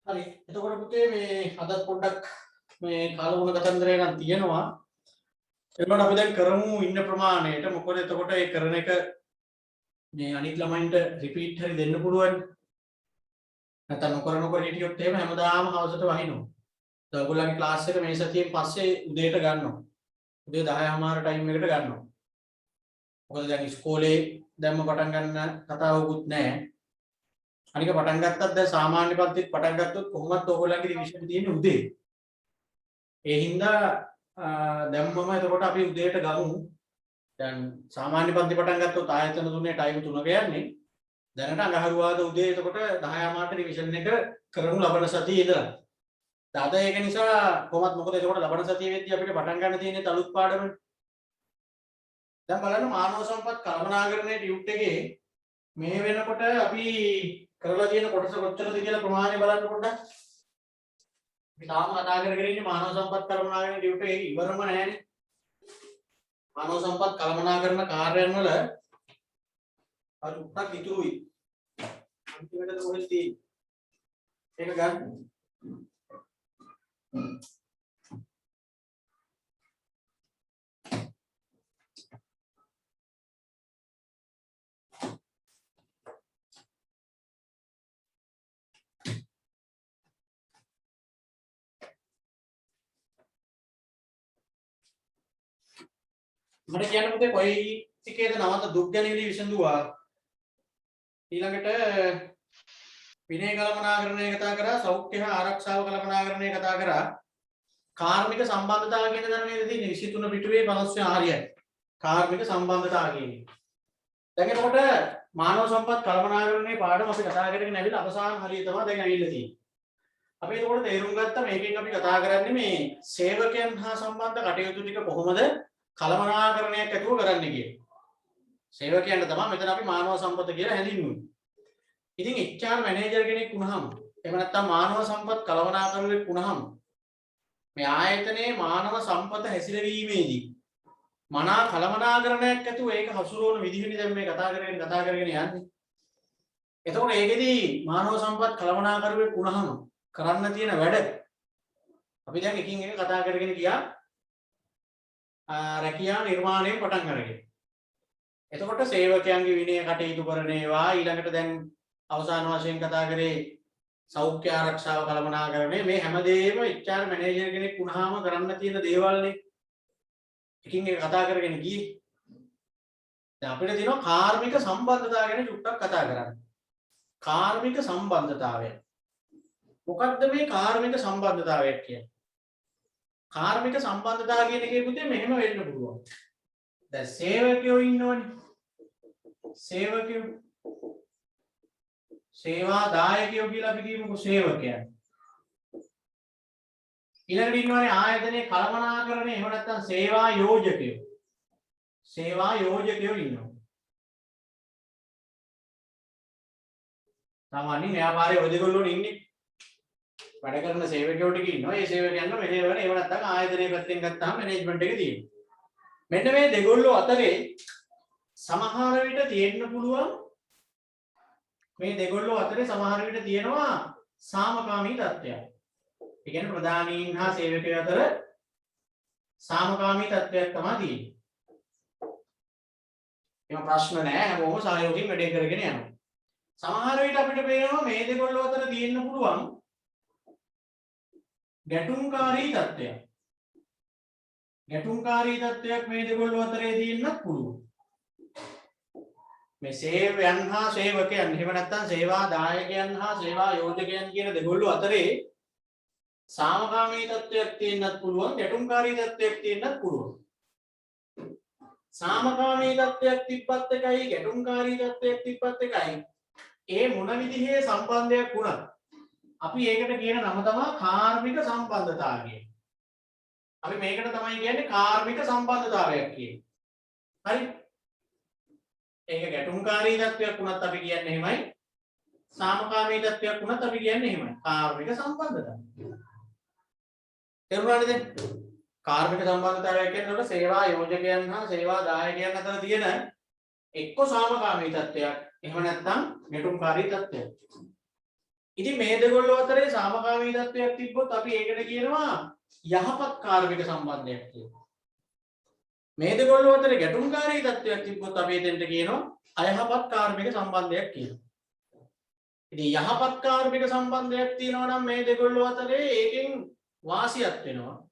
හරි. එතකොට පුතේ මේ අද පොඩ්ඩක් මේ කාලගුණ කතන්දරය නම් තියෙනවා. එතකොට අපි දැන් කරමු ඉන්න ප්‍රමාණයට. මොකද එතකොට ඒ කරන එක මේ අනිත් ළමයින්ට රිපීට් හරි දෙන්න පුළුවන්. නැත්නම් නොකර හිටියොත් එහෙම හැමදාම හවසට වහිනවා. දැන් ඔයගොල්ලන්ගේ ක්ලාස් එක මේ සතියෙන් පස්සේ උදේට ගන්නවා. උදේ 10:00 ටයිම් එකට ගන්නවා. මොකද දැන් ඉස්කෝලේ දැම්ම පටන් ගන්න කතාවකුත් නැහැ. අනික පටන් ගත්තත් දැන් සාමාන්‍ය පන්තිත් පටන් ගත්තොත් කොහොමත් ඕගොල්ලන්ගේ රිවිෂන් තියෙන්නේ උදේ. ඒ හින්දා දැම්මම එතකොට අපි උදේට ගමු. දැන් සාමාන්‍ය පන්ති පටන් ගත්තොත් ආයතන තුනේ ටයිම් 3ක යන්නේ. දැනට අඟහරුවාද උදේ එතකොට 10:00 රිවිෂන් එක කරමු ලබන සතියේ ඉඳලා. අද ඒක නිසා කොහොමත් මොකද එතකොට ලබන සතියේ වෙද්දී අපිට පටන් ගන්න තියෙන්නේ අලුත් පාඩමනේ. දැන් බලන්න මානව සම්පත් කළමනාකරණයේ ටියුට් එකේ මේ වෙනකොට අපි කරලා තියෙන කොටස කොච්චරද කියලා ප්‍රමාණය බලන්න පොඩ්ඩක්. අපි තාම කතා කරගෙන ඉන්නේ මානව සම්පත් කළමනාකරණයේ ටියුට් එකේ ඉවරම නැහැනේ. මානව සම්පත් කළමනාකරණ කාර්යයන් වල අර උත්තක් ඉතුරුයි. අන්තිමට කොහෙද තියෙන්නේ? ඒක ගන්න. මට කියන්න පුතේ කොයි ටිකේද නවත දුක් ගැනීම විසඳුවා ඊළඟට විනය කළමනාකරණය කතා කරා සෞඛ්‍ය හා ආරක්ෂාව කළමනාකරණය කතා කරා කාර්මික සම්බන්ධතාව කියන දන්න නේද තියෙන්නේ 23 පිටුවේ 50 ආරියයි කාර්මික සම්බන්ධතාව කියන්නේ දැන් එතකොට මානව සම්පත් කළමනාකරණයේ පාඩම අපි කතා කරගෙන ඇවිල්ලා අවසාන හරිය තමයි දැන් ඇවිල්ලා තියෙන්නේ අපි එතකොට තේරුම් ගත්තා මේකෙන් අපි කතා කරන්නේ මේ සේවකයන් හා සම්බන්ධ කටයුතු ටික කොහොමද කළමනාකරණයක් ඇතුව කරන්නේ කියලා. සේවකයන්ට තමයි මෙතන අපි මානව සම්පත කියලා හැඳින්වුවේ. ඉතින් HR මැනේජර් කෙනෙක් වුණාම එහෙම නැත්නම් මානව සම්පත් කළමනාකරණයක් වුණාම මේ ආයතනයේ මානව සම්පත හැසිරවීමේදී මනා කළමනාකරණයක් ඇතුව ඒක හසුරුවන විදිහනේ දැන් මේ කතා කරගෙන යන්නේ. එතකොට ඒකෙදී මානව සම්පත් කළමනාකරණයක් වුණාම කරන්න තියෙන වැඩ අපි දැන් එකින් එක කතා කරගෙන ගියා. රැකියා නිර්මාණයෙන් පටන් අරගෙන. එතකොට සේවකයන්ගේ විනය කටයුතු කරන ඒවා ඊළඟට දැන් අවසාන වශයෙන් කතා කරේ සෞඛ්‍ය ආරක්ෂාව කළමනාකරණය මේ හැමදේම HR මැනේජර් කෙනෙක් වුණාම කරන්න තියෙන දේවල්නේ. එකින් එක කතා කරගෙන ගියේ. දැන් අපිට තියෙනවා කාර්මික සම්බන්ධතාව ගැන චුට්ටක් කතා කරන්න. කාර්මික සම්බන්ධතාවය. මොකක්ද මේ කාර්මික සම්බන්ධතාවය කියන්නේ? කාර්මික සම්බන්ධතාව කියන එකේ පුතේ මෙහෙම වෙන්න පුළුවන්. දැන් සේවකයෝ ඉන්නවනේ. සේවකයෝ සේවා දායකයෝ කියලා අපි කියමුකෝ සේවකයන්. ඊළඟට ඉන්නවනේ ආයතනයේ කළමනාකරණය එහෙම නැත්නම් සේවා යෝජකයෝ. සේවා යෝජකයෝ ඉන්නවා. සාමාන්‍යයෙන් ව්‍යාපාරයේ ඔය දෙගොල්ලෝනේ ඉන්නේ. වැඩ කරන සේවකයෝ ටික ඉන්නවා. ඒ සේවකයන්ව මෙහෙවන ඒව නැත්නම් ආයතනයේ පැත්තෙන් ගත්තාම මැනේජ්මන්ට් එක තියෙනවා. මෙන්න මේ දෙගොල්ලෝ අතරේ සමහර විට තියෙන්න පුළුවන් මේ දෙගොල්ලෝ අතරේ සමහර විට තියෙනවා සාමකාමී තත්ත්වයක්. ඒ කියන්නේ ප්‍රධානීන් හා සේවකයෝ අතර සාමකාමී තත්ත්වයක් තමයි තියෙන්නේ. එහෙම ප්‍රශ්න නැහැ. හැමෝම සහයෝගයෙන් වැඩේ කරගෙන යනවා. සමහර විට අපිට පේනවා මේ දෙගොල්ලෝ අතර තියෙන්න පුළුවන් ගැටුම්කාරී තත්ත්වයක්. ගැටුම්කාරී තත්ත්වයක් මේ දෙගොල්ලෝ අතරේ තියෙන්නත් පුළුවන්. මේ සේවයන් හා සේවකයන් එහෙම නැත්නම් සේවා දායකයන් හා සේවා යෝජකයන් කියන දෙගොල්ලෝ අතරේ සාමකාමී තත්ත්වයක් තියෙන්නත් පුළුවන් ගැටුම්කාරී තත්ත්වයක් තියෙන්නත් පුළුවන්. සාමකාමී තත්ත්වයක් තිබ්බත් එකයි ගැටුම්කාරී තත්ත්වයක් තිබ්බත් එකයි. ඒ මොන විදිහේ සම්බන්ධයක් වුණත් අපි ඒකට කියන නම තමයි කාර්මික සම්බන්ධතාවය. අපි මේකට තමයි කියන්නේ කාර්මික සම්බන්ධතාවයක් කියන්නේ. හරි? ඒක ගැටුම්කාරී තත්වයක් වුණත් අපි කියන්නේ එහෙමයි. සාමකාමී තත්වයක් වුණත් අපි කියන්නේ එහෙමයි. කාර්මික සම්බන්ධතාවය. තේරුණාද දැන්? කාර්මික සම්බන්ධතාවය කියන්නේ සේවා යෝජකයන් හා සේවා දායකයන් අතර තියෙන එක්ක සාමකාමී තත්වයක් එහෙම නැත්නම් ගැටුම්කාරී තත්වයක්. ඉතින් මේ දෙකොල්ලෝ අතරේ සාමකාමී තත්වයක් තිබ්බොත් අපි ඒකට කියනවා යහපත් කාර්මික සම්බන්ධයක් කියලා. මේ දෙකොල්ලෝ අතරේ ගැටුම්කාරී තත්වයක් තිබ්බොත් අපි එතෙන්ට කියනවා අයහපත් කාර්මික සම්බන්ධයක් කියලා. ඉතින් යහපත් කාර්මික සම්බන්ධයක් තියෙනවා නම් මේ දෙකොල්ලෝ අතරේ ඒකෙන් වාසියක් වෙනවා.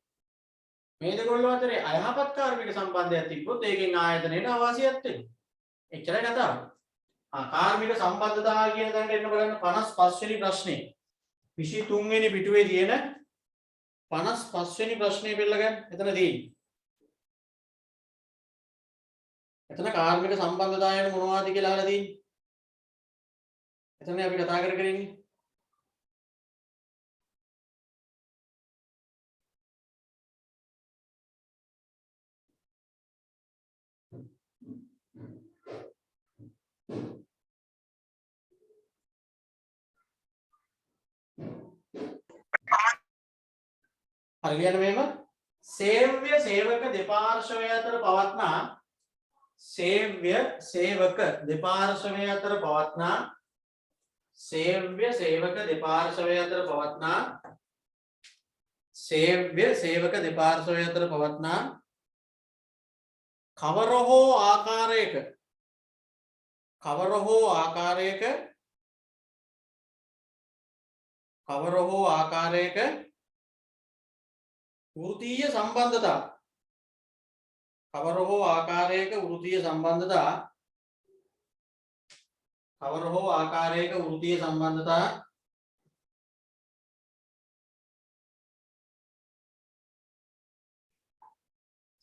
මේ දෙකොල්ලෝ අතරේ අයහපත් කාර්මික සම්බන්ධයක් තිබ්බොත් ඒකෙන් ආයතනයට අවාසියක් වෙනවා. එච්චරයි කතාව. කාර්මික සම්බන්ධතාවය කියන තැනට එන්න බලන්න 55 වෙනි ප්‍රශ්නේ. 23 වෙනි පිටුවේ තියෙන 55 වෙනි ප්‍රශ්නේ බෙල්ල ගන්න. එතන තියෙන්නේ. එතන කාර්මික සම්බන්ධතාවය මොනවද කියලා අහලා තියෙන්නේ. එතන අපි කතා කර කර ඉන්නේ. හරියට මේව සේව්‍ය සේවක දෙපාර්ශ්වය අතර පවත්නා සේව්‍ය සේවක දෙපාර්ශ්වය අතර පවත්නා සේව්‍ය සේවක දෙපාර්ශ්වය අතර පවත්නා සේව්‍ය සේවක දෙපාර්ශ්වය අතර පවත්නා කවර හෝ ආකාරයක වෘත්තීය සම්බන්ධතා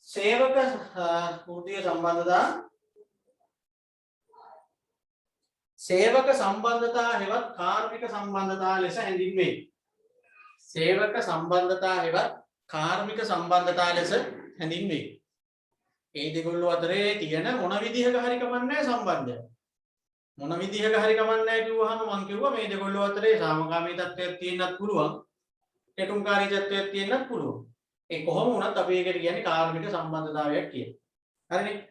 සේවක වෘත්තීය සම්බන්ධතා සේවක සම්බන්ධතා හෙවත් කාර්මික සම්බන්ධතා ලෙස හැඳින්වේ. සේවක සම්බන්ධතා හෙවත් කාර්මික සම්බන්ධතා ලෙස හැඳින්වේ. ඒ දෙකොල්ලෝ අතරේ තියෙන මොන විදිහක හරි කමන්නේ සම්බන්ධය. මොන විදිහක හරි කමන්නේ කිව්වහම මම කිව්වා මේ දෙකොල්ලෝ අතරේ සාමකාමී තත්ත්වයක් තියෙන්නත් පුළුවන්. ගැටුම්කාරී තත්ත්වයක් තියෙන්නත් පුළුවන්. ඒ කොහොම වුණත් අපි ඒකට කියන්නේ කාර්මික සම්බන්ධතාවයක් කියලා. හරිනේ?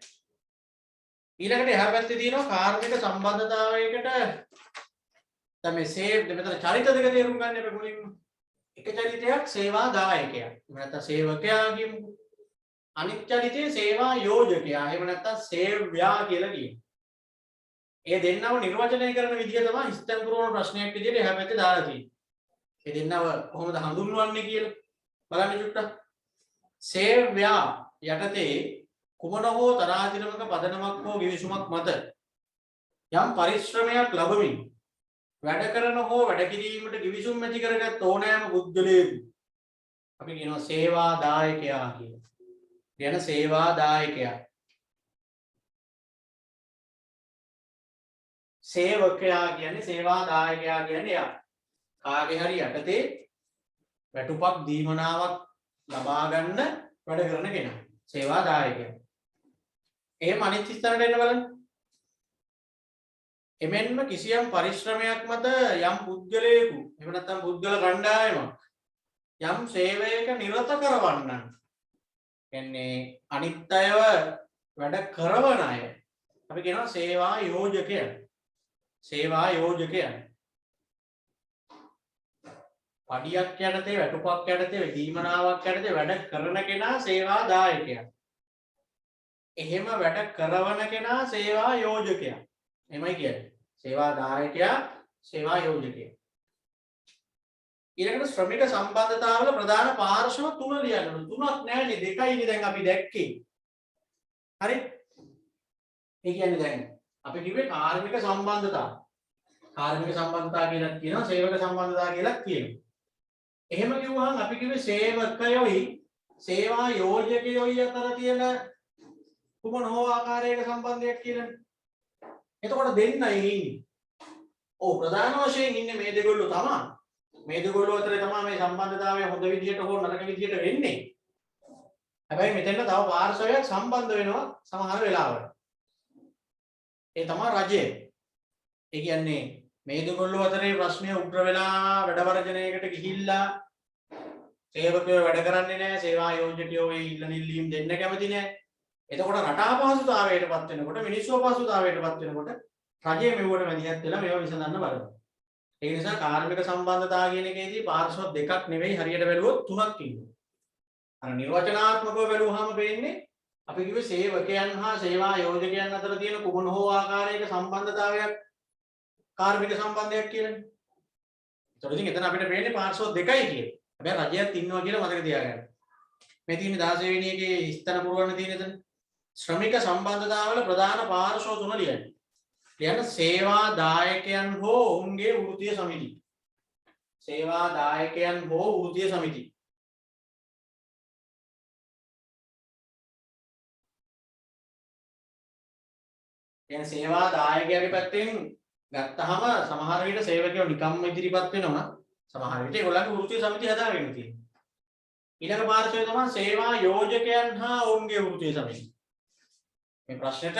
ඊළඟට එහා පැත්තේ තියෙනවා කාර්මික සම්බන්ධතාවයකට දැන් මේ සේව් මෙතන චරිත දෙක තේරුම් ගන්න එපා මුලින්ම. එක චරිතයක් සේවා දායකයා. එහෙම නැත්නම් සේවකයා කියමු. අනිත් චරිතය සේවා යෝජකයා. එහෙම නැත්නම් සේව්‍යා කියලා කියමු. ඒ දෙන්නව නිර්වචනය කරන විදිය තමයි හිස්තැන් පුරවන ප්‍රශ්නයක් විදියට එහා පැත්තේ දාලා තියෙන්නේ. ඒ දෙන්නව කොහොමද හඳුන්වන්නේ කියලා බලන්න චුට්ටක්. සේව්‍යා යටතේ කුමන හෝ තරාතිරමක පදනමක් හෝ ගිවිසුමක් මත යම් පරිශ්‍රමයක් ලැබමින් වැඩ කරන හෝ වැඩ කිරීමට ගිවිසුම් ඇති කරගත් ඕනෑම පුද්ගලයෙකු අපි කියනවා සේවා දායකයා කියලා. කියන සේවා දායකයා. සේවකයා කියන්නේ සේවා දායකයා කියන්නේ යා. කාගේ හරි යටතේ වැටුපක් දීමනාවක් ලබා ගන්න වැඩ කරන කෙනා. සේවා දායකයා. එහෙම අනිත් ස්ථානට එන්න බලන්න. එමෙන්ම කිසියම් පරිශ්‍රමයක් මත යම් පුද්ගලයෙකු එහෙම නැත්නම් පුද්ගල කණ්ඩායමක් යම් සේවයක නිරත කරවන්නන් කියන්නේ අනිත් අයව වැඩ කරවන අය අපි කියනවා සේවා යෝජකයන්. සේවා යෝජකයන්. පඩියක් යටතේ වැටුපක් යටතේ දීමනාවක් යටතේ වැඩ කරන කෙනා සේවා දායකයා. එහෙම වැඩ කරවන කෙනා සේවා යෝජකයා. එහෙමයි කියන්නේ. සේවා දායකයා සේවා යෝජකයා. ඊළඟට ශ්‍රමික සම්බන්ධතාවල ප්‍රධාන පාර්ශ්ව තුන ලියන්න ඕන. තුනක් නෑනේ දෙකයිනේ දැන් අපි දැක්කේ. හරි? ඒ කියන්නේ දැන් අපි කිව්වේ කාර්මික සම්බන්ධතාව. කාර්මික සම්බන්ධතාව කියලා කියනවා සේවක සම්බන්ධතාව කියලා කියනවා. එහෙම කිව්වහම අපි කිව්වේ සේවකයෝයි සේවා යෝජකයෝයි අතර තියෙන කුමන හෝ ආකාරයක සම්බන්ධයක් කියලානේ. එතකොට දෙන්නයි ඉන්නේ. ඔව් ප්‍රධාන වශයෙන් ඉන්නේ මේ දෙකොල්ලෝ තමයි. මේ දෙකොල්ලෝ අතරේ තමයි මේ සම්බන්ධතාවය හොඳ විදිහට හෝ නරක විදිහට වෙන්නේ. හැබැයි මෙතන තව පාර්ශවයක් සම්බන්ධ වෙනවා සමහර වෙලාවට. ඒ තමයි රජය. ඒ කියන්නේ මේ දෙකොල්ලෝ අතරේ ප්‍රශ්නය උග්‍ර වෙලා වැඩ වර්ජනයකට ගිහිල්ලා සේවකයෝ වැඩ කරන්නේ නැහැ. සේවා යෝජකයෝ ඒ ඉල්ලන ඉල්ලීම් දෙන්න කැමති නැහැ. එතකොට රට අපහසුතාවයටපත් වෙනකොට මිනිස්සු අපහසුතාවයටපත් වෙනකොට රජය මෙවට මැදිහත් වෙලා මේවා විසඳන්න බලනවා. ඒ නිසා කාර්මික සම්බන්ධතාව කියන එකේදී පාර්ශ්ව දෙකක් නෙවෙයි හරියට බැලුවොත් තුනක් ඉන්නවා. අර නිර්වචනාත්මකව බැලුවාම වෙන්නේ අපි කිව්වේ සේවකයන් හා සේවා යෝජකයන් අතර තියෙන කුමන හෝ ආකාරයක සම්බන්ධතාවයක් කාර්මික සම්බන්ධයක් කියලානේ. ඒතකොට ඉතින් එතන අපිට වෙන්නේ පාර්ශ්ව දෙකයි කියන්නේ. හැබැයි රජයක් ඉන්නවා කියලා මතක තියාගන්න. මේ තියෙන 16 වෙනි එකේ ස්ථන පුරවන්න තියෙන එතන ශ්‍රමික සම්බන්ධතාවල ප්‍රධාන පාර්ශ්ව තුන ලියන්න. ලියන්න සේවා දායකයන් හෝ ඔවුන්ගේ වෘත්තීය සමිති. සේවා දායකයන් හෝ වෘත්තීය සමිති. දැන් සේවා දායකයාගේ පැත්තෙන් ගත්තාම සමහර විට සේවකයෝ නිකම්ම ඉදිරිපත් වෙනවා. සමහර විට ඒගොල්ලන්ගේ වෘත්තීය සමිති හදාගෙන තියෙනවා. ඊළඟ පාර්ශ්වය තමයි සේවා යෝජකයන් හා ඔවුන්ගේ වෘත්තීය සමිති. මේ ප්‍රශ්නෙට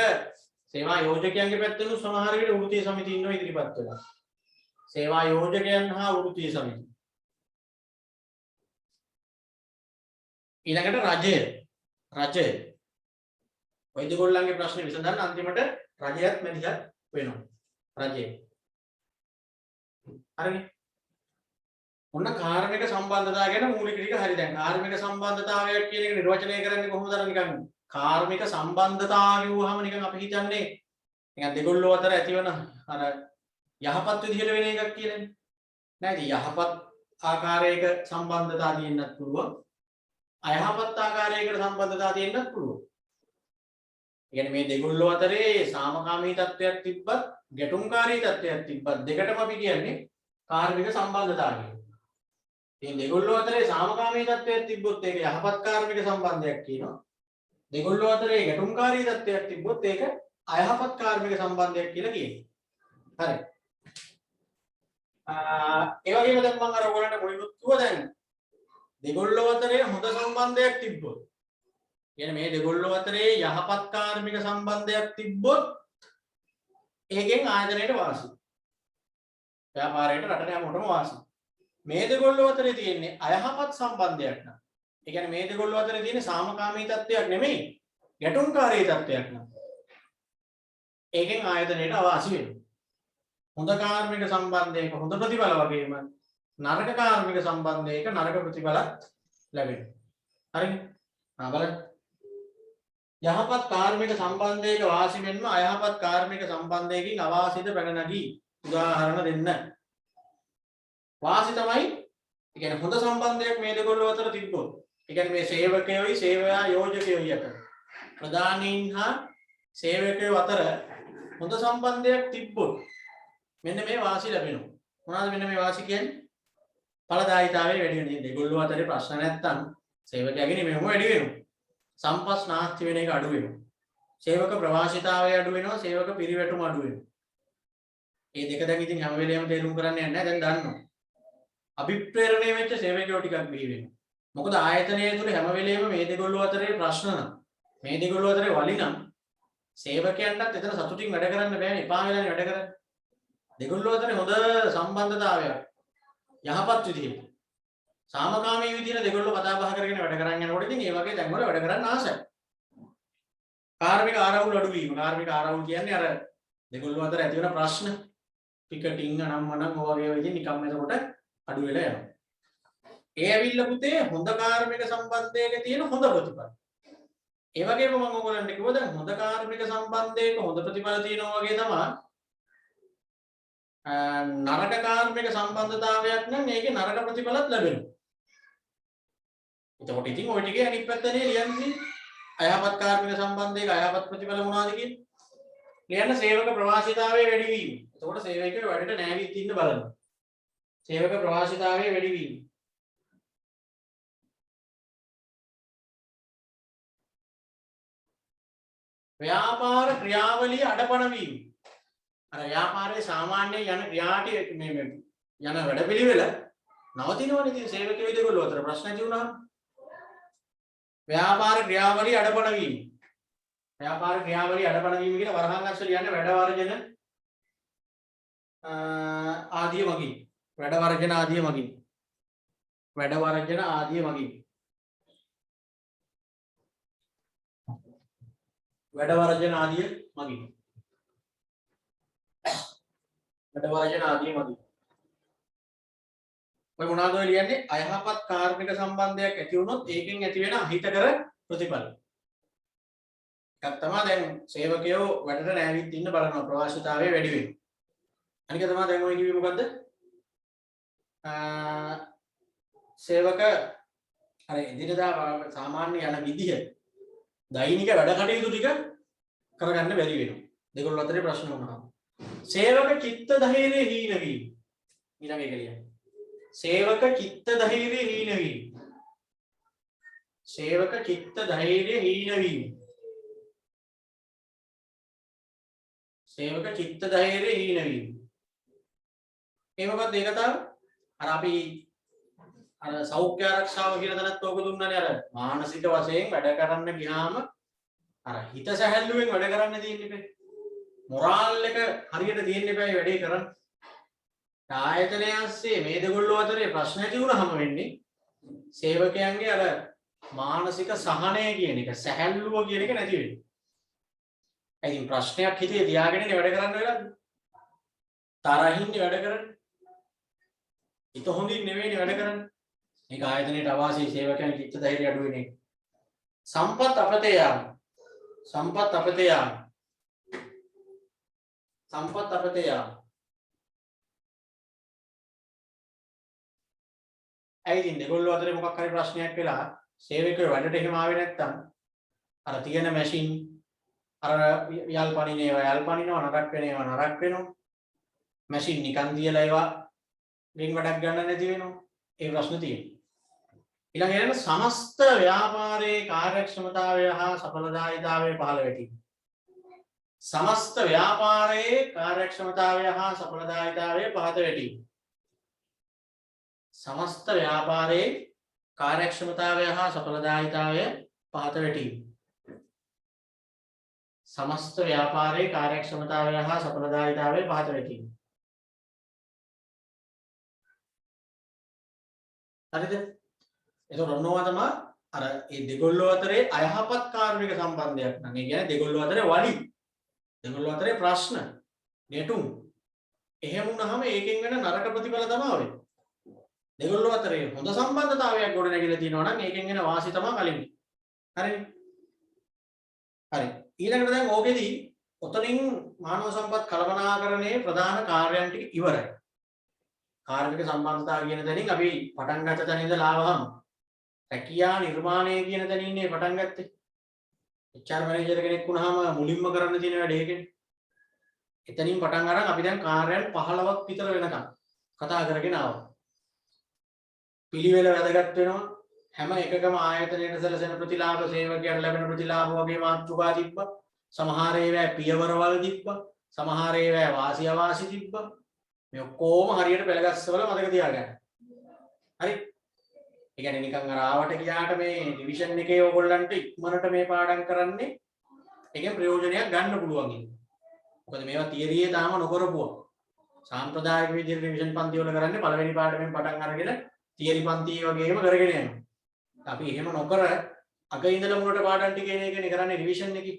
සේවා යෝජකයන්ගේ පැත්තෙන් සමහර විට වෘත්තීය සමිති ඉන්නවා ඉදිරිපත් වෙලා. සේවා යෝජකයන් හා වෘත්තීය සමිති. ඊළඟට රජය. ඔය දෙගොල්ලන්ගේ ප්‍රශ්නේ විසඳන්න අන්තිමට රජයත් මැදිහත් වෙනවා. රජය. හරිනේ. ඔන්න කාර්මික සම්බන්ධතාව ගැන මූලික ටික හරි දැන් කාර්මික සම්බන්ධතාවයක් කියන එක නිර්වචනය කරන්නේ කොහොමද අර නිකන් කාර්මික සම්බන්ධතාව කිව්වහම නිකන් අපි හිතන්නේ නිකන් දෙගොල්ලෝ අතර ඇතිවන අර යහපත් විදිහට වෙන එකක් කියලානේ. නෑ ඉතින් යහපත් ආකාරයක සම්බන්ධතාව තියෙන්නත් පුළුවන්. අයහපත් ආකාරයකට සම්බන්ධතාව තියෙන්නත් පුළුවන්. ඒ කියන්නේ මේ දෙගොල්ලෝ අතරේ සාමකාමී තත්ත්වයක් තිබ්බත් ගැටුම්කාරී තත්ත්වයක් තිබ්බත් දෙකටම අපි කියන්නේ කාර්මික සම්බන්ධතාව කියලා. ඉතින් දෙගොල්ලෝ අතරේ සාමකාමී තත්ත්වයක් තිබ්බොත් ඒක යහපත් කාර්මික සම්බන්ධයක් කියනවා. දෙගොල්ලෝ අතරේ ගැටුම්කාරී තත්ත්වයක් තිබ්බොත් ඒක අයහපත් කාර්මික සම්බන්ධයක් කියලා කියනවා. හරි. ඒ වගේම දැන් මම අර ඔයගලන්ට මුලින්ම කිව්වා දැන් දෙගොල්ලෝ අතරේ හොඳ සම්බන්ධයක් තිබ්බොත් කියන්නේ මේ දෙගොල්ලෝ අතරේ යහපත් කාර්මික සම්බන්ධයක් තිබ්බොත් ඒකෙන් ආයතනයට වාසි. ව්‍යාපාරයට රටට හැමෝටම වාසි. මේ දෙගොල්ලෝ අතරේ තියෙන්නේ අයහපත් සම්බන්ධයක් නම්. ඒ කියන්නේ මේ දෙගොල්ලෝ අතරේ තියෙන්නේ සාමකාමී තත්ත්වයක් නෙමෙයි ගැටුම්කාරී තත්ත්වයක් නම්. ඒකෙන් ආයතනයට අවාසි වෙනවා. හොඳ කාර්මික සම්බන්ධයක හොඳ ප්‍රතිඵල වගේම නරක කාර්මික සම්බන්ධයක නරක ප්‍රතිඵලත් ලැබෙනවා. හරිනේ? බලන්න. යහපත් කාර්මික සම්බන්ධයක වාසි වෙන්න අයහපත් කාර්මික සම්බන්ධයකින් අවාසිත පැන නැගී උදාහරණ දෙන්න. වාසි තමයි ඒ කියන්නේ හොඳ සම්බන්ධයක් මේ දෙකොල්ලෝ අතර තිබ්බොත්. ඒ කියන්නේ මේ සේවකයෝයි සේවා යෝජකයෝයි අතර ප්‍රධානීන් හා සේවකයෝ අතර හොඳ සම්බන්ධයක් තිබ්බොත් මෙන්න මේ වාසි ලැබෙනවා. මොනවාද මෙන්න මේ වාසි කියන්නේ? ඵලදායීතාවය වැඩි වෙනවා. දෙකොල්ලෝ අතරේ ප්‍රශ්න නැත්තම් සේවකයාගේ නිමෙම වැඩි වෙනවා. සම්පස් නාස්ති වෙන එක අඩු වෙනවා. සේවක ප්‍රවාසිතාවය අඩු වෙනවා. සේවක පිරිවැටුම අඩු වෙනවා. මේ දෙක දැන් ඉතින් හැම වෙලේම තේරුම් කරන්න යන්නේ නැහැ. දැන් දන්නවා. අභිප්‍රේරණය වෙච්ච සේවකයෝ ටිකක් බිහි වෙනවා. මොකද ආයතනය තුල හැම වෙලේම මේ දෙකොල්ලෝ අතරේ ප්‍රශ්න නම් මේ දෙකොල්ලෝ අතරේ වලි නම් සේවකයන්ටත් එතන සතුටින් වැඩ කරන්න බෑනේ. එපා වෙලානේ වැඩ කරන්නේ. දෙකොල්ලෝ අතරේ හොඳ සම්බන්ධතාවයක් යහපත් විදිහට සාමකාමී විදිහට දෙකොල්ලෝ කතා බහ කරගෙන වැඩ කරන් යනකොට ඉතින් මේ වගේ තැන්වල වැඩ කරන්න ආසයි. කාර්මික ආරවුල් අඩු වීම. කාර්මික ආරවුල් කියන්නේ අර දෙකොල්ලෝ අතර ඇති වෙන ප්‍රශ්න ටිකටින් අනම්මනම් ඔය වගේ ඉතින් නිකම්ම එතකොට අඩු වෙලා යනවා. ඒ ඇවිල්ලා පුතේ හොඳ කාර්මික සම්බන්ධයක තියෙන හොඳ ප්‍රතිඵල. ඒ වගේම මම ඔයගොල්ලන්ට කිව්වා දැන් හොඳ කාර්මික සම්බන්ධයක හොඳ ප්‍රතිඵල තියෙනවා වගේ තමයි නරක කාර්මික සම්බන්ධතාවයක් නම් ඒකේ නරක ප්‍රතිඵලත් ලැබෙනවා. එතකොට ඉතින් ওই ටිකේ අනිත් පැත්තනේ ලියන්නේ අයහපත් කාර්මික සම්බන්ධයක අයහපත් ප්‍රතිඵල මොනවද කියන්නේ? ලියන්න සේවක ප්‍රවාසිතාවයේ වැඩි වීම. එතකොට සේවකයෝ වැඩට නැගී ඉන්න බලනවා. සේවක ප්‍රවාසිතාවයේ වැඩි වීම. ව්‍යාපාර ක්‍රියාවලිය අඩපණ වීම. අර ව්‍යාපාරයේ සාමාන්‍ය යන ක්‍රියාට මේ යන වැඩපිළිවෙල නවතිනවනේ. ඉතින් සේවකයෝ දෙකොල්ලෝ අතර ප්‍රශ්න ඇති වුණාම ව්‍යාපාර ක්‍රියාවලිය අඩපණ වීම. ව්‍යාපාර ක්‍රියාවලිය අඩපණ වීම කියන වරහන් අක්ෂර ලියන්නේ වැඩ වර්ජන ආදිය මගින්. වැඩ වර්ජන ආදිය මගින්. වැඩ වර්ජන ආදිය මගින්. වැඩ වර්ජන ආදිය මගින්. වැඩ වර්ජන ආදිය මගින්. ඔය මොනවද ඔය ලියන්නේ අයහපත් කාර්මික සම්බන්ධයක් ඇති වුණොත් ඒකෙන් ඇති වෙන අහිතකර ප්‍රතිඵල. එකක් තමයි දැන් සේවකයෝ වැඩට නැවිත් ඉන්න බලනවා ප්‍රවාසිතාවය වැඩි වෙනවා. අනික තමයි දැන් ඔය කිව්වේ මොකද්ද? සේවක අර එදිනදා සාමාන්‍ය යන විදිහ දෛනික වැඩ කටයුතු ටික කරගන්න බැරි වෙනවා. දෙගොල්ලෝ අතරේ ප්‍රශ්න වුණා. සේවක චිත්ත ධෛර්යය හීන වීම. ඊළඟ එක ලියන්න. සේවක චිත්ත ධෛර්යය හීන වීම. සේවක චිත්ත ධෛර්යය හීන වීම. සේවක චිත්ත ධෛර්යය හීන වීම. ඒ මොකක්ද ඒක තමයි අර අපි අර සෞඛ්‍ය ආරක්ෂාව කියන තැනත් ඕක දුන්නානේ අර මානසික වශයෙන් වැඩ කරන්න ගියාම අර හිත සැහැල්ලුවෙන් වැඩ කරන්න තියෙන්නේ. මොරාල් එක හරියට තියෙන්න බෑ වැඩේ කරන්න. ආයතනය ඇස්සේ මේ දෙගොල්ලෝ අතරේ ප්‍රශ්න ඇති වුණාම වෙන්නේ සේවකයන්ගේ අර මානසික සහනය කියන එක සැහැල්ලුව කියන එක නැති වෙනවා. ඉතින් ප්‍රශ්නයක් හිතේ තියාගෙන වැඩ කරන්න වෙලාද? තරහින් වැඩ කරන්නේ. හිත හොඳින් නෙවෙයිනේ වැඩ කරන්නේ. මේක ආයතනයේ අවාසී සේවකයන් චිත්ත ධෛර්යය අඩු වෙන එක. සම්පත් අපතේ යාම. සම්පත් අපතේ යාම. සම්පත් අපතේ යාම. ඇයිදින් දෙගොල්ලෝ අතරේ මොකක් හරි ප්‍රශ්නයක් වෙලා සේවකයෝ වැඩට එහෙම ආවේ නැත්තම් අර තියෙන මැෂින් අර යල්පනිනවා නරක් වෙනවා නරක් වෙනවා. මැෂින් නිකන් තියලා ඒවා ගෙන් වැඩක් ගන්න නැති වෙනවා. ඒ ප්‍රශ්න තියෙනවා. ඊළඟට සමස්ත ව්‍යාපාරයේ කාර්යක්ෂමතාවය හා සඵලදායීතාවය පහළ වෙති. සමස්ත ව්‍යාපාරයේ කාර්යක්ෂමතාවය හා සඵලදායීතාවය පහත වෙති. සමස්ත ව්‍යාපාරයේ කාර්යක්ෂමතාවය හා සඵලදායීතාවය පහත වෙති. සමස්ත ව්‍යාපාරයේ කාර්යක්ෂමතාවය හා සඵලදායීතාවය පහත වෙති. හරිද? එතකොට ඔන්නවා තමයි අර මේ දෙගොල්ලෝ අතරේ අයහපත් කාර්මික සම්බන්ධයක් නම් ඒ කියන්නේ දෙගොල්ලෝ අතරේ වලි දෙගොල්ලෝ අතරේ ප්‍රශ්න ගැටුම් එහෙම වුණාම ඒකෙන් වෙන නරක ප්‍රතිඵල තමයි වෙන්නේ. දෙගොල්ලෝ අතරේ හොඳ සම්බන්ධතාවයක් ගොඩ නැගිලා තියෙනවා නම් ඒකෙන් වෙන වාසි තමයි කලින්. හරිනේ? හරි. ඊළඟට දැන් ඕකෙදී ඔතනින් මානව සම්පත් කළමනාකරණයේ ප්‍රධාන කාර්යයන් ටික ඉවරයි. කාර්මික සම්බන්ධතාව කියන තැනින් අපි පටන් ගත්ත තැන ඉඳලා ආවහම රැකියා නිර්මාණය කියන තැනින් ඉන්නේ පටන් ගත්තේ. HR මැනේජර් කෙනෙක් වුණාම මුලින්ම කරන්න තියෙන වැඩේ ඒකනේ. එතනින් පටන් අරන් අපි දැන් කාර්යයන් 15ක් විතර වෙනකම් කතා කරගෙන ආවා. පිළිවෙල වැදගත් වෙනවා. හැම එකකම ආයතනයේ සැලසෙන ප්‍රතිලාභ සේවකයන්ට ලැබෙන ප්‍රතිලාභ වගේ මාතෘකා තිබ්බා. සමහර ඒවා පියවරවල් තිබ්බා. සමහර ඒවා වාසි අවාසි තිබ්බා. මේ ඔක්කොම හරියට පෙළගස්සවල මතක තියාගන්න. හරි? ඒ කියන්නේ නිකන් අර ආවට ගියාට මේ ඩිවිෂන් එකේ ඕගොල්ලන්ට ඉක්මනට මේ පාඩම් කරන්නේ ඒකෙන් ප්‍රයෝජනයක් ගන්න පුළුවන් ඉන්නේ. මොකද මේවා තියරියේ තාම නොකරපුවා. සාම්ප්‍රදායික විදිහට රිවිෂන් පන්ති වල කරන්නේ පළවෙනි පාඩමෙන් පටන් අරගෙන තියරි පන්ති වගේම කරගෙන යනවා. අපි එහෙම නොකර අග ඉඳලා මුලට පාඩම් ටික එන එකනේ කරන්නේ රිවිෂන් එකේ.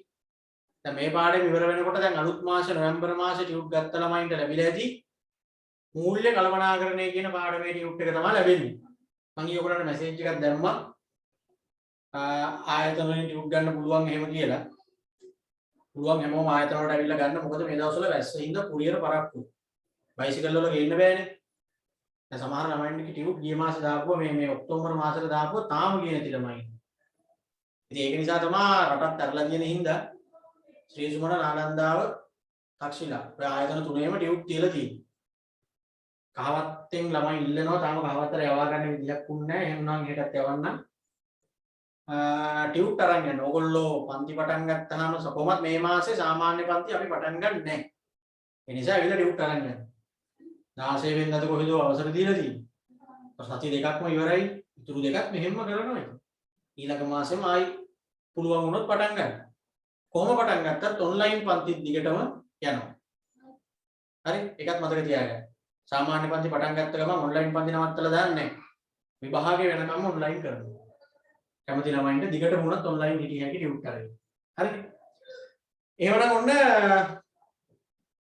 දැන් මේ පාඩම ඉවර වෙනකොට දැන් අලුත් මාසේ නොවැම්බර් මාසේ ටියුට් ගත්ත ළමයින්ට ලැබිලා ඇති මූල්‍ය කළමනාකරණය කියන පාඩමේ ටියුට් එක තමයි ලැබෙන්නේ. මම ඊයකට මැසේජ් එකක් දැම්මා ආයතන වලින් ටියුට් ගන්න පුළුවන් එහෙම කියලා. පුළුවන් හැමෝම ආයතන වලට ඇවිල්ලා ගන්න. මොකද මේ දවස්වල වැස්ස හින්දා කුරියර පරක්කු. බයිසිකල් වල ගේන්න බෑනේ. දැන් සමහර ළමයින්ගේ ටියුට් ගිය මාසේ දාපුවා මේ ඔක්තෝබර් මාසෙට දාපුවා තාම ගියේ නැති ළමයි. ඉතින් ඒක නිසා තමයි රටත් අරලා තියෙන හින්දා ශ්‍රී සුමන නාලන්දාව තක්ෂිලා ඔය ආයතන තුනේම ටියුට් තියලා තියෙනවා. කහවත්තෙන් ළමයි ඉල්ලනවා තාම කහවත්තට යවා ගන්න විදියක් උන්නේ නැහැ. එහෙනම් නම් හෙටත් යවන්න. ටියුට් අරන් යන්න. ඕගොල්ලෝ පන්ති පටන් ගත්තාම කොහොමත් මේ මාසේ සාමාන්‍ය පන්ති අපි පටන් ගන්න නැහැ. ඒ නිසා ඇවිල්ලා ටියුට් අරන් යන්න. 16 වෙනිදාද කොහෙද අවසර දීලා තියෙන්නේ. සති දෙකක්ම ඉවරයි. ඉතුරු දෙකක් මෙහෙම්ම කරනවා ඒක. ඊළඟ මාසෙම ආයි පුළුවන් වුණොත් පටන් ගන්න. කොහොම පටන් ගත්තත් ඔන්ලයින් පන්ති දිගටම යනවා. හරි? ඒකත් මතක තියාගන්න. සාමාන්‍ය පන්ති පටන් ගත්ත ගමන් ඔන්ලයින් පන්ති නවත්තලා දාන්නේ නැහැ. විභාගේ වෙනකම්ම ඔන්ලයින් කරනවා. කැමති ළමයින්ට දිගට වුණත් ඔන්ලයින් හිටිය හැකි ටියුට් කරගෙන. හරි? එහෙමනම් ඔන්න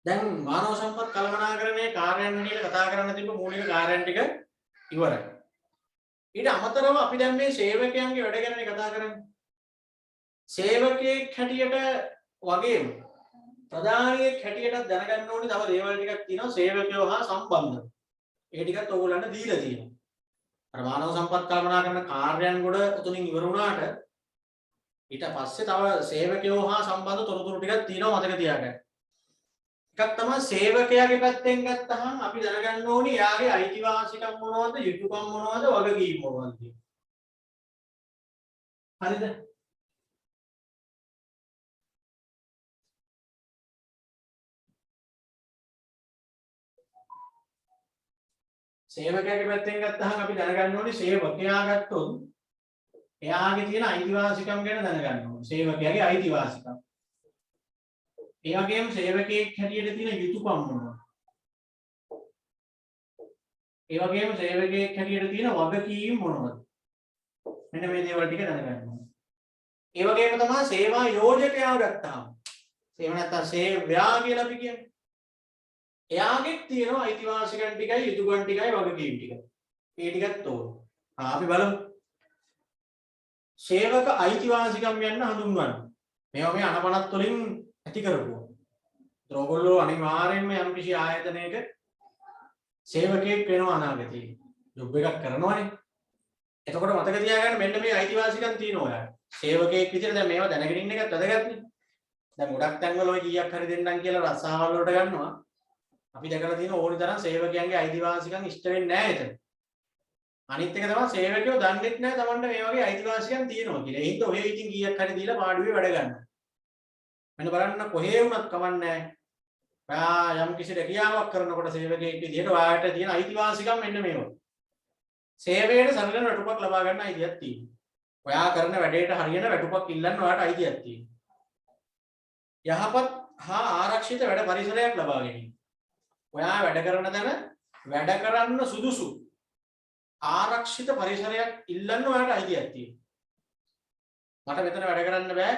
දැන් මානව සම්පත් කළමනාකරණයේ කාර්යයන් ගැන කතා කරන්න තිබ්බ මූලික කාර්යයන් ටික ඉවරයි. ඊට අමතරව අපි දැන් මේ සේවකයන්ගේ වැඩ ගැන කතා කරන්නේ. සේවකයෙක් හැටියට වගේම ප්‍රධානියෙක් හැටියට දැනගන්න ඕනේ තව දේවල් ටිකක් තියෙනවා සේවකයෝ හා සම්බන්ධ. ඒ ටිකත් ඕගොල්ලන්ට දීලා තියෙනවා. අර මානව සම්පත් කල්පනා කරන කාර්යයන් ගොඩ උතුණින් ඉවර වුණාට ඊට පස්සේ තව සේවකයෝ හා සම්බන්ධ තොරතුරු ටිකක් තියෙනවා මතක තියාගන්න. එකක් තමයි සේවකයාගේ පැත්තෙන් ගත්තහම අපි දැනගන්න ඕනේ යාගේ අයිතිවාසිකම් මොනවද, යුතුයකම් මොනවද, වගකීම් මොනවද කියලා. හරිද? සේවකයාගේ පැත්තෙන් ගත්තහම අපි දැනගන්න ඕනේ සේවකයා ගත්තොත් එයාගේ තියෙන අයිතිවාසිකම් ගැන දැනගන්න ඕනේ. සේවකයාගේ අයිතිවාසිකම්. ඒ වගේම සේවකයෙක් හැටියට තියෙන යුතුයකම් මොනවද? ඒ වගේම සේවකයෙක් හැටියට තියෙන වගකීම් මොනවද? මෙන්න මේ දේවල් ටික දැනගන්න ඕනේ. ඒ වගේම තමයි සේවා යෝජකයා ගත්තාම. එහෙම නැත්නම් සේවයා කියලා අපි කියන්නේ. එයාගේ තියෙන අයිතිවාසිකම් ටිකයි යුතුයකම් ටිකයි වගකීම් ටිකයි. ඒ ටිකත් ඕන. අපි බලමු. සේවක අයිතිවාසිකම් යන්න හඳුන්වන්න. මේවා මේ අනපනත් වලින් ඇති කරපුවා. ඒගොල්ලෝ අනිවාර්යෙන්ම යම් කිසි ආයතනයක සේවකයෙක් වෙනවා අනාගතේ. ජොබ් එකක් කරනවානේ. එතකොට මතක තියාගන්න මෙන්න මේ අයිතිවාසිකම් තියෙනවා ඔයාලට. සේවකයෙක් විදිහට දැන් මේවා දැනගෙන ඉන්න එකත් වැදගත්නේ. දැන් ගොඩක් තැන්වල ඔය කීයක් හරි දෙන්නම් කියලා රස්සාවල් වලට ගන්නවා. අපි දැකලා තියෙන ඕනි තරම් සේවකයන්ගේ අයිතිවාසිකම් ඉෂ්ට වෙන්නේ නැහැ එතන. අනිත් එක තමයි සේවකයෝ දන්නෙත් නැහැ Tamanට මේ වගේ අයිතිවාසිකම් තියෙනවා කියලා. ඒ හින්දා ඔය ඉතින් කීයක් හරි දීලා පාඩුවේ වැඩ ගන්නවා. මෙන්න බලන්න කොහේ වුණත් කමන්නේ නැහැ. ඔයා යම් කිසි රැකියාවක් කරනකොට සේවකයෙක් විදිහට ඔයාට තියෙන අයිතිවාසිකම් මෙන්න මේවා. සේවයට සරලව වැටුපක් ලබා ගන්න අයිතියක් තියෙනවා. ඔයා කරන වැඩේට හරියන වැටුපක් ඉල්ලන්න ඔයාට අයිතියක් තියෙනවා. යහපත් හා ආරක්ෂිත වැඩ පරිසරයක් ලබා ගැනීම. ඔයා වැඩ කරන තැන වැඩ කරන්න සුදුසු ආරක්ෂිත පරිසරයක් ඉල්ලන්න ඔයාට අයිතියක් තියෙනවා. මට මෙතන වැඩ කරන්න බෑ.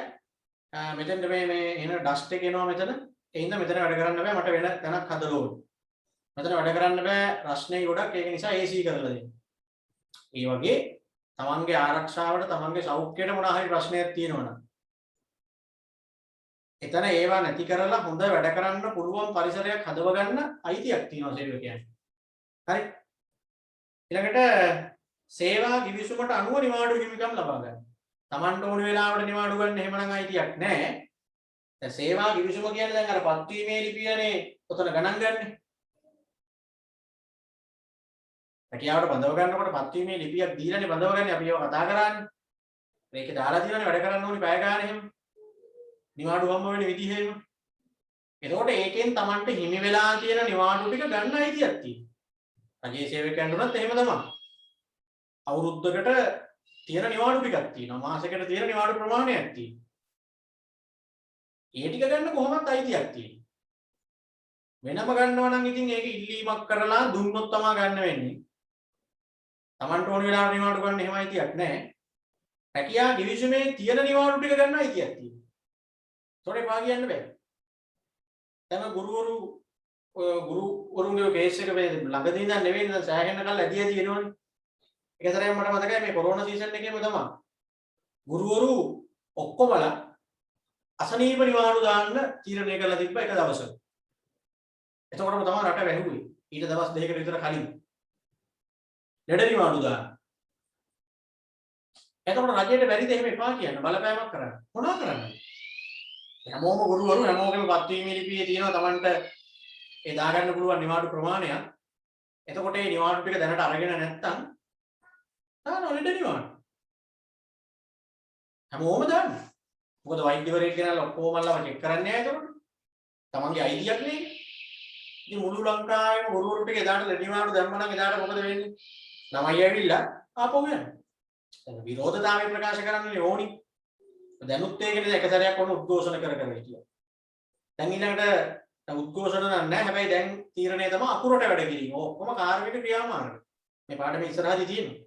මෙතෙන්ද මේ එන ඩස්ට් එක එනවා මෙතන. ඒ හින්දා මෙතන වැඩ කරන්න බෑ. මට වෙන තැනක් හදලා ඕනේ. මෙතන වැඩ කරන්න බෑ. රස්නේ ගොඩක් ඒක නිසා AC කරලා දෙන්න. ඒ වගේ තමන්ගේ ආරක්ෂාවට තමන්ගේ සෞඛ්‍යයට මොනවා හරි ප්‍රශ්නයක් තියෙනවනම් එතන ඒවා නැති කරලා හොඳ වැඩ කරන්න පුළුවන් පරිසරයක් හදව ගන්න අයිතියක් තියෙනවා සේවකයන්ට. හරි. ඊළඟට සේවා කිවිසුමට අනුව නිවාඩු හිමිකම් ලබා ගන්න. Tamanට ඕන වෙලාවට නිවාඩු ගන්න එහෙමනම් අයිතියක් නැහැ. දැන් සේවා කිවිසුම කියන්නේ දැන් අර පත්වීමේ ලිපියනේ ඔතන ගණන් ගන්න. රැකියාවට බඳව ගන්නකොට පත්වීමේ ලිපියක් දීලානේ බඳව ගන්න අපි ඒවා කතා කරන්නේ. මේකේ දාලා තියෙනනේ වැඩ කරන්න ඕනි පැය ගානේ එහෙම. නිවාඩු හම්බ වෙන විදිහ එහෙම. එතකොට ඒකෙන් Tamanට හිමි වෙලා තියෙන නිවාඩු ටික ගන්න අයිතියක් තියෙනවා. රජයේ සේවකයන්ට උනත් එහෙම තමයි. අවුරුද්දකට තියෙන නිවාඩු ටිකක් තියෙනවා. මාසෙකට තියෙන නිවාඩු ප්‍රමාණයක් තියෙනවා. ඒ ටික ගන්න කොහොමත් අයිතියක් තියෙනවා. වෙනම ගන්නවා නම් ඉතින් ඒක ඉල්ලීමක් කරලා දුන්නොත් තමයි ගන්න වෙන්නේ. Tamanට ඕන වෙලාවට නිවාඩු ගන්න එහෙම අයිතියක් නැහැ. රැකියා දිවිසුමේ තියෙන නිවාඩු ටික ගන්න අයිතියක් තියෙනවා. තොරේ පා කියන්න බෑ. දැන් ගුරුවරුන්ගේ කේස් එක මේ ළඟදී ඉඳන් නෙවෙයි දැන් සෑහෙන කල් ඇදී ඇදී එනවනේ. ඒක සරයන් මට මතකයි මේ කොරෝනා සීසන් එකේම තමයි. ගුරුවරු ඔක්කොමලා අසනීප නිවාඩු දාන්න තීරණය කරලා තිබ්බ එක දවසක. එතකොටම තමයි රට වැහුවේ. ඊට දවස් දෙකකට විතර කලින්. ලෙඩ නිවාඩු දාන්න. එතකොට රජයට බැරිද එහෙම එපා කියන්න බලපෑමක් කරන්න. මොනවා කරන්නේ? හැමෝම ගුරුවරු හැමෝගෙම පත්වීමේ ලිපියේ තියෙනවා Tamanට ඒ දාගන්න පුළුවන් නිවාඩු ප්‍රමාණයක්. එතකොට මේ නිවාඩු ටික දැනට අරගෙන නැත්තම් දාන්න ලෙඩ නිවාඩු. හැමෝම දාන්න. මොකද වෛද්‍යවරයෙක් ගෙනල්ලා ඔක්කොමල්ලාම චෙක් කරන්නේ නැහැ එතකොට. Tamanගේ අයිතියක් නේ. ඉතින් මුළු ලංකාවේම ගුරුවරු ටික එදාට ලෙඩ නිවාඩු දැම්මම නම් එදාට මොකද වෙන්නේ? ළමයි ඇවිල්ලා ආපහු යනවා. දැන් විරෝධතාවය ප්‍රකාශ කරන්න ඕනි. දැනුත් ඒකනේ එක සැරයක් වුණ උද්ඝෝෂණ කර හිටියා. දැන් ඊළඟට උද්ඝෝෂණ නැහැ. හැබැයි දැන් තීරණය තමයි අකුරට වැඩ කිරීම. ඔක්කොම කාර්මික ක්‍රියාමාර්ග. මේ පාඩමේ ඉස්සරහදී තියෙනවා.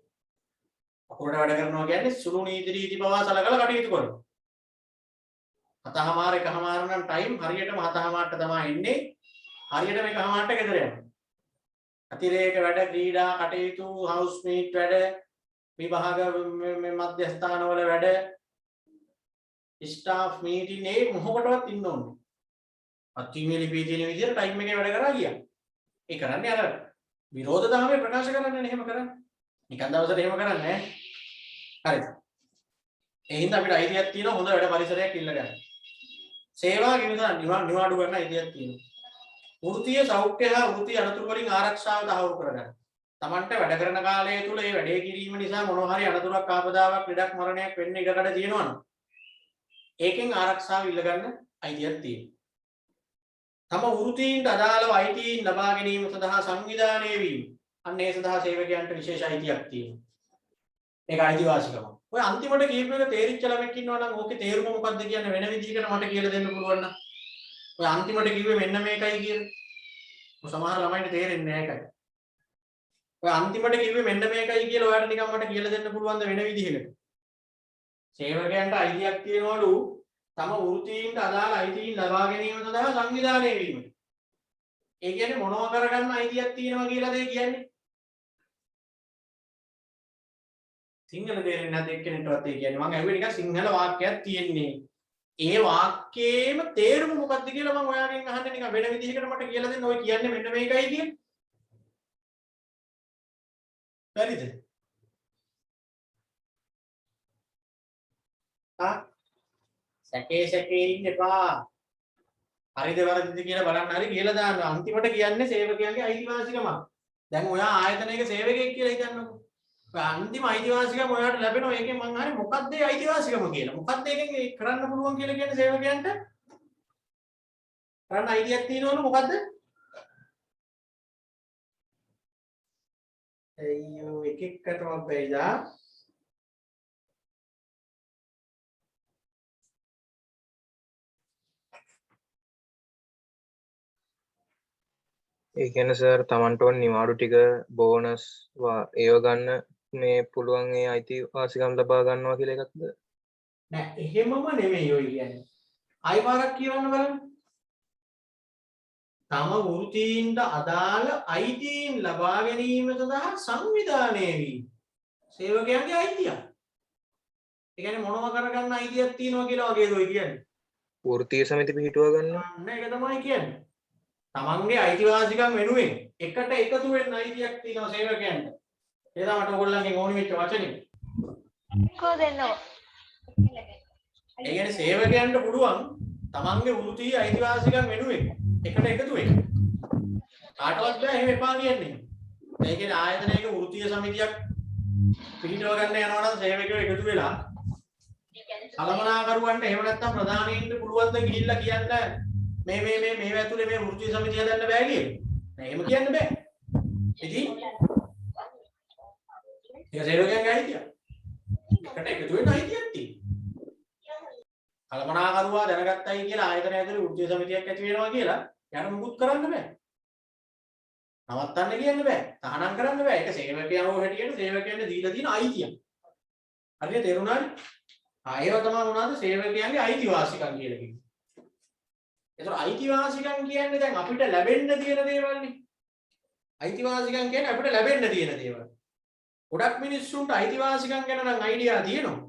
අකුරට වැඩ කරනවා කියන්නේ සුළු නීති රීති පවා සලකලා කටයුතු කරනවා. 7:00 1:00 නම් ටයිම් හරියටම 7:00ට තමයි එන්නේ. හරියටම 1:00ට ගෙදර යනවා. අතිරේක වැඩ ක්‍රීඩා කටයුතු හවුස් මීට් වැඩ විභාග මධ්‍යස්ථානවල වැඩ ස්ටාෆ් මීටින් ඒ මොහොකටවත් ඉන්න ඕනේ. අතිමේ ලිපිය තියෙන විදිහට ටයිම් එකේ වැඩ කරා ගියා. ඒ කරන්නේ අර විරෝධතාවය ප්‍රකාශ කරන්නනේ එහෙම කරන්නේ. නිකන් දවසට එහෙම කරන්නේ නැහැ. හරිද? ඒ හින්දා අපිට අයිතියක් තියෙනවා හොඳ වැඩ පරිසරයක් ඉල්ල ගන්න. සේවා කිවිසා නිවාඩු කරන්න අයිතියක් තියෙනවා. වෘත්තීය සෞඛ්‍ය හා වෘත්තීය අනතුරු වලින් ආරක්ෂාව තහවුරු කරගන්න. Tamante වැඩ කරන කාලය තුල මේ වැඩේ කිරීම නිසා මොනවා හරි අනතුරක් ආපදාවක් ලෙඩක් මරණයක් වෙන්න ඉඩකඩ තියෙනවනේ. ඒකෙන් ආරක්ෂාව ඉල්ල ගන්න අයිතියක් තියෙනවා. තම වෘත්තීන්ට අදාළව අයිතීන් ලබා ගැනීම සඳහා සංවිධානය වීම. අන්න ඒ සඳහා සේවකයන්ට විශේෂ අයිතියක් තියෙනවා. ඒක අයිතිවාසිකම. ඔය අන්තිමට කියපු එක තේරිච්ච ළමෙක් ඉන්නවා නම් ඕකේ තේරුම මොකක්ද කියන්නේ වෙන විදිහකට මට කියලා දෙන්න පුළුවන් නම්. ඔය අන්තිමට කිව්වේ මෙන්න මේකයි කියලා. ඔය සමහර ළමයින්ට තේරෙන්නේ නැහැ ඒකයි. ඔය අන්තිමට කිව්වේ මෙන්න මේකයි කියලා ඔයාලට නිකන් මට කියලා දෙන්න පුළුවන් ද වෙන විදිහකට. සේවකයන්ට අයිතියක් තියෙනවලු තම වෘත්තීන්ට අදාළ අයිතීන් ලබා ගැනීම සඳහා සංවිධානය වීම. ඒ කියන්නේ මොනවා කරගන්න අයිතියක් තියෙනවා කියලාද ඒ කියන්නේ? සිංහල තේරෙන්නේ නැද්ද එක්කෙනෙක්ටවත් ඒ කියන්නේ? මම අහුවේ නිකන් සිංහල වාක්‍යයක් තියෙන්නේ. ඒ වාක්‍යයේම තේරුම මොකක්ද කියලා මම ඔයාගෙන් අහන්නේ නිකන් වෙන විදිහකට මට කියලා දෙන්න. ඔය කියන්නේ මෙන්න මේකයි කියන්නේ. හරිද? සැකේ ඉන්න එපා. හරිද වැරදිද කියලා බලන්න හරි කියලා දාන්න. අන්තිමට කියන්නේ සේවකයන්ගේ අයිතිවාසිකම. දැන් ඔයා ආයතනයක සේවකයෙක් කියලා හිතන්නකෝ. ඔය අන්තිම අයිතිවාසිකම ඔයාට ලැබෙනවා. ඒකෙන් මං අහන්නේ මොකක්ද ඒ අයිතිවාසිකම කියලා. මොකක්ද ඒකෙන් කරන්න පුළුවන් කියලා කියන්නේ සේවකයන්ට? කරන්න අයිතියක් තියෙනවලු මොකද්ද? අයියෝ එක එකටම බැයිදා. ඒ කියන්නේ සර් Tamanට ඕන නිවාඩු ටික බෝනස් ඒව ගන්න මේ පුළුවන් ඒ අයිතිවාසිකම් ලබා ගන්නවා කියලා එකක්ද? නෑ එහෙමම නෙමෙයි ඔය කියන්නේ. ආයි පාරක් කියවන්න බලන්න. තම වෘත්තීන්ට අදාළ අයිතීන් ලබා ගැනීම සඳහා සංවිධානය වීම. සේවකයන්ගේ අයිතිය. ඒ කියන්නේ මොනව කරගන්න අයිතියක් තියෙනවා කියලා වගේද ඔය කියන්නේ? වෘත්තීය සමිති පිහිටුවා ගන්න. නෑ ඒක තමයි කියන්නේ. තමන්ගේ අයිතිවාසිකම් වෙනුවෙන් එකට එකතු වෙන්න අයිතියක් තියෙනවා සේවකයන්ට. ඒ තමයි මට ඕගොල්ලන්ගෙන් ඕනි වෙච්ච වචනේ. කොහෙන්ද? ඒ කියන්නේ සේවකයන්ට පුළුවන් තමන්ගේ වෘත්තීය අයිතිවාසිකම් වෙනුවෙන් එකට එකතු වෙන්න. කාටවත් බෑ එහෙම එපා කියන්නේ. ඒ කියන්නේ ආයතනයක වෘත්තීය සමිතියක් පිළිටව ගන්න යනවා නම් සේවකයෝ එකතු වෙලා කළමනාකරුවන්ට එහෙම නැත්නම් ප්‍රධානීන්ට පුළුවන් ද ගිහිල්ලා කියන්න මේ ඇතුලේ මේ වෘත්තීය සමිතිය හදන්න බෑ කියලා. නෑ එහෙම කියන්න බෑ. ඉතින් ඒක සේවකයන්ගේ අයිතිය. එකට එකතු වෙන්න අයිතියක් තියෙනවා. කළමනාකරුවා දැනගත්තයි කියලා ආයතනය ඇතුලේ වෘත්තීය සමිතියක් ඇති වෙනවා කියලා යාට මුකුත් කරන්න බෑ. නවත්තන්න කියන්න බෑ. තහනම් කරන්න බෑ. ඒක සේවකයන්ව හැටියට සේවකයන්ට දීලා තියෙන අයිතිය. හරියට තේරුණාද? ඒව තමයි මොනවද සේවකයන්ගේ අයිතිවාසිකම් කියලා කියන්නේ. ඒතර අයිතිවාසිකම් කියන්නේ දැන් අපිට ලැබෙන්න තියෙන දේවල්නේ. අයිතිවාසිකම් කියන්නේ අපිට ලැබෙන්න තියෙන දේවල්. ගොඩක් මිනිස්සුන්ට අයිතිවාසිකම් ගැන නම් අයිඩියා තියෙනවා.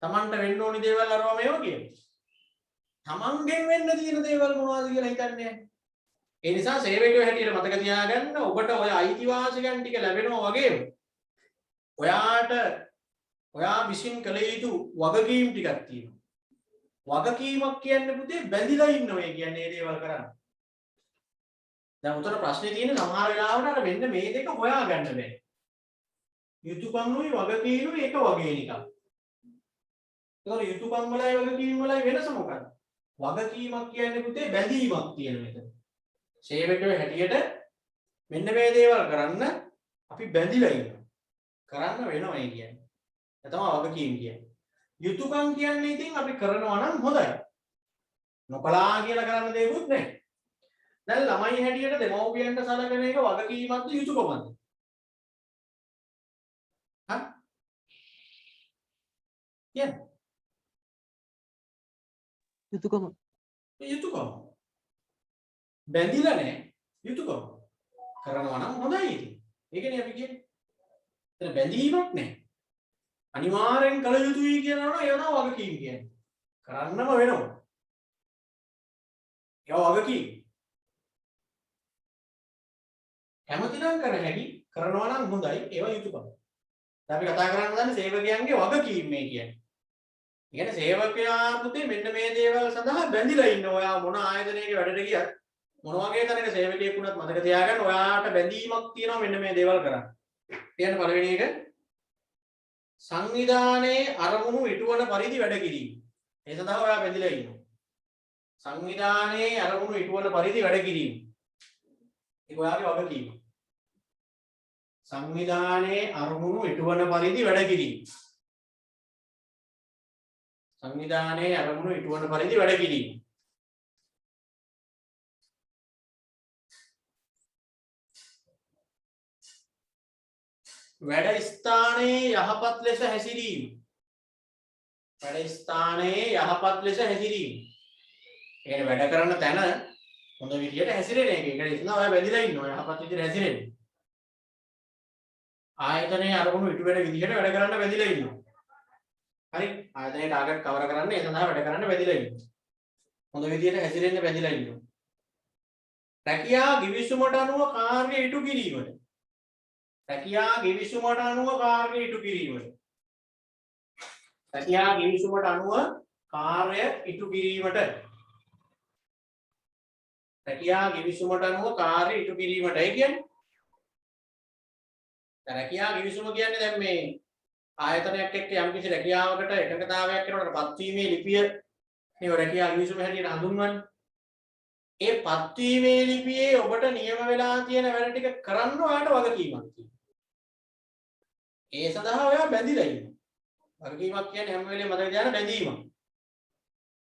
Tamanට වෙන්න ඕනි දේවල් අරවා මේවා කියන්නේ. Tamanගෙන් වෙන්න තියෙන දේවල් මොනවද කියලා හිතන්නේ නැහැ. ඒ නිසා සේවකයෝ හැටියට මතක තියාගන්න ඔබට ඔය අයිතිවාසිකම් ටික ලැබෙනවා වගේම ඔයා විශ්ින් කළ යුතු වගකීම් ටිකක් තියෙනවා. වගකීමක් කියන්නේ පුතේ බැඳිලා ඉන්නවා කියන්නේ මේ දේවල් කරන්න. දැන් උතන ප්‍රශ්නේ තියෙන්නේ සමහර වෙලාවට අර වෙන්න මේ දෙක හොයාගන්න බෑ. යුතුයකම්නුයි වගකීමුයි එක වගේ නිකන්. ඒතකොට යුතුයකම් වලයි වගකීම් වලයි වෙනස මොකක්ද? වගකීමක් කියන්නේ පුතේ බැඳීමක් තියෙන මෙතන. සේවකයෝ හැටියට මෙන්න මේ දේවල් කරන්න අපි බැඳිලා ඉන්නවා. කරන්න වෙනවා ඒ කියන්නේ. ඒ තමයි වගකීම් කියන්නේ. යුතුයකම් කියන්නේ ඉතින් අපි කරනවා නම් හොඳයි. නොකලා කියලා කරන්න දෙයක්වත් නැහැ. දැන් ළමයි හැටියට දෙමව්පියන්ට සලකන එක වගකීමක්ද යුතුයකමක්ද? හරි? කියන්නේ යුතුයකම. බැඳිලා නැහැ යුතුයකම. කරනවා නම් හොඳයි ඉතින්. ඒකනේ අපි කියන්නේ. එතන බැඳීමක් නැහැ. අනිවාර්යෙන් කළ යුතුයි කියනවා නම් ඒව තමයි වගකීම් කියන්නේ. කරන්නම වෙනවා. ඒවා වගකීම්. හැමතිනම් කර හැකි කරනවා නම් හොඳයි ඒවා යුතුයකම්. දැන් අපි කතා කරන්න දන්නේ සේවකයන්ගේ වගකීම් මේ කියන්නේ. කියන්නේ සේවකයා පුතේ මෙන්න මේ දේවල් සඳහා බැඳිලා ඉන්න ඔයා මොන ආයතනයක වැඩට ගියත් මොන වගේ තැනක සේවකයෙක් වුණත් මතක තියාගන්න ඔයාට බැඳීමක් තියෙනවා මෙන්න මේ දේවල් කරන්න. කියන්නේ පළවෙනි එක සංවිධානයේ අරමුණු ඉටුවන පරිදි වැඩ කිරීම. ඒ සඳහා ඔයා බැඳිලා ඉන්නවා. සංවිධානයේ අරමුණු ඉටුවන පරිදි වැඩ කිරීම. ඒක ඔයාගේ වගකීම. සංවිධානයේ අරමුණු ඉටුවන පරිදි වැඩ කිරීම. සංවිධානයේ අරමුණු ඉටුවන පරිදි වැඩ කිරීම. වැඩ ස්ථානයේ යහපත් ලෙස හැසිරීම. වැඩ ස්ථානයේ යහපත් ලෙස හැසිරීම. ඒ කියන්නේ වැඩ කරන තැන හොඳ විදියට හැසිරෙන එක. ඒකට ඉතින් ඔය බැඳිලා ඉන්නවා යහපත් විදියට හැසිරෙන්න. ආයතනයේ අරමුණු ඉටු වෙන විදිහට වැඩ කරන්න බැඳිලා ඉන්නවා. හරි? ආයතනයේ ටාගට් කවර කරන්න ඒ සඳහා වැඩ කරන්න බැඳිලා ඉන්නවා. හොඳ විදියට හැසිරෙන්න බැඳිලා ඉන්නවා. රැකියා ගිවිසුමට අනුව කාර්ය ඉටු කිරීමට. රැකියා ගිවිසුමට අනුව කාර්ය ඉටු කිරීමට. රැකියා ගිවිසුමට අනුව කාර්ය ඉටු කිරීමට. රැකියා ගිවිසුමට අනුව කාර්ය ඉටු කිරීමට. ඒ කියන්නේ රැකියා ගිවිසුම කියන්නේ දැන් මේ ආයතනයක් එක්ක යම්කිසි රැකියාවකට එකඟතාවයක් කරනකොට පත්වීමේ ලිපිය නේ රැකියා ගිවිසුම හැටියට හඳුන්වන්නේ. ඒ පත්වීමේ ලිපියේ ඔබට නියම වෙලා තියෙන වැඩ ටික කරන්න ඔයාලට වගකීමක් තියෙනවා. ඒ සඳහා ඔයා බැඳිලා ඉන්නවා. වගකීමක් කියන්නේ හැම වෙලේම මතක තියාගන්න බැඳීමක්.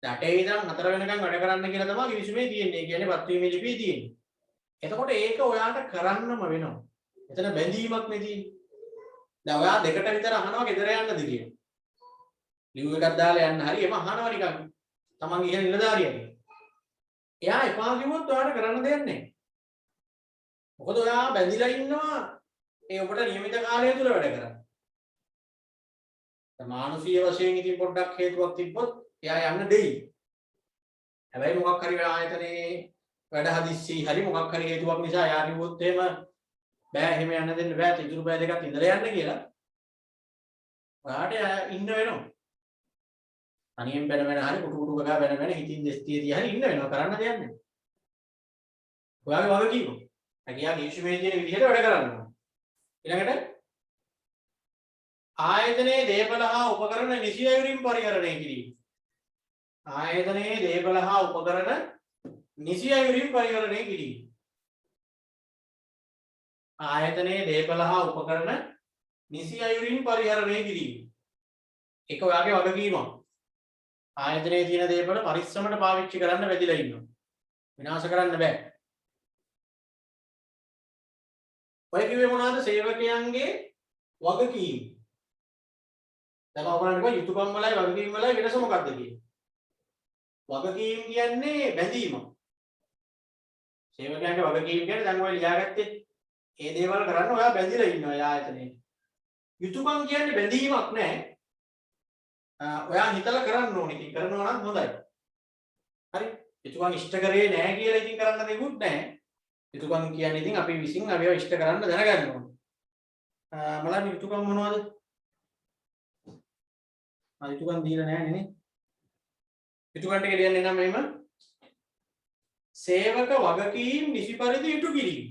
8 ඉඳන් 4 වෙනකන් වැඩ කරන්න කියලා තමයි ගිවිසුමේ තියෙන්නේ. ඒ කියන්නේ පත්වීමේ ලිපියේ තියෙන්නේ. එතකොට ඒක ඔයාලට කරන්නම වෙනවා. එතන බැඳීමක් නේ තියෙන්නේ. දැන් ඔයා දෙකට විතර අහනවා ගෙදර යන්නද කියලා. ලියුම් එකක් දාලා යන්න හරි එම අහනවා නිකන්. තමන් ඉහළ නිලධාරියෙක්. එයා එපා කිව්වොත් ඔයාලට කරන්න දෙයක් නැහැ. මොකද ඔයා බැඳිලා ඉන්නවා ඒ ඔබට නියමිත කාලය තුල වැඩ කරන්න. දැන් මානසික වශයෙන් ඉතින් පොඩ්ඩක් හේතුවක් තිබ්බොත් එයා යන්න දෙයි. හැබැයි මොකක් හරි ආයතනයේ වැඩ හදිස්සි හරි මොකක් හරි හේතුවක් නිසා එයා කිව්වොත් එහෙම බෑ එහෙම යන්න දෙන්න බෑ ඉතුරු බෑ දෙකක් ඉඳලා යන්න කියලා. ඔයාට ඉන්න වෙනවා. අනියෙන් බැන හරි කුටු කුටු ගගා බැන හිතින් දෙස්තිය තිය හරි ඉන්න වෙනවා කරන්න දෙයක් නැහැ. ඔයාගේ වගකීම. රැකියා ගිවිසුමේ තියෙන විදිහට වැඩ කරන්න ඕන. ඊළඟට ආයතනයේ දේපල හා උපකරණ නිසි අයුරින් පරිහරණය කිරීම. ආයතනයේ දේපල හා උපකරණ නිසි අයුරින් පරිහරණය කිරීම. ආයතනයේ දේපල හා උපකරණ නිසි අයුරින් පරිහරණය කිරීම. ඒක ඔයාගේ වගකීමක්. ආයතනයේ තියෙන දේපල පරිස්සමට පාවිච්චි කරන්න වැදිලා ඉන්නවා. විනාශ කරන්න බෑ. ඔය කිව්වේ මොනවද? සේවකයන්ගේ වගකීම්. දැන් ඔයගොල්ලන්ට කිව්වා යුතුයකම් වලයි වගකීම් වලයි වෙනස මොකක්ද කියන්නේ? වගකීම් කියන්නේ බැඳීම. සේවකයන්ගේ වගකීම් කියන්නේ දැන් ඔය ලියාගත්තේ ඒ දේවල් කරන්න ඔයා බැඳිලා ඉන්නවා ආයතනයේ. යුතුයකම් කියන්නේ බැඳීමක් නෑ. ඔයා හිතලා කරන්න ඕනේ. ඉතින් කරනවා නම් හොඳයි. හරි. යුතුයකම් ඉෂ්ට කරේ නෑ කියලා ඉතින් කරන්න දෙයක් නෑ. යුතුයකම් කියන්නේ ඉතින් අපි විසින් අවිව ඉෂ්ට කරන්න දැනගන්න ඕනේ. බලන්න යුතුයකම් මොනවද? යුතුයකම් දීලා නෑනේ නේ. යුතුයකම් ටික ලියන්නේ නම් මෙහෙම සේවක වගකීම් නිසි පරිදි ඉටු කිරීම.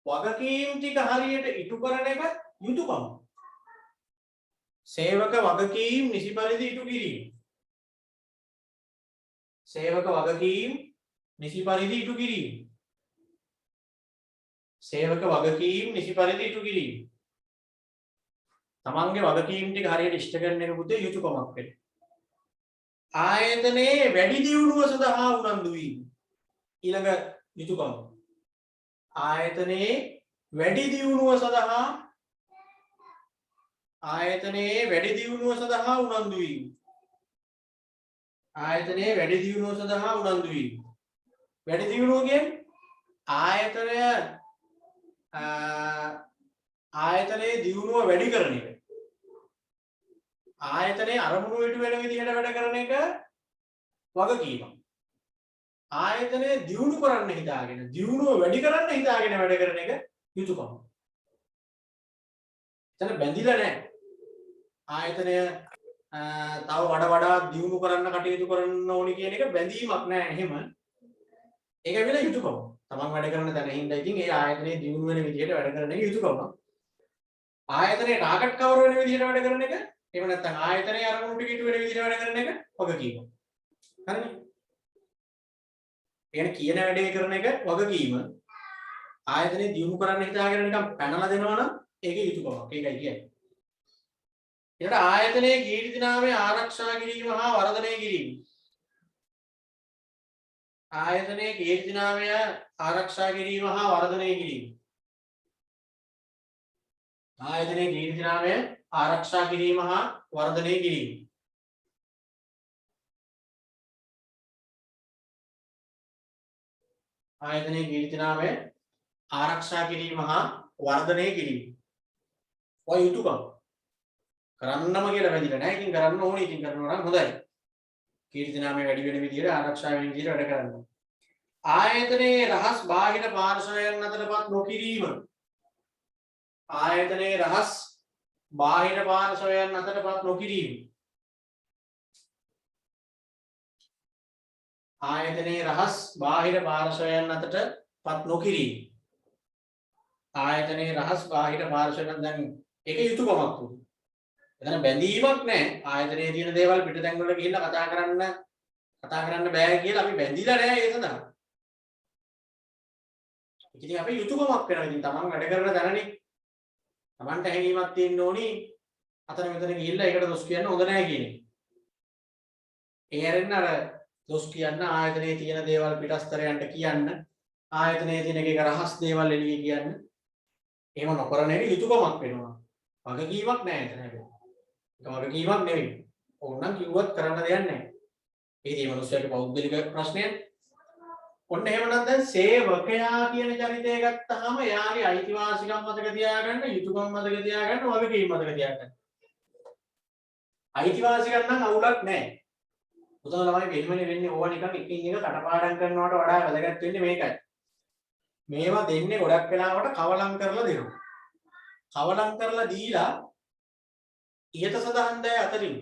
වගකීම් ටික හරියට ඉටු කරන එක යුතුයකම. සේවක වගකීම් නිසි පරිදි ඉටු කිරීම. සේවක වගකීම් නිසි පරිදි ඉටු කිරීම. සේවක වගකීම් නිසි පරිදි ඉටු කිරීම. තමන්ගේ වගකීම් ටික හරියට ඉෂ්ට කරන එක පුතේ යුතුයකමක් වෙනවා. ආයතනයේ වැඩි දියුණුව සඳහා උනන්දු වීම. ඊළඟ යුතුයකම. ආයතනයේ වැඩි දියුණුව සඳහා උනන්දු වීම. ආයතනයේ වැඩි දියුණුව සඳහා උනන්දු වීම. වැඩි දියුණුව කියන්නේ ආයතනය ආයතනයේ දියුණුව වැඩි කරන එක. ආයතනයේ අරමුණු වලට වෙන විදිහට වැඩ කරන එක වගකීමක්. ආයතනය දියුණු කරන්න හිතාගෙන දියුණුව වැඩි කරන්න හිතාගෙන වැඩ කරන එක යුතුයකම. එතන බැඳිලා නැහැ. ආයතනය තව වඩා දියුණු කරන්න කටයුතු කරන්න ඕනි කියන එක බැඳීමක් නැහැ එහෙම. ඒක විල යුතුයකම. තමන් වැඩ කරන තැන හින්දා ඉතින් ඒ ආයතනයේ දියුණු වෙන විදිහට වැඩ කරන එක යුතුයකම. ආයතනයේ ටාගට් කවර් වෙන විදිහට වැඩ කරන එක එහෙම නැත්නම් ආයතනයේ අරමුණු ටික ඉටු වෙන විදිහට වැඩ කරන එක වගකීම. හරිනේ? يعني කියන වැඩේ කරන එක වගකීම. ආයතනයේ දියුණු කරන්න හිතාගෙන නිකන් පැනලා දෙනවා නම් ඒක යුතුයකමක්. ඒකයි කියන්නේ. ඊට ආයතනයේ කීර්ති නාමය ආරක්ෂා කිරීම හා වර්ධනය කිරීම. ආයතනයේ කීර්ති නාමය ආරක්ෂා කිරීම හා වර්ධනය කිරීම. ආයතනයේ කීර්ති නාමය ආරක්ෂා කිරීම හා වර්ධනය කිරීම. ආයතනයේ කීර්ති නාමය ආරක්ෂා කිරීම හා වර්ධනය කිරීම. ඔය යුතුයකම්. කරන්නම කියලා වැදිලා නැහැ. ඉතින් කරන්න ඕනේ. ඉතින් කරනවා නම් හොඳයි. කීර්ති නාමය වැඩි වෙන විදිහට ආරක්ෂා වෙන විදිහට වැඩ කරන්න. ආයතනයේ රහස් බාහිර පාර්ශවයන් අතරපත් නොකිරීම. ආයතනයේ රහස් බාහිර පාර්ශවයන් අතරපත් නොකිරීම. ආයතනයේ රහස් බාහිර පාර්ශවයන් අතරපත් නොකිරීම. ආයතනයේ රහස් බාහිර පාර්ශවයන් දැන් ඒක යුතුයකමක් උනේ. එතන බැඳීමක් නැහැ. ආයතනයේ තියෙන දේවල් පිටතැන් වල ගිහිල්ලා කතා කරන්න බෑ කියලා අපි බැඳිලා නැහැ ඒ සඳහා. ඉතින් අපි යුතුයකමක් වෙනවා. ඉතින් තමන් වැඩ කරන තැනනේ තමන්ට හැඟීමක් තියෙන්න ඕනි. අතන මෙතන ගිහිල්ලා ඒකට දොස් කියන්න හොඳ නැහැ කියන එක. ඒ හැරෙන්න අර දොස් කියන්න ආයතනයේ තියෙන දේවල් පිටස්තරයන්ට කියන්න ආයතනයේ තියෙන එක රහස් දේවල් එළිය කියන්න. එහෙම නොකරන එක යුතුයකමක් වෙනවා. වගකීමක් නැහැ එතන හැබැයි. ඒක වගකීමක් නෙවෙයි. ඕනනම් කිව්වත් කරන්න දෙයක් නැහැ. ඒ මනුස්සයාගේ පෞද්ගලික ප්‍රශ්නයක්. ඔන්න එහෙමනම් දැන් සේවකයා කියන චරිතය ගත්තාම යාගේ අයිතිවාසිකම් මතක තියාගන්න, යුතුයකම් මතක තියාගන්න, වගකීම් මතක තියාගන්න. අයිතිවාසිකම් නම් අවුලක් නැහැ. උතන ළමයි වෙන්නේ ඕවා නිකන් එකින් එක කටපාඩම් කරනවට වඩා වැදගත් වෙන්නේ මේකයි. මේවා දෙන්නේ ගොඩක් වෙලාවට කවලම් කරලා දෙනවා. කවලම් කරලා දීලා ඊට සඳහන් දෑ අතරින්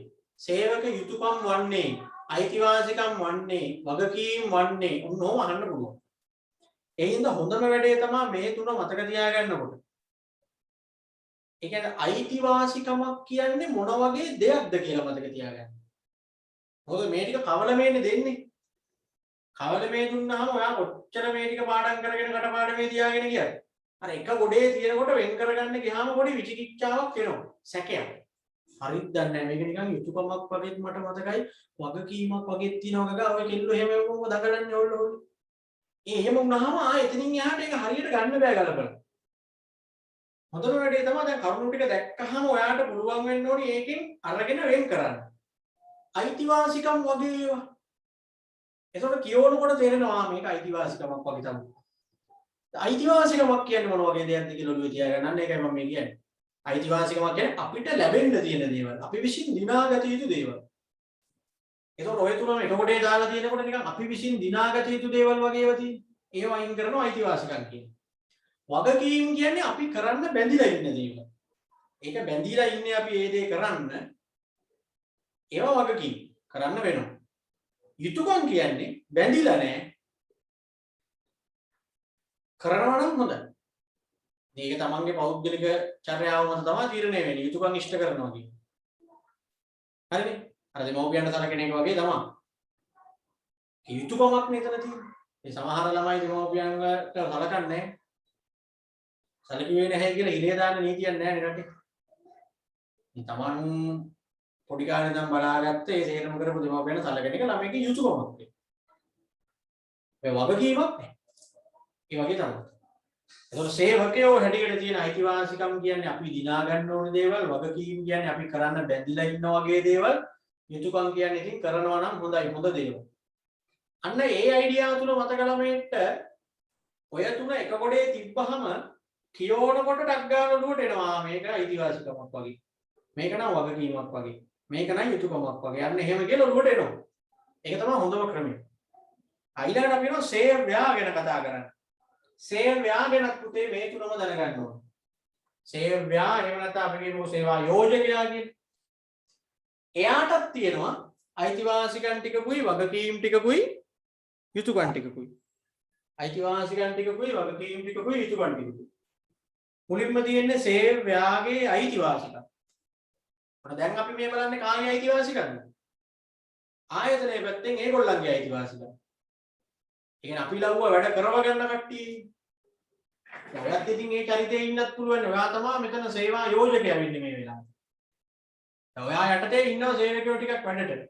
සේවක යුතුයකම් වන්නේ අයිතිවාසිකම් වන්නේ වගකීම් වන්නේ ඔන්නෝම අහන්න පුළුවන්. ඒ හින්දා හොඳම වැඩේ තමයි මේ තුන මතක තියාගන්නකොට. ඒ කියන්නේ අයිතිවාසිකමක් කියන්නේ මොන වගේ දෙයක්ද කියලා මතක තියාගන්න. මොකද මේ ටික කවලමේනේ දෙන්නේ. කවලමේ දුන්නාම ඔයා කොච්චර මේ ටික පාඩම් කරගෙන කටපාඩමේ තියාගෙන ගියද? අර එක ගොඩේ තියෙනකොට වෙන් කරගන්න ගියාම පොඩි විචිකිච්ඡාවක් එනවා. සැකයක්. හරිද දන්නේ නැහැ. මේක නිකන් යුතුයකමක් වගේ මට මතකයි වගකීමක් වගේ තියෙනවා ගගා. ඔය කෙල්ලෝ එහෙම වුණොත් දඟලන්නේ ඕල්ලෝ. එහෙම වුණාම එතනින් එහාට ඒක හරියට ගන්න බෑ ගලපලා. හොඳම වැඩේ තමයි දැන් කරුණු ටික දැක්කහම ඔයාට පුළුවන් වෙන්න ඕනි ඒකෙන් අරගෙන වෙන් කරන්න. අයිතිවාසිකම් වගේ ඒවා. ඒතකොට කියවනකොට තේරෙනවා මේක අයිතිවාසිකමක් වගේ තමයි. අයිතිවාසිකමක් කියන්නේ මොන වගේ දෙයක්ද කියලා ඔළුවේ තියාගන්න. ඒකයි මම මේ කියන්නේ. අයිතිවාසිකමක් කියන්නේ අපිට ලැබෙන්න තියෙන දේවල්. අපි විසින් දිනාගත යුතු දේවල්. ඒතකොට ඔය තුනම එතකොටේ දාලා තියෙනකොට නිකන් අපි විසින් දිනාගත යුතු දේවල් වගේ ඒවා තියෙන. ඒව අයින් කරනවා අයිතිවාසිකම් කියන්නේ. වගකීම් කියන්නේ අපි කරන්න බැඳිලා ඉන්න දේවල්. ඒක බැඳිලා ඉන්නේ අපි ඒ දේ කරන්න. ඒවා වගකීම් කරන්න වෙනවා. යුතුයකම් කියන්නේ බැඳිලා නැහැ. කරනවා නම් හොඳයි. මේක තමන්ගේ පෞද්ගලික චර්යාව මත තමයි තීරණය වෙන්නේ. යුතුයකම් ඉෂ්ට කරනවා කියන්නේ. හරිනේ? අර දෙමව්පියන්ට සලකන එක වගේ තමයි. යුතුයකමක් නේ එතන තියෙන්නේ. මේ සමහර ළමයි දෙමව්පියන්ට සලකන්නේ නැහැ. සලකුවේ නැහැ කියලා ඉරේ දාන්න නීතියක් නැහැ නේ රටේ. මේ තමන් පොඩි කාලේ ඉඳන් බලාගත්ත ඒ සේරම කරපු දෙමව්පියන් සලකන එක ළමයිගේ යුතුයකමක් නේ. මේ වගකීමක් නැහැ. ඒ වගේ තමයි. ඒතකොට සේවකයෝ හැටියට තියෙන අයිතිවාසිකම් කියන්නේ අපි දිනා ගන්න ඕන දේවල්, වගකීම් කියන්නේ අපි කරන්න බැඳිලා ඉන්න වගේ දේවල්, යුතුයකම් කියන්නේ ඉතින් කරනවා නම් හොඳයි හොඳ දේවල්. අන්න ඒ අයිඩියාව තුල මතක ළමයින්ට ඔය තුන එක කොටේ තිබ්බහම කියෝනකොට ටක් ගාලා ඔළුවට එනවා මේක අයිතිවාසිකමක් වගේ. මේක නම් වගකීමක් වගේ. මේක නම් යුතුයකමක් වගේ. අන්න එහෙම කියලා ඔළුවට එනවා. ඒක තමයි හොඳම ක්‍රමය. ඊළඟට අපි යනවා සේව්‍යා ගැන කතා කරන්න. සේව්‍යා ගැන පුතේ මේ තුනම දැනගන්න ඕනේ. සේව්‍යා එහෙම නැත්නම් අපි කියමු සේවා යෝජකයා කියන. එයාටත් තියෙනවා අයිතිවාසිකම් ටිකකුයි වගකීම් ටිකකුයි යුතුයකම් ටිකකුයි. අයිතිවාසිකම් ටිකකුයි වගකීම් ටිකකුයි යුතුයකම් ටිකකුයි. මුලින්ම තියෙන්නේ සේව්‍යාගේ අයිතිවාසිකම්. දැන් අපි මේ බලන්නේ කාගේ අයිතිවාසිකම්ද? ආයතනයේ පැත්තෙන් ඒගොල්ලන්ගේ අයිතිවාසිකම්. ඒ කියන්නේ අපි ලව්ව වැඩ කරව ගන්න කට්ටිය. ඔයත් ඉතින් ඒ චරිතේ ඉන්නත් පුළුවන්. ඔයා තමයි මෙතන සේවා යෝජකයා වෙන්නේ මේ වෙලාවේ. ඔයා යටතේ ඉන්නවා සේවකයෝ ටිකක් වැඩට.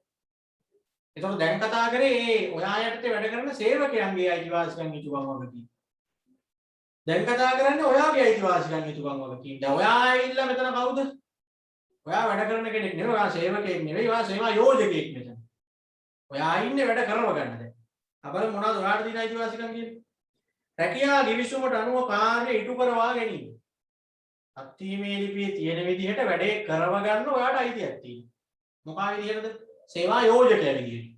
ඒතකොට දැන් කතා කරේ ඒ ඔයා යටතේ වැඩ කරන සේවකයන්ගේ අයිතිවාසිකම් යුතුයකම් වගකීම්. දැන් කතා කරන්නේ ඔයාගේ අයිතිවාසිකම් යුතුයකම් වගකීම්. දැන් ඔයා ඇවිල්ලා මෙතන කවුද? ඔයා වැඩ කරන කෙනෙක් නෙවෙයි. ඔයා සේවකයෙක් නෙවෙයි. ඔයා සේවා යෝජකයෙක් මෙතන. ඔයා ඉන්නේ වැඩ කරව ගන්න දැන්. අපල මොනවද ඔයාට තියෙන අයිතිවාසිකම් කියන්නේ? රැකියා ගිවිසුමට අනුව කාර්ය ඉටු කරවා ගැනීම. අත්ීමේ ලිපියේ තියෙන විදිහට වැඩේ කරව ගන්න ඔයාට අයිතියක් තියෙනවා. මොකා විදිහටද? සේවා යෝජකයා විදිහට.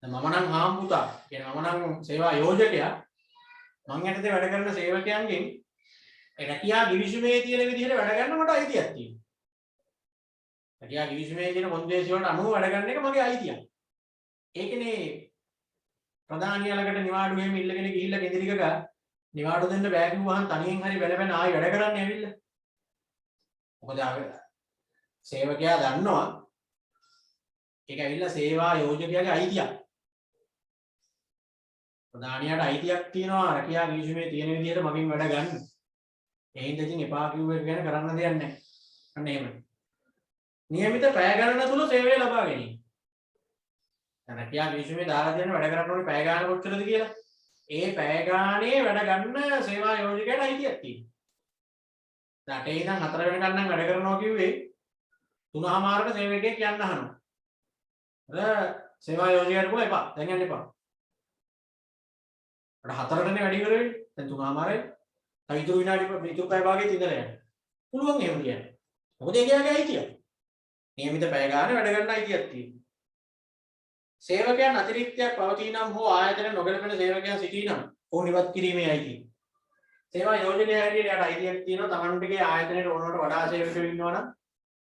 දැන් මම නම් හාම්පුතා. කියන්නේ මම නම් සේවා යෝජකයා. මං යටතේ වැඩ කරන සේවකයන්ගෙන් ඒ රැකියා ගිවිසුමේ තියෙන විදිහට වැඩ ගන්න මට අයිතියක් තියෙනවා. රැකියා ගිවිසුමේ තියෙන කොන්දේසි වලට අනුව වැඩ ගන්න එක මගේ අයිතියක්. ඒකනේ ප්‍රධානියලකට නිවාඩු එහෙම ඉල්ලගෙන ගිහිල්ලා ගෙදරික නිවාඩු දෙන්න බෑ කිව්වහම තනියෙන් හරි වැඩ ආයි වැඩ කරන්න ඇවිල්ලා. මොකද සේවකයා දන්නවා ඒක ඇවිල්ලා සේවා යෝජකයාගේ අයිතියක්. ප්‍රධානියාට අයිතියක් තියෙනවා රැකියා ගිවිසුමේ තියෙන විදිහට මගින් වැඩ ගන්න. ඒ හින්දා ඉතින් එපා කිව්ව එක ගැන කරන්න දෙයක් නැහැ. අන්න එහෙමයි. નિયમિત පැය ගණන තුල සේවය ලබා ගැනීම. රැකියා ගිවිසුමේ දාලා දෙන වැඩ කරන්න ඕනේ පැය ගාන කොච්චරද කියලා. ඒ පැය ගානේ වැඩ ගන්න සේවා යෝජකයාට අයිතියක් තියෙනවා. දැන් 8 ඉඳන් 4 වෙනකන් නම් වැඩ කරනවා කිව්වේ 3:00ට සේවකයෙක් යන්න අහනවා. අර සේවා යෝජකයාට පුළුවන් එපා. දැන් යන්න එපා. අර 4ටනේ වැඩි කර වෙන්නේ. දැන් 3:00යි. අයිතුරු විනාඩි ඉතුරු පැය භාගෙත් ඉඳලා යන්න. පුළුවන් එහෙම කියන්නේ. මොකද ඒ කියන්නේ අයිතිය. નિયમિત පැය ගානේ වැඩ ගන්න අයිතියක් තියෙනවා. සේවකයන් අතිරික්තයක් පවතිනම් හෝ ආයතන නොගැලපෙන සේවකයන් සිටිනම් ඔවුන් ඉවත් කිරීමේ අයිතිය. සේවා යෝජනයේ හැටියට යාට අයිතියක් තියෙනවා තමන්ටගේ ආයතනයේ ඕනකට වඩා සේවකයෝ ඉන්නවා නම්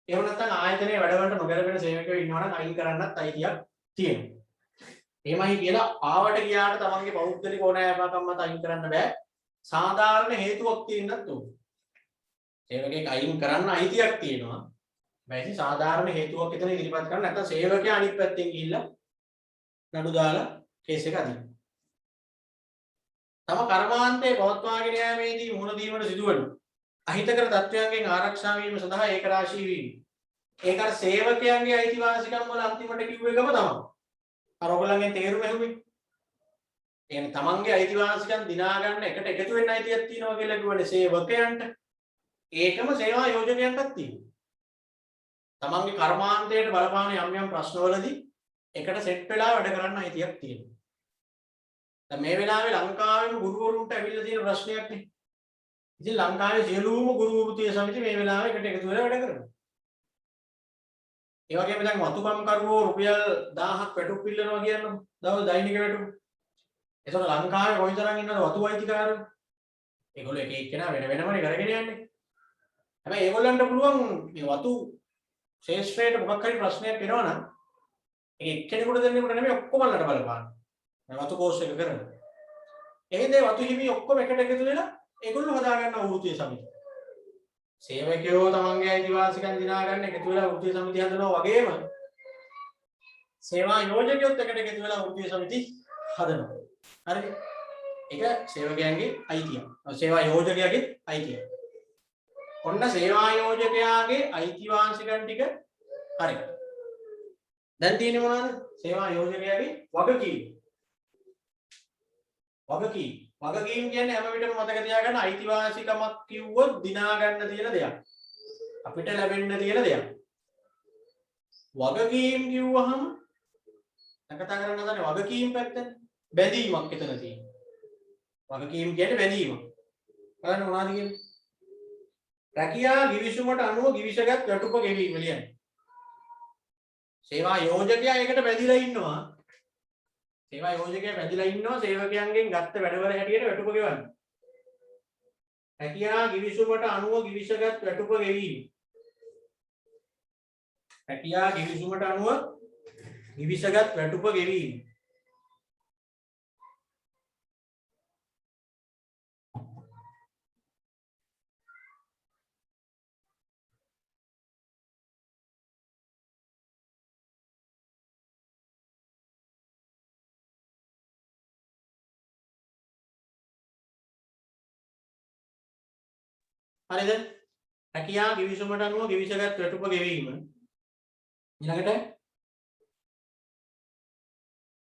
එහෙම නැත්නම් ආයතනයේ වැඩවලට නොගැලපෙන සේවකයෝ ඉන්නවා නම් අයින් කරන්නත් අයිතියක් තියෙනවා. එහෙමයි කියලා ආවට ගියාට තමන්ගේ පෞද්ගලික ඕනෑකම් මත අයින් කරන්න බෑ. සාධාරණ හේතුවක් තියෙන්නත් ඕනේ. සේවකයෙක් අයින් කරන්න අයිතියක් තියෙනවා. හැබැයි සාධාරණ හේතුවක් එතන ඉදිරිපත් කරන්න නැත්නම් සේවකයා අනිත් පැත්තෙන් ගිහිල්ලා නඩු දාලා කේස් එක අදින්න. තම කර්මාන්තයේ පවත්වාගෙන යාමේදී මුහුණ දීමට සිදුවන අහිතකර තත්ත්වයන්ගෙන් ආරක්ෂා වීම සඳහා ඒකරාශී වීම. ඒක අර සේවකයන්ගේ අයිතිවාසිකම් වල අන්තිමට කිව්ව එකම තමයි. අර ඔයගොල්ලන්ගෙන් තේරුම ඇහුවේ. කියන්නේ තමන්ගේ අයිතිවාසිකම් දිනා ගන්න එකට එකතු වෙන්න අයිතියක් තියෙනවා කියලා කිව්වනේ සේවකයන්ට. ඒකම සේවා යෝජකයන්ටත් තියෙනවා. තමන්ගේ කර්මාන්තයට බලපාන යම් යම් ප්‍රශ්නවලදී එකට සෙට් වෙලා වැඩ කරන්න අයිතියක් තියෙනවා. දැන් මේ වෙලාවේ ලංකාවේම ගුරුවරුන්ට ඇවිල්ලා තියෙන ප්‍රශ්නයක් නේ. ඉතින් ලංකාවේ සියලුම ගුරු වෘත්තීය සමිති මේ වෙලාවේ එකට එකතු වෙලා වැඩ කරනවා. ඒ වගේම දැන් වතුකම් කරුවෝ රුපියල් 1000ක් වැටුප් ඉල්ලනවා කියනවා. දවස් දෛනික වැටුප්. ඒතකොට ලංකාවේ කොයිතරම් ඉන්නවද වතු අයිතිකාරයෝ? ඒගොල්ලෝ එක එක්කෙනා වෙන වෙනමනේ කරගෙන යන්නේ. හැබැයි ඒගොල්ලන්ට පුළුවන් මේ වතු ශේෂ්ත්‍රයට මොකක් හරි ප්‍රශ්නයක් එනවා නම් ඒක එක්කෙනෙකුට දෙන්නෙකුට නෙමෙයි ඔක්කොමලට බලපාන. මේ වතු කෝස් එක කරන. එහෙනම් ඒ වතු හිමි ඔක්කොම එකට එකතු වෙලා ඒගොල්ලෝ හදා ගන්න වෘත්තීය සමිතිය. සේවකයෝ තමන්ගේ අයිතිවාසිකම් දිනා ගන්න එකතු වෙලා වෘත්තීය සමිතිය හදනවා වගේම සේවා යෝජකයොත් එකට එකතු වෙලා වෘත්තීය සමිති හදනවා. හරිද? ඒක සේවකයන්ගේ අයිතිය. සේවා යෝජකයාගේ අයිතිය. ඔන්න සේවා යෝජකයාගේ අයිතිවාසිකම් ටික හරි. දැන් තියෙන්නේ මොනවද? සේවා යෝජකයාගේ වගකීම්. වගකීම් කියන්නේ හැම විටම මතක තියාගන්න අයිතිවාසිකමක් කිව්වොත් දිනා ගන්න තියෙන දෙයක්. අපිට ලැබෙන්න තියෙන දෙයක්. වගකීම් කිව්වහම කතා කරන්න හදන්නේ වගකීම් පැත්තනේ. බැඳීමක් එතන තියෙනවා. වගකීම් කියන්නේ බැඳීම. බලන්න මොනවද කියන්නේ? රැකියා ගිවිසුමට අනුව ගිවිසගත් වැටුප ගෙවීම ලියන්නේ. සේවා යෝජකයා ඒකට බැඳිලා ඉන්නවා. සේවා යෝජකයා බැඳිලා ඉන්නවා සේවකයන්ගෙන් ගත්ත වැඩවල හැටියට වැටුප ගෙවන්න. රැකියා ගිවිසුමට අනුව ගිවිසගත් වැටුප ගෙවීම. රැකියා ගිවිසුමට අනුව ගිවිසගත් වැටුප ගෙවීම. හරිද? රැකියා ගිවිසුමට අනුව ගිවිසගත් වැටුප ගෙවීම. ඊළඟට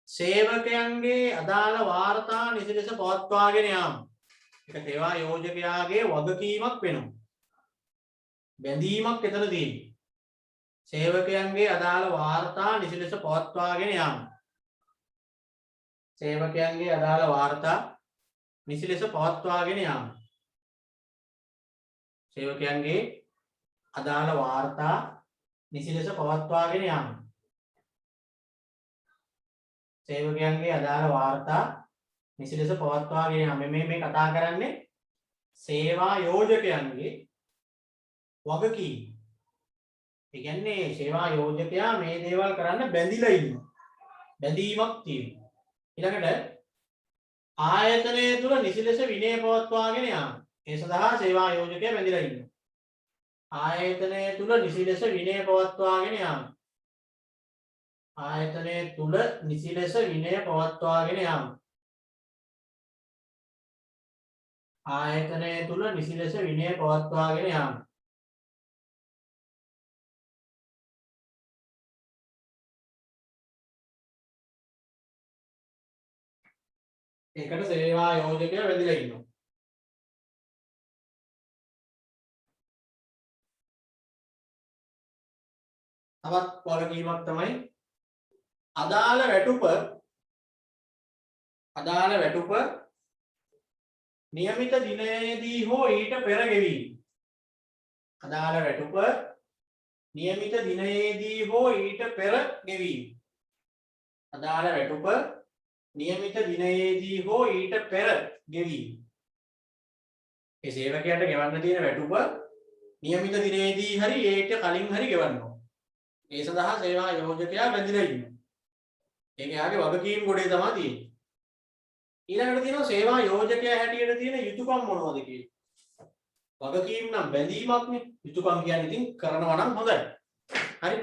සේවකයන්ගේ අදාළ වාර්තා නිසි ලෙස පවත්වාගෙන යාම. ඒක සේවා යෝජකයාගේ වගකීමක් වෙනවා. බැඳීමක් එතන තියෙනවා. සේවකයන්ගේ අදාළ වාර්තා නිසි ලෙස පවත්වාගෙන යාම. සේවකයන්ගේ අදාළ වාර්තා නිසි ලෙස පවත්වාගෙන යාම. සේවකයන්ගේ අදාළ වාර්තා නිසි ලෙස පවත්වාගෙන යාම. සේවකයන්ගේ අදාළ වාර්තා නිසි ලෙස පවත්වාගෙන යාම. මේ කතා කරන්නේ සේවා යෝජකයන්ගේ වගකීම. ඒ කියන්නේ සේවා යෝජකයා මේ දේවල් කරන්න බැඳිලා ඉන්නවා. බැඳීමක් තියෙනවා. ඊළඟට ආයතනය තුල නිසි ලෙස විනය පවත්වාගෙන යාම. ඒ සඳහා සේවා යෝජකයා බැඳිලා ඉන්නවා. ආයතනය තුල නිසි ලෙස විනය පවත්වාගෙන යාම. ආයතනය තුල නිසි ලෙස විනය පවත්වාගෙන යාම. ආයතනය තුල නිසි ලෙස විනය පවත්වාගෙන යාම. ඒකට සේවා යෝජකයා බැඳිලා ඉන්නවා. තවත් වගකීමක් තමයි අදාළ වැටුප નિયમિત දිනයේදී හෝ ඊට පෙර ගෙවීම. අදාළ වැටුප નિયમિત දිනයේදී හෝ ඊට පෙර ගෙවීම. අදාළ වැටුප નિયમિત දිනයේදී හෝ ඊට පෙර ගෙවීම. ඒ සේවකයාට ගෙවන්න තියෙන වැටුප નિયમિત දිනයේදී හරි ඊට කලින් හරි ගෙවන්න ඕන. ඒ සඳහා සේවා යෝජකයා බැඳිලා ඉන්නවා. ඒක යාගේ වගකීම් ගොඩේ තමයි තියෙන්නේ. ඊළඟට තියෙනවා සේවා යෝජකයා හැටියට තියෙන යුතුයකම් මොනවද කියලා. වගකීම් නම් බැඳීමක්නේ. යුතුයකම් කියන්නේ ඉතින් කරනවා නම් හොඳයි. හරි.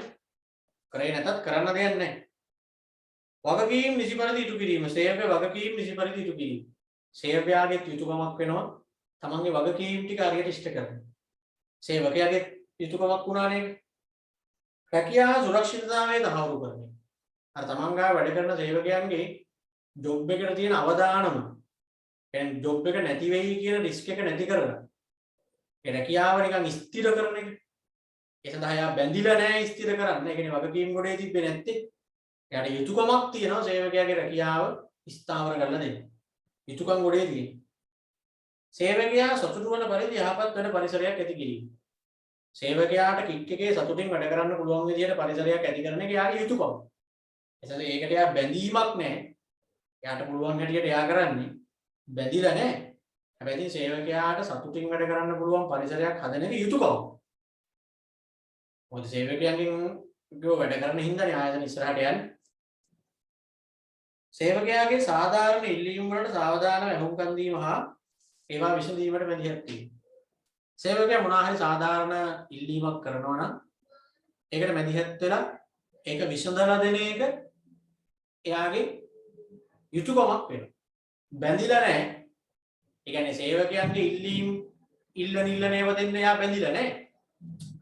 කරේ නැතත් කරන්න දෙයක් නැහැ. වගකීම් නිසි පරිදි ඉටු කිරීම. සේවක වගකීම් නිසි පරිදි ඉටු කිරීම. සේවකයාගේ යුතුයකමක් වෙනවා තමන්ගේ වගකීම් ටික හරියට ඉෂ්ට කරන්න. සේවකයාගේ යුතුයකමක් වුණා නේද? රැකියා සුරක්ෂිතතාවය තහවුරු කරන එක. අර තමන් ගාව වැඩ කරන සේවකයන්ගේ ජොබ් එකට තියෙන අවදානම කියන්නේ ජොබ් එක නැති වෙයි කියන රිස්ක් එක නැති කරලා ඒ රැකියාව නිකන් ස්ථිර කරන එක. ඒ සඳහා යා බැඳිලා නැහැ ස්ථිර කරන්න. ඒ කියන්නේ වගකීම් ගොඩේ තිබ්බේ නැත්තේ. එයාට යුතුයකමක් තියෙනවා සේවකයාගේ රැකියාව ස්ථාවර කරලා දෙන්න. යුතුයකම් ගොඩේ තියෙනවා. සේවකයා සතුටු වන පරිදි යහපත් වෙන පරිසරයක් ඇති කිරීම. සේවකයාට කික් එකේ සතුටින් වැඩ කරන්න පුළුවන් විදිහට පරිසරයක් ඇති කරන එක යාගේ යුතුයකම. එතකොට ඒකට යා බැඳීමක් නැහැ. යාට පුළුවන් හැටියට යා කරන්නේ බැඳිලා නැහැ. හැබැයි සේවකයාට සතුටින් වැඩ කරන්න පුළුවන් පරිසරයක් හදන එක යුතුයකම. මොකද සේවකයන්ගෙන් වැඩ කරන හින්දානේ ආයතන ඉස්සරහට යන්නේ. සේවකයාගේ සාධාරණ ඉල්ලීම් වලට සාවධානව අනුගමනය දීම හා ඒවා විසඳීමට මැදිහත් වීම. සේවකයා මොනවා හරි සාධාරණ ඉල්ලීමක් කරනවා නම් ඒකට මැදිහත් වෙලා ඒක විසඳලා දෙන එක එයාගේ යුතුයකමක් වෙනවා. බැඳිලා නැහැ. ඒ කියන්නේ සේවකයන්ගේ ඉල්ලන ඒවා දෙන්න එයා බැඳිලා නැහැ.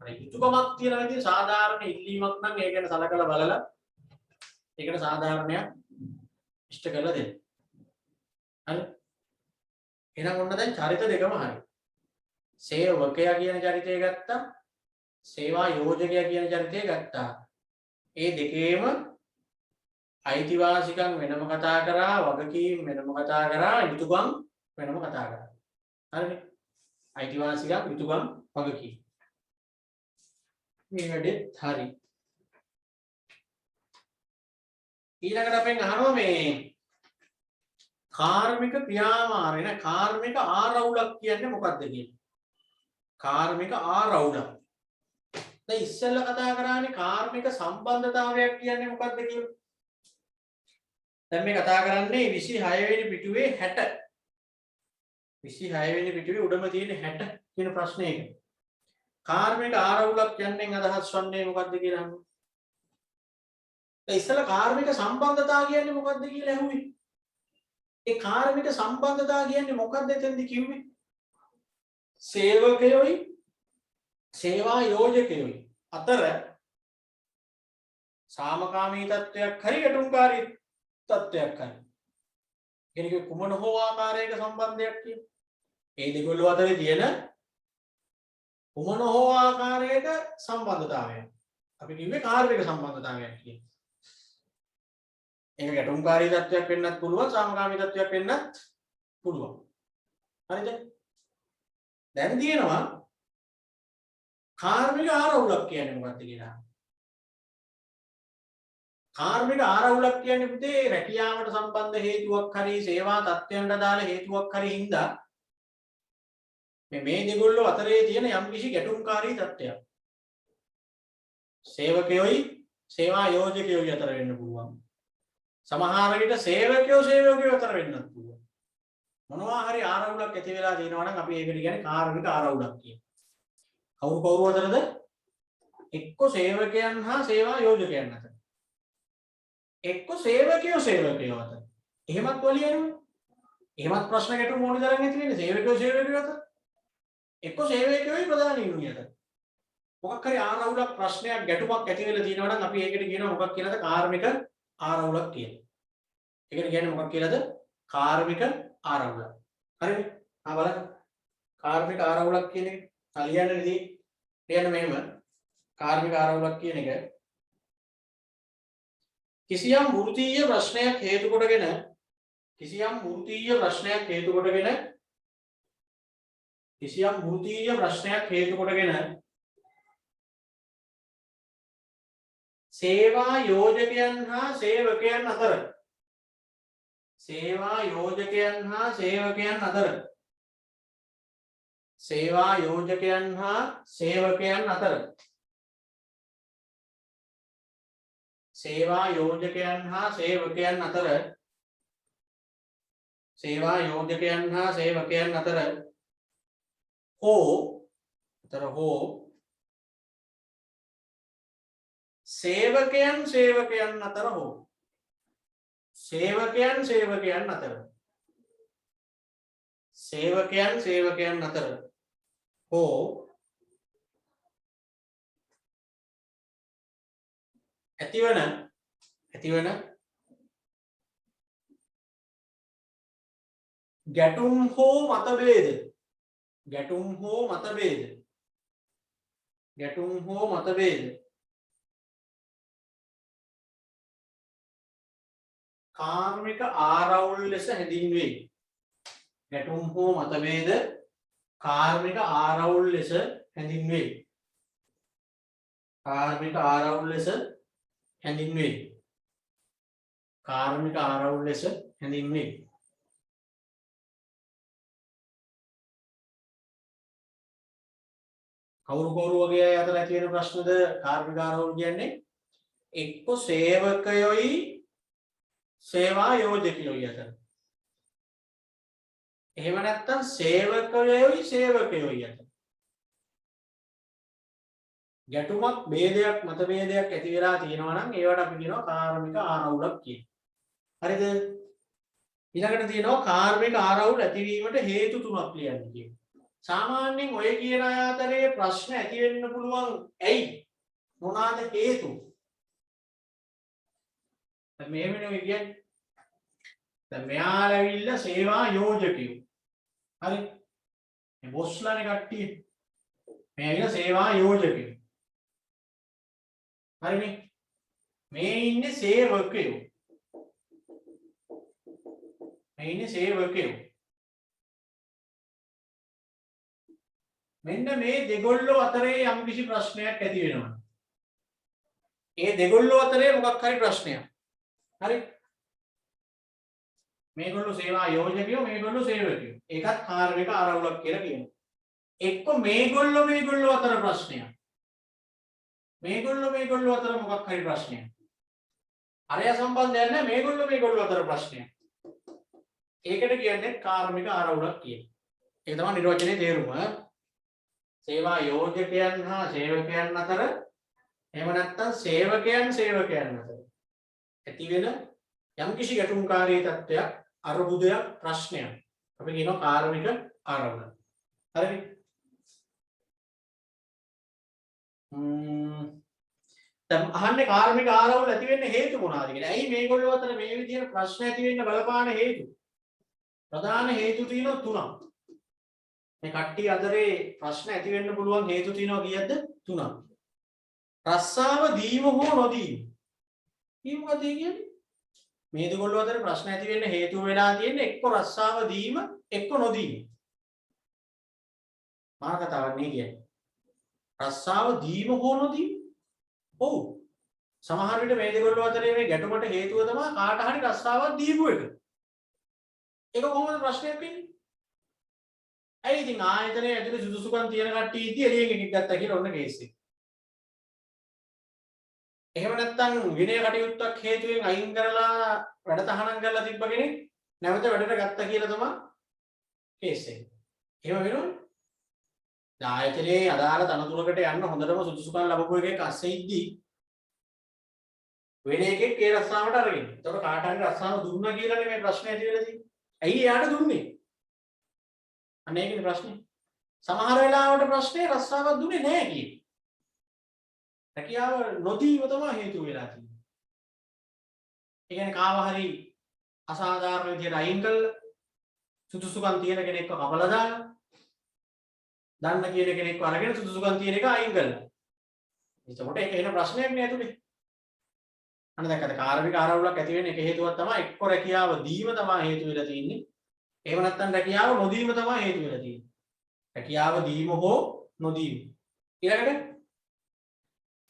අර යුතුයකමක් තියන විදිහ සාධාරණ ඉල්ලීමක් නම් ඒක ගැන සලකලා බලලා ඒකට සාධාරණයක් ඉෂ්ට කරලා දෙන්න. හරි. එහෙනම් ඔන්න දැන් චරිත දෙකම හරි. සේවකයා කියන චරිතය ගත්තා. සේවා යෝජකයා කියන චරිතය ගත්තා. ඒ දෙකේම අයිතිවාසිකම් වෙනම කතා කරා, වගකීම් වෙනම කතා කරා, යුතුයකම් වෙනම කතා කරා. හරිනේ. අයිතිවාසිකම් යුතුයකම් වගකීම්. මේ වැඩෙත් හරි. ඊළඟට අපෙන් අහනවා මේ කාර්මික ක්‍රියාමාර්ගය නේ කාර්මික ආරවුලක් කියන්නේ මොකක්ද කියන්නේ? කාර්මික ආරවුලක්. දැන් ඉස්සෙල්ලා කතා කරානේ කාර්මික සම්බන්ධතාවයක් කියන්නේ මොකක්ද කියලා. දැන් මේ කතා කරන්නේ 26 වෙනි පිටුවේ 60. 26 වෙනි පිටුවේ උඩම තියෙන 60 කියන ප්‍රශ්නයක. කාර්මික ආරවුලක් කියන්නේ අදහස් වන්නේ මොකක්ද කියලා අහනවා. දැන් ඉස්සෙල්ලා කාර්මික සම්බන්ධතාව කියන්නේ මොකක්ද කියලා ඇහුවේ. ඒ කාර්මික සම්බන්ධතාව කියන්නේ මොකක්ද එතෙන්දි කිව්වේ? සේවකයෝයි සේවා යෝජකයෝයි අතර සාමකාමී තත්වයක් හරි ගැටුම්කාරී තත්වයක් හරි. කියන්නේ කුමන හෝ ආකාරයක සම්බන්ධයක් කියන්නේ. ඒ දෙගොල්ලෝ අතර තියෙන කුමන හෝ ආකාරයක සම්බන්ධතාවයක්. අපි කිව්වේ කාර්මික සම්බන්ධතාවයක් කියන්නේ. ඒක ගැටුම්කාරී තත්වයක් වෙන්නත් පුළුවන් සාමකාමී තත්වයක් වෙන්නත් පුළුවන්. හරිද? දැන් තියෙනවා කාර්මික ආරවුලක් කියන්නේ මොකක්ද කියලා. කාර්මික ආරවුලක් කියන්නේ පුතේ රැකියාවට සම්බන්ධ හේතුවක් හරි සේවා තත්ත්වයන්ට අදාළ හේතුවක් හරි හින්දා මේ දෙගොල්ලෝ අතරේ තියෙන යම්කිසි ගැටුම්කාරී තත්ත්වයක්. සේවකයෝයි සේවා යෝජකයෝයි අතර වෙන්න පුළුවන්. සමහර විට සේවකයෝ අතර වෙන්නත් පුළුවන්. මොනවා හරි ආරවුලක් ඇති වෙලා තියෙනවා නම් අපි ඒකට කියන්නේ කාර්මික ආරවුලක් කියලා. කවුරු අතරද? එක්ක සේවකයන් හා සේවා යෝජකයන් අතර. එක්ක සේවකයෝ අතර. එහෙමත් වලියනවා. එහෙමත් ප්‍රශ්න ගැටුම් මොන තරම් ඇති වෙන්නේ සේවකයෝ අතර. එක්ක සේවකයෝයි ප්‍රධානීනුයි අතර. මොකක් හරි ආරවුලක් ප්‍රශ්නයක් ගැටුමක් ඇති වෙලා තියෙනවා නම් අපි ඒකට කියනවා මොකක් කියලාද? කාර්මික ආරවුලක් කියලා. ඒකට කියන්නේ මොකක් කියලාද? කාර්මික ආරවුලක්. හරිද? බලන්න. කාර්මික ආරවුලක් කියන එක හරියන්නේ ලියන්න මෙහෙම. කාර්මික ආරවුලක් කියන එක කිසියම් වෘත්තීය ප්‍රශ්නයක් හේතු කොටගෙන සේවා යෝජකයන් හා සේවකයන් අතර සේවා යෝජකයන් හා සේවකයන් අතර හෝ සේවකයන් අතර හෝ ඇතිවන ගැටුම් හෝ මතභේද කාර්මික ආරවුල් ලෙස හැඳින්වේ. ගැටුම් හෝ මතභේද කාර්මික ආරවුල් ලෙස හැඳින්වේ. කවුරු වගේ අය අතර ඇති වෙන ප්‍රශ්නද කාර්මික ආරවුල් කියන්නේ? එක්ක සේවකයෝයි සේවා යෝජකයෝයි අතර. එහෙම නැත්නම් සේවකයෝයි අතර. ගැටුමක් ભેදයක් මතභේදයක් ඇති වෙලා තියෙනවා නම් ඒවට අපි කියනවා කාර්මික ආරවුලක් කියලා. හරිද? ඊළඟට තියෙනවා කාර්මික ආරවුල් ඇතිවීමට හේතු තුනක් ලියන්න කියනවා. සාමාන්‍යයෙන් ඔය කියන අය අතරේ ප්‍රශ්න ඇති වෙන්න පුළුවන්. ඇයි? මොනවාද හේතු? දැන් මේ වෙනුවෙ කියන්නේ දැන් මෙයාලා ඇවිල්ලා සේවා යෝජකයෝ. හරි? මේ බොස්ලානේ කට්ටිය. මේ ඇවිල්ලා සේවා යෝජකයෝ. හරිනේ? මේ ඉන්නේ සේවකයෝ. මෙන්න මේ දෙගොල්ලෝ අතරේ යම් කිසි ප්‍රශ්නයක් ඇති වෙනවා. ඒ දෙගොල්ලෝ අතරේ මොකක් හරි ප්‍රශ්නයක්. හරි. මේගොල්ලෝ සේවා යෝජකයෝ මේගොල්ලෝ සේවකයෝ. ඒකත් කාර්මික ආරවුලක් කියලා කියනවා. එක්ක මේගොල්ලෝ අතර ප්‍රශ්නයක්. මේගොල්ලෝ අතර මොකක් හරි ප්‍රශ්නයක්. අරය සම්බන්ධයක් නැහැ මේගොල්ලෝ අතර ප්‍රශ්නයක්. ඒකට කියන්නේ කාර්මික ආරවුලක් කියලා. ඒක තමයි නිර්වචනයේ තේරුම. සේවා යෝජකයන් හා සේවකයන් අතර එහෙම නැත්නම් සේවකයන් අතර ඇති වෙන යම්කිසි ගැටුම්කාරී තත්ත්වයක් අරුබුදයක් ප්‍රශ්නයක් අපි කියනවා කාර්මික ආරවුල. හරිද? දැන් අහන්නේ කාර්මික ආරවුල ඇති වෙන්න හේතු මොනවාද කියලා. ඇයි මේගොල්ලෝ අතර මේ විදිහට ප්‍රශ්න ඇති වෙන්න බලපාන හේතු? ප්‍රධාන හේතු තියෙනවා තුනක්. මේ කට්ටිය අතරේ ප්‍රශ්න ඇති වෙන්න පුළුවන් හේතු තියෙනවා කීයද? තුනක්. රස්සාව දීම හෝ නොදීම. මේ මොකද කියන්නේ? මේ දෙගොල්ලෝ අතර ප්‍රශ්න ඇති වෙන්න හේතු වෙලා තියෙන්නේ එක්ක රස්සාව දීම එක්ක නොදීම. මා කතාවක් නේ කියන්නේ. රස්සාව දීම හෝ නොදීම. ඔව්. සමහර විට මේ දෙගොල්ලෝ අතරේ මේ ගැටුමට හේතුව තමයි කාට හරි රස්සාවක් දීපු එක. ඒක කොහොමද ප්‍රශ්නයක් වෙන්නේ? ඇයි ඉතින් ආයතනයේ ඇතුලේ සුදුසුකම් තියෙන කට්ටිය ඉදී එළියෙන් එකෙක් ගත්තා කියලා ඔන්න කේස් එක. එහෙම නැත්නම් විනය කටයුත්තක් හේතුවෙන් අයින් කරලා වැඩ තහනම් කරලා තිබ්බ කෙනෙක් නැවත වැඩට ගත්තා කියලා තමයි කේස් එක. එහෙම වෙනවනේ. ආයතනයේ අදාළ තනතුරකට යන්න හොඳටම සුදුසුකම් ලැබපු එකෙක් අස්සේ ඉද්දී වෙන එකෙක් ඒ රස්සාවට අරගෙන. ඒතකොට කාට හරි රස්සාව දුන්නා කියලානේ මේ ප්‍රශ්නේ ඇති වෙලා තියෙන්නේ. ඇයි එයාට දුන්නේ? අන්න ඒකනේ ප්‍රශ්නේ. සමහර වෙලාවට ප්‍රශ්නේ රස්සාවක් දුන්නේ නැහැ කියන්නේ. රැකියාව නොදීම තමයි හේතු වෙලා තියෙන්නේ. ඒ කියන්නේ කාව හරි අසාධාරණ විදියට අයින් කළා සුදුසුකම් තියෙන කෙනෙක්ව කපලා දාලා දන්න කියන කෙනෙක්ව අරගෙන සුදුසුකම් තියෙන එක අයින් කළා. එතකොට ඒක එන ප්‍රශ්නයක් නේ ඇතුලේ. අන්න දැක්කද කාර්මික ආරවුලක් ඇති වෙන එක හේතුවක් තමයි එක්ක රැකියාව දීම තමයි හේතු වෙලා තියෙන්නේ. එහෙම නැත්නම් රැකියාව නොදීම තමයි හේතු වෙලා තියෙන්නේ. රැකියාව දීම හෝ නොදීම. ඊළඟට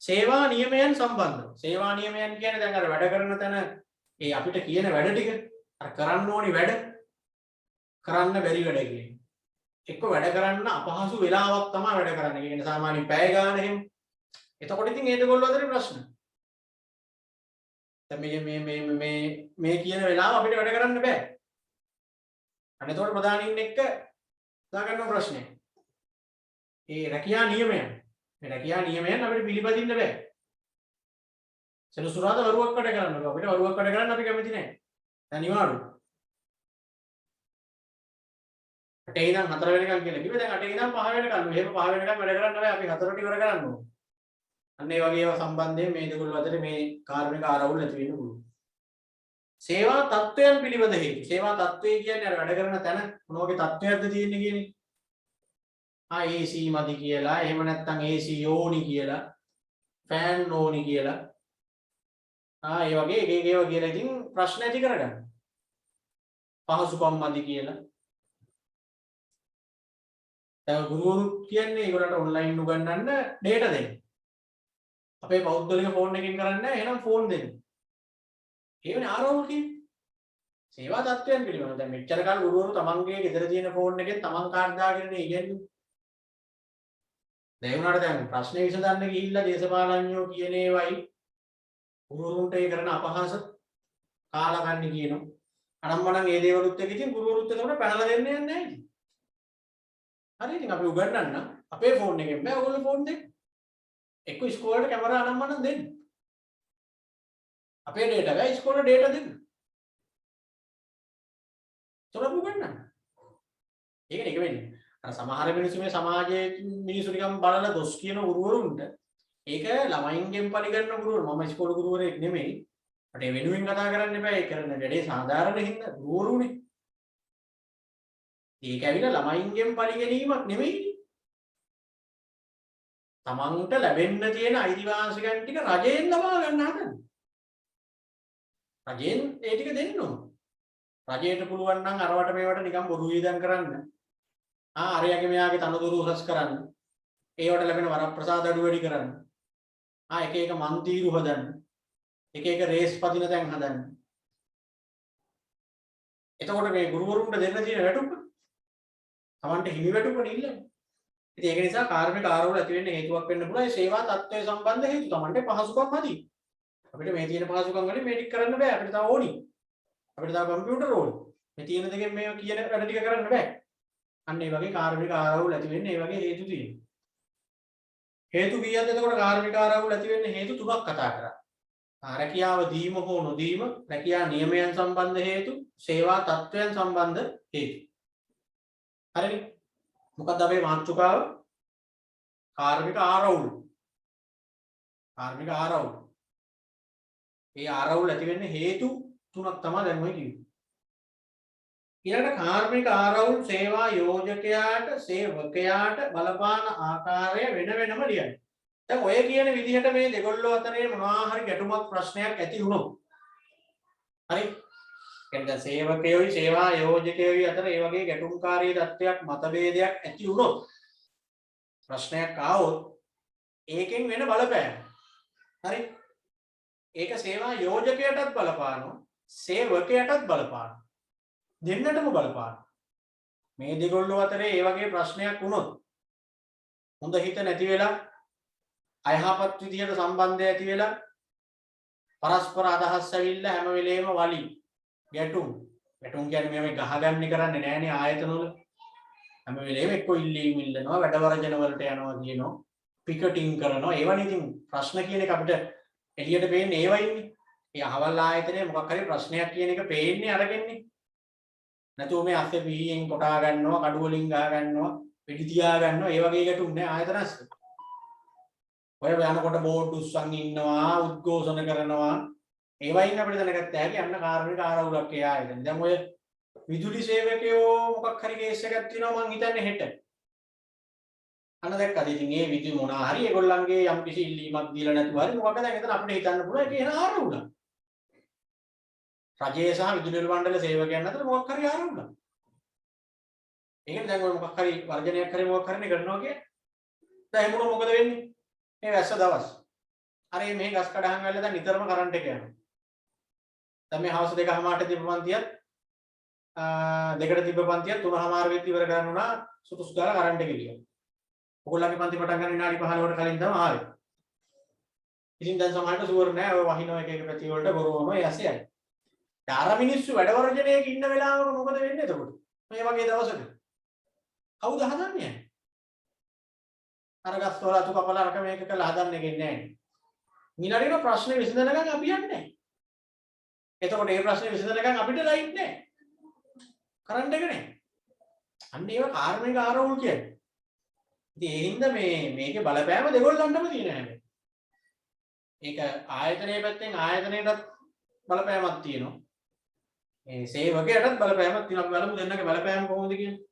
සේවා නියමයන් සම්බන්ධව. සේවා නියමයන් කියන්නේ දැන් අර වැඩ කරන තැන ඒ අපිට කියන වැඩ ටික අර කරන්න ඕනි වැඩ කරන්න බැරි වැඩ කියන්නේ. එක්ක වැඩ කරන්න අපහසු වෙලාවක් තමයි වැඩ කරන්න. ඒ කියන්නේ සාමාන්‍යයෙන් පැය ගාන එහෙම. එතකොට ඉතින් ඒකගොල්ලෝ අතරේ ප්‍රශ්න. දැන් මේ කියන වෙලාව අපිට වැඩ කරන්න බෑ. අන්න එතකොට ප්‍රධානීන් එක්ක දාගන්න ප්‍රශ්නේ. ඒ රැකියා නියමයන්. මේ රැකියා නියමයන් අපිට පිළිපදින්න බෑ. සෙනසුරාදා වරුවක් වැඩ කරන්න බෑ. අපිට වරුවක් වැඩ කරන්න අපි කැමති නැහැ. දැන් නිවාඩු. 8 ඉඳන් 4 වෙනකන් කියලා කිව්වේ. දැන් 8 ඉඳන් 5 වෙනකන්. මෙහෙම 5 වෙනකන් වැඩ කරන්න බෑ. අපි 4ට ඉවර කරන්න ඕනේ. අන්න ඒ වගේ ඒවා සම්බන්ධයෙන් මේ දෙකොල්ල අතර මේ කාර්මික ආරවුල් ඇති වෙන්න පුළුවන්. සේවා තත්ත්වයන් පිළිබඳ හේතු. සේවා තත්ත්වය කියන්නේ අර වැඩ කරන තැන මොන වගේ තත්ත්වයක්ද තියෙන්නේ කියන්නේ. AC මදි කියලා, එහෙම නැත්නම් AC ඕනි කියලා, ෆෑන් ඕනි කියලා. ඒ වගේ එක එක ඒවා කියලා ඉතින් ප්‍රශ්න ඇති කරගන්න. පහසුකම් මදි කියලා. දැන් ගුරුවරු කියන්නේ ඒගොල්ලන්ට ඔන්ලයින් උගන්වන්න ඩේටා දෙන්න. අපේ පෞද්ගලික ෆෝන් එකකින් කරන්නේ එහෙනම් ෆෝන් දෙන්න. ඒවනේ ආරවුල් කියන්නේ. සේවා තත්ත්වයන් පිළිබඳව දැන් මෙච්චර කාල ගුරුවරු තමන්ගේ ගෙදර තියෙන ෆෝන් එකෙන් තමන් කාඩ් දාගෙන ඉගෙනුනේ. දැන් උනාට දැන් ප්‍රශ්නේ විසඳන්න ගිහිල්ලා දේශපාලඥයෝ කියන ඒවයි ගුරුවරුන්ට ඒ කරන අපහාස කාලකන්ණි කියනවා. අනම්මනම් ඒ දේවලුත් එක්ක ඉතින් ගුරුවරුත් එතකොට පැනලා දෙන්නේ නැහැ ඉතින්. හරි ඉතින් අපි උගන්වන්න අපේ ෆෝන් එකෙන් බෑ ඔයගොල්ලෝ ෆෝන් දෙන්න. එක්ක ඉස්කෝලේට කැමරා අනම්මනම් දෙන්න. අපේ ඩේටා ගා ඉස්කෝලේ ඩේටා දෙන්න. තොරපු උගන්වන්න. ඒකනේ ඒක වෙන්නේ. අර සමහර මිනිස්සු මේ සමාජයේ මිනිස්සු නිකන් බලලා දොස් කියන ගුරුවරුන්ට ඒක ළමයින්ගෙන් පරිගන්න ගුරුවරු මම ඉස්කෝලේ ගුරුවරයෙක් නෙමෙයි. මට ඒ වෙනුවෙන් කතා කරන්න එපා. ඒ කරන වැඩේ සාධාරණ හින්දා ගුරුවරුනේ. ඒක ඇවිල්ලා ළමයින්ගෙන් පරිගැනීමක් නෙමෙයි. තමන්ට ලැබෙන්න තියෙන අයිතිවාසිකම් ටික රජයෙන් ලබා ගන්න හදන්නේ. රජයෙන් ඒ ටික දෙන්න ඕන. රජයට පුළුවන් නම් අරවට මේවට නිකන් බොරු වීදම් කරන්න. අරයාගේ මෙයාගේ තනතුරු උසස් කරන්න. ඒවට ලැබෙන වරප්‍රසාද අඩු වැඩි කරන්න. එක එක මන්තිරු හදන්න. එක එක රේස් පදින තැන් හදන්න. එතකොට මේ ගුරුවරුන්ට දෙන්න තියෙන වැටුප තමන්ට හිමි වැටුප නෙල්ලන්නේ. ඉතින් ඒක නිසා කාර්මික ආරවුල ඇති වෙන්න හේතුවක් වෙන්න පුළුවන්. ඒ සේවා තත්ත්වය සම්බන්ධ හේතු තමන්ට පහසුකම් මදි. අපිට මේ තියෙන පහසුකම් වලින් මේ ටික කරන්න බෑ. අපිට තව ඕනි. අපිට තව කම්පියුටර් ඕනි. මේ තියෙන දෙකෙන් මේ කියන වැඩ ටික කරන්න බෑ. අන්න ඒ වගේ කාර්මික ආරවුල ඇති වෙන්න ඒ වගේ හේතු තියෙනවා. හේතු කීයද එතකොට කාර්මික ආරවුල ඇති වෙන්න හේතු තුනක් කතා කරා. රැකියාව දීම හෝ නොදීම, රැකියා නියමයන් සම්බන්ධ හේතු, සේවා තත්ත්වයන් සම්බන්ධ හේතු. හරිනේ. මොකක්ද අපේ මාතෘකාව? කාර්මික ආරවුල. කාර්මික ආරවුල. ඒ ආරවුල ඇති වෙන්න හේතු තුනක් තමයි දැන් ඔය කිව්වේ. ඊළඟට කාර්මික ආරවුල් සේවා යෝජකයාට සේවකයාට බලපාන ආකාරය වෙන වෙනම ලියන්න. දැන් ඔය කියන විදිහට මේ දෙගොල්ලෝ අතරේ මොනවා හරි ගැටුමක් ප්‍රශ්නයක් ඇති වුණොත් හරි කියන්නේ සේවකයෝයි සේවා යෝජකයෝයි අතර ඒ වගේ ගැටුම්කාරී තත්ත්වයක් මතභේදයක් ඇති වුණොත් ප්‍රශ්නයක් ආවොත් ඒකෙන් වෙන බලපෑම හරි ඒක සේවා යෝජකයටත් බලපානවා සේවකයටත් බලපානවා දෙන්නටම බලපානවා මේ දෙගොල්ලෝ අතරේ ඒ වගේ ප්‍රශ්නයක් වුණොත් හොඳ හිත නැති වෙලා අයහපත් විදියට සම්බන්ධය ඇති වෙලා පරස්පර අදහස් ඇවිල්ලා හැම වෙලේම වලි ගැටුම් කියන්නේ මේ ගහගන්නේ කරන්නේ නෑනේ ආයතන වල හැම වෙලේම එක්ක ඉල්ලීම් ඉල්ලනවා වැඩ වර්ජන වලට යනවා කියනවා පිකටින් කරනවා ඒවනේ ඉතින් ප්‍රශ්න කියන එක අපිට එළියට පේන්නේ ඒවයිනේ ඒ අහවල් ආයතනයේ මොකක් හරි ප්‍රශ්නයක් කියන එක පේන්නේ අරගෙන්නේ නැතුව මේ අස්සේ පීයෙන් කොටා ගන්නවා කඩු වලින් ගහ ගන්නවා පිටි තියා ගන්නවා ඒ වගේ ගැටුම් නෑ ආයතනස් ඔය යනකොට බෝඩ් උස්සන් ඉන්නවා උද්ඝෝෂණ කරනවා ඒවයින් අපිට දැනගත්ත හැකි අන්න කාර්මික ආරවුලක් ඒ ආයතන. දැන් ඔය විදුලි සේවකයෝ මොකක් හරි කේස් එකක් තියෙනවා මං හිතන්නේ හෙට. අන්න දැක්කද ඉතින් ඒ විදුලි මොනවා හරි ඒගොල්ලන්ගේ යම් කිසි ඉල්ලීමක් දීලා නැතුව හරි මොකද දැන් එතන අපිට හිතන්න පුළුවන් ඒක එන ආරවුලක්. රජයේ සහ විදුලි මණ්ඩල සේවකයන් අතර මොකක් හරි ආරවුලක්. ඒකෙන් දැන් ඔය මොකක් හරි වර්ජනයක් හරි මොකක් හරි කරනවා කිය. දැන් එහෙම මොකද වෙන්නේ? මේ වැස්ස දවස්. අර මේ ගස් කඩහන් වල දැන් නිතරම කරන්ට් එක යනවා. දැන් මේ හවස 2:00ට තිබ්බ පන්තියත් දෙකට තිබ්බ පන්තියත් 3:00 වෙද්දි ඉවර කරන්න උනා සුතුස් ගාලා කරන්ට් එක ගියා. ඔයගොල්ලන්ගේ පන්ති පටන් ගන්න විනාඩි 15කට කලින් තමයි ආවේ. ඉතින් දැන් සමහරට සුවර් නෑ ඔය වහිනවා එක එක පැති වලට බොරුවම ඒ ඇසෙයි. අර මිනිස්සු වැඩ වර්ජනයක ඉන්න වෙලාවක මොකද වෙන්නේ එතකොට? මේ වගේ දවසක. කවුද හදන්නේ? අර ගස් වල අතු කපලා අරක මේක කළා හදන්න ගෙන්නේ නැහැ. ඊළඟට ප්‍රශ්නේ විසඳනකම් අපි යන්නේ නැහැ. එතකොට මේ ප්‍රශ්නේ විසඳනකම් අපිට ලයිට් නැහැ. කරන්ට් එක නැහැ. අන්න ඒව කාර්මික ආරවුල් කියන්නේ. ඉතින් ඒ හින්දා මේකේ බලපෑම දෙගොල්ලන්ටම තියෙන හැබැයි. ඒක ආයතනයේ පැත්තෙන් ආයතනයටත් බලපෑමක් තියෙනවා. මේ සේවකයටත් බලපෑමක් තියෙනවා. අපි බලමු දෙන්නගේ බලපෑම කොහොමද කියන්නේ.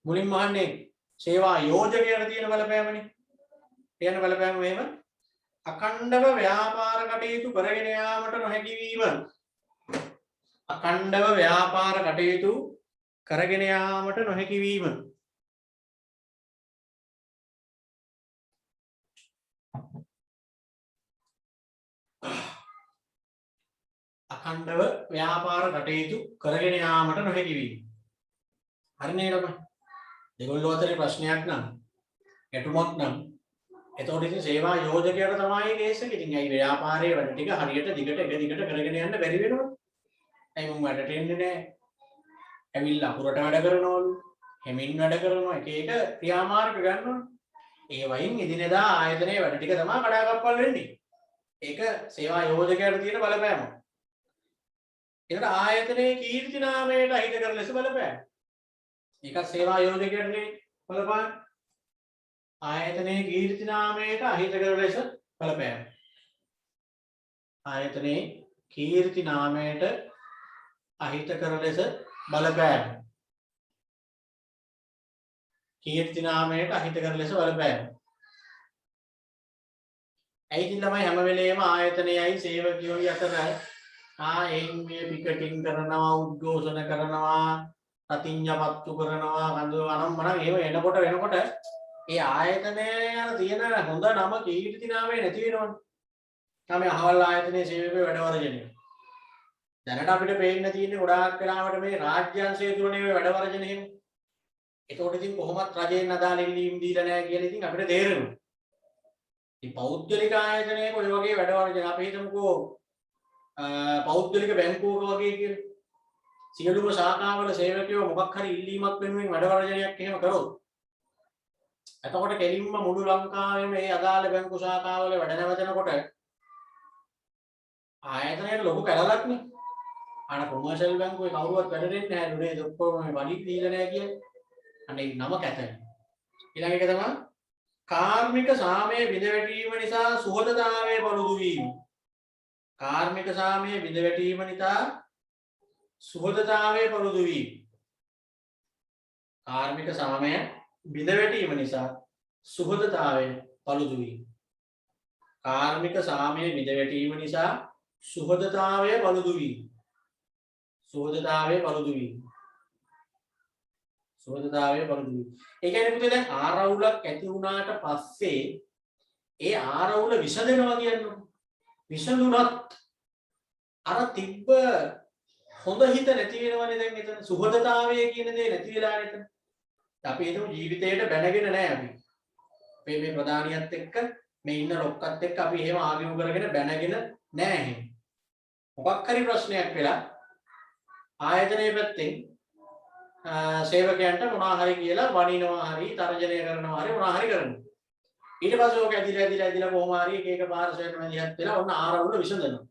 මුලින්ම අහන්නේ සේවා යෝජකයට තියෙන බලපෑමනේ. තියෙන බලපෑම මෙහෙම අඛණ්ඩව ව්‍යාපාර කටයුතු කරගෙන යාමට නොහැකි වීම. අඛණ්ඩව ව්‍යාපාර කටයුතු කරගෙන යාමට නොහැකි වීම. අඛණ්ඩව ව්‍යාපාර කටයුතු කරගෙන යාමට නොහැකි වීම. හරිනේ නේද? දෙගොල්ලෝ අතරේ ප්‍රශ්නයක් නම් ගැටුමක් නම් එතකොට ඉතින් සේවා යෝජකයාට තමයි කේස් එක. ඉතින් ඇයි ව්‍යාපාරයේ වැඩ ටික හරියට දිගට එක දිගට කරගෙන යන්න බැරි වෙනවද? ඇයි මම වැඩට එන්නේ නැහැ? ඇවිල්ලා අකුරට වැඩ කරනවලු. හැමින් වැඩ කරනවා එක එක ක්‍රියාමාර්ග ගන්නවා. ඒ වයින් එදිනෙදා ආයතනයේ වැඩ ටික තමයි කඩාකප්පල් වෙන්නේ. ඒක සේවා යෝජකයාට තියෙන බලපෑම. ඒකට ආයතනයේ කීර්ති නාමයට අහිත කරන ලෙස බලපෑම. ඒක සේවා යෝජකයන්ගේ බලපෑම. ආයතනයේ කීර්ති නාමයට අහිත කරන ලෙස බලපෑම. ආයතනයේ කීර්ති නාමයට අහිත කරන ලෙස බලපෑම. කීර්ති නාමයට අහිත කරන ලෙස බලපෑම. ඇයි ළමයි හැම වෙලේම ආයතනයයි සේවකයෝයි අතර එයින් මේ පිකටින් කරනවා උද්ඝෝෂණ කරනවා රතිඤ්ඤපත්තු කරනවා කඳු අනම්මනම් ඒව වෙනකොට ඒ ආයතනයේ යන තියෙන හොඳ නම කීර්ති නාමය නැති වෙනවනේ. තමයි අහවල් ආයතනයේ සේවකයෝ වැඩවර්ජනය. දැනට අපිට පේන්න තියෙන්නේ ගොඩාක් වෙලාවට මේ රාජ්‍යාංශය තුලනේ මේ වැඩවර්ජන එහෙම. ඒතකොට ඉතින් කොහොමත් රජයෙන් අදාළ ඉල්ලීම් දීලා නැහැ කියලා ඉතින් අපිට තේරෙනවා. ඉතින් පෞද්ගලික ආයතනයක ඔය වගේ වැඩවර්ජන අපි හිතමුකෝ පෞද්ගලික බැංකුවක වගේ කියලා. සියලුම ශාඛාවල සේවකයෝ මොකක් හරි ඉල්ලීමක් වෙනුවෙන් වැඩවර්ජනයක් එහෙම කරොත් එතකොට කෙලින්ම මුළු ලංකාවේම මේ අදාළ බැංකු ශාඛාවල වැඩ නැවතනකොට ආයතනයට ලොකු කැලලක් නේ. අර කොමර්ෂල් බැංකුවේ කවුරුවත් වැඩ දෙන්නේ නැහැ නුනේ ඔක්කොම මේ වඩි දීලා නැහැ කියන්නේ. අනේ නම කැතයි. ඊළඟ එක තමයි කාර්මික සාමයේ බිඳවැටීම නිසා සුහදතාවයේ බළුදු වීම. කාර්මික සාමයේ බිඳවැටීම නිසා සුහදතාවයේ බළුදු වීම. කාර්මික සාමය බිඳවැටීම නිසා සුහදතාවයේ බළුදු වීම. කාර්මික සාමයේ බිඳවැටීම නිසා සුහදතාවයේ බළුදු වීම. සුහදතාවයේ බළුදු වීම. සුහදතාවයේ බළුදු වීම. ඒ කියන්නේ පුතේ දැන් ආරවුලක් ඇති වුණාට පස්සේ ඒ ආරවුල විසඳෙනවා කියන්නේ. විසඳුණත් අර තිබ්බ හොඳ හිත නැති වෙනවනේ දැන් එතන. සුහදතාවය කියන දේ නැති වෙලා නේද? අපි හිතමු ජීවිතේට බැනගෙන නැහැ අපි. මේ ප්‍රධානියත් එක්ක මේ ඉන්න ලොක්කත් එක්ක අපි එහෙම ආගියු කරගෙන බැනගෙන නැහැ එහෙම. මොකක් හරි ප්‍රශ්නයක් වෙලා ආයතනයේ පැත්තෙන් සේවකයන්ට මොනවා හරි කියලා වණිනවා හරි තර්ජනය කරනවා හරි මොනවා හරි කරනවා. ඊට පස්සේ ඕක ඇදිලා කොහොම හරි එක පාර්ශවයකට මැදිහත් වෙලා ඔන්න ආරවුල විසඳනවා.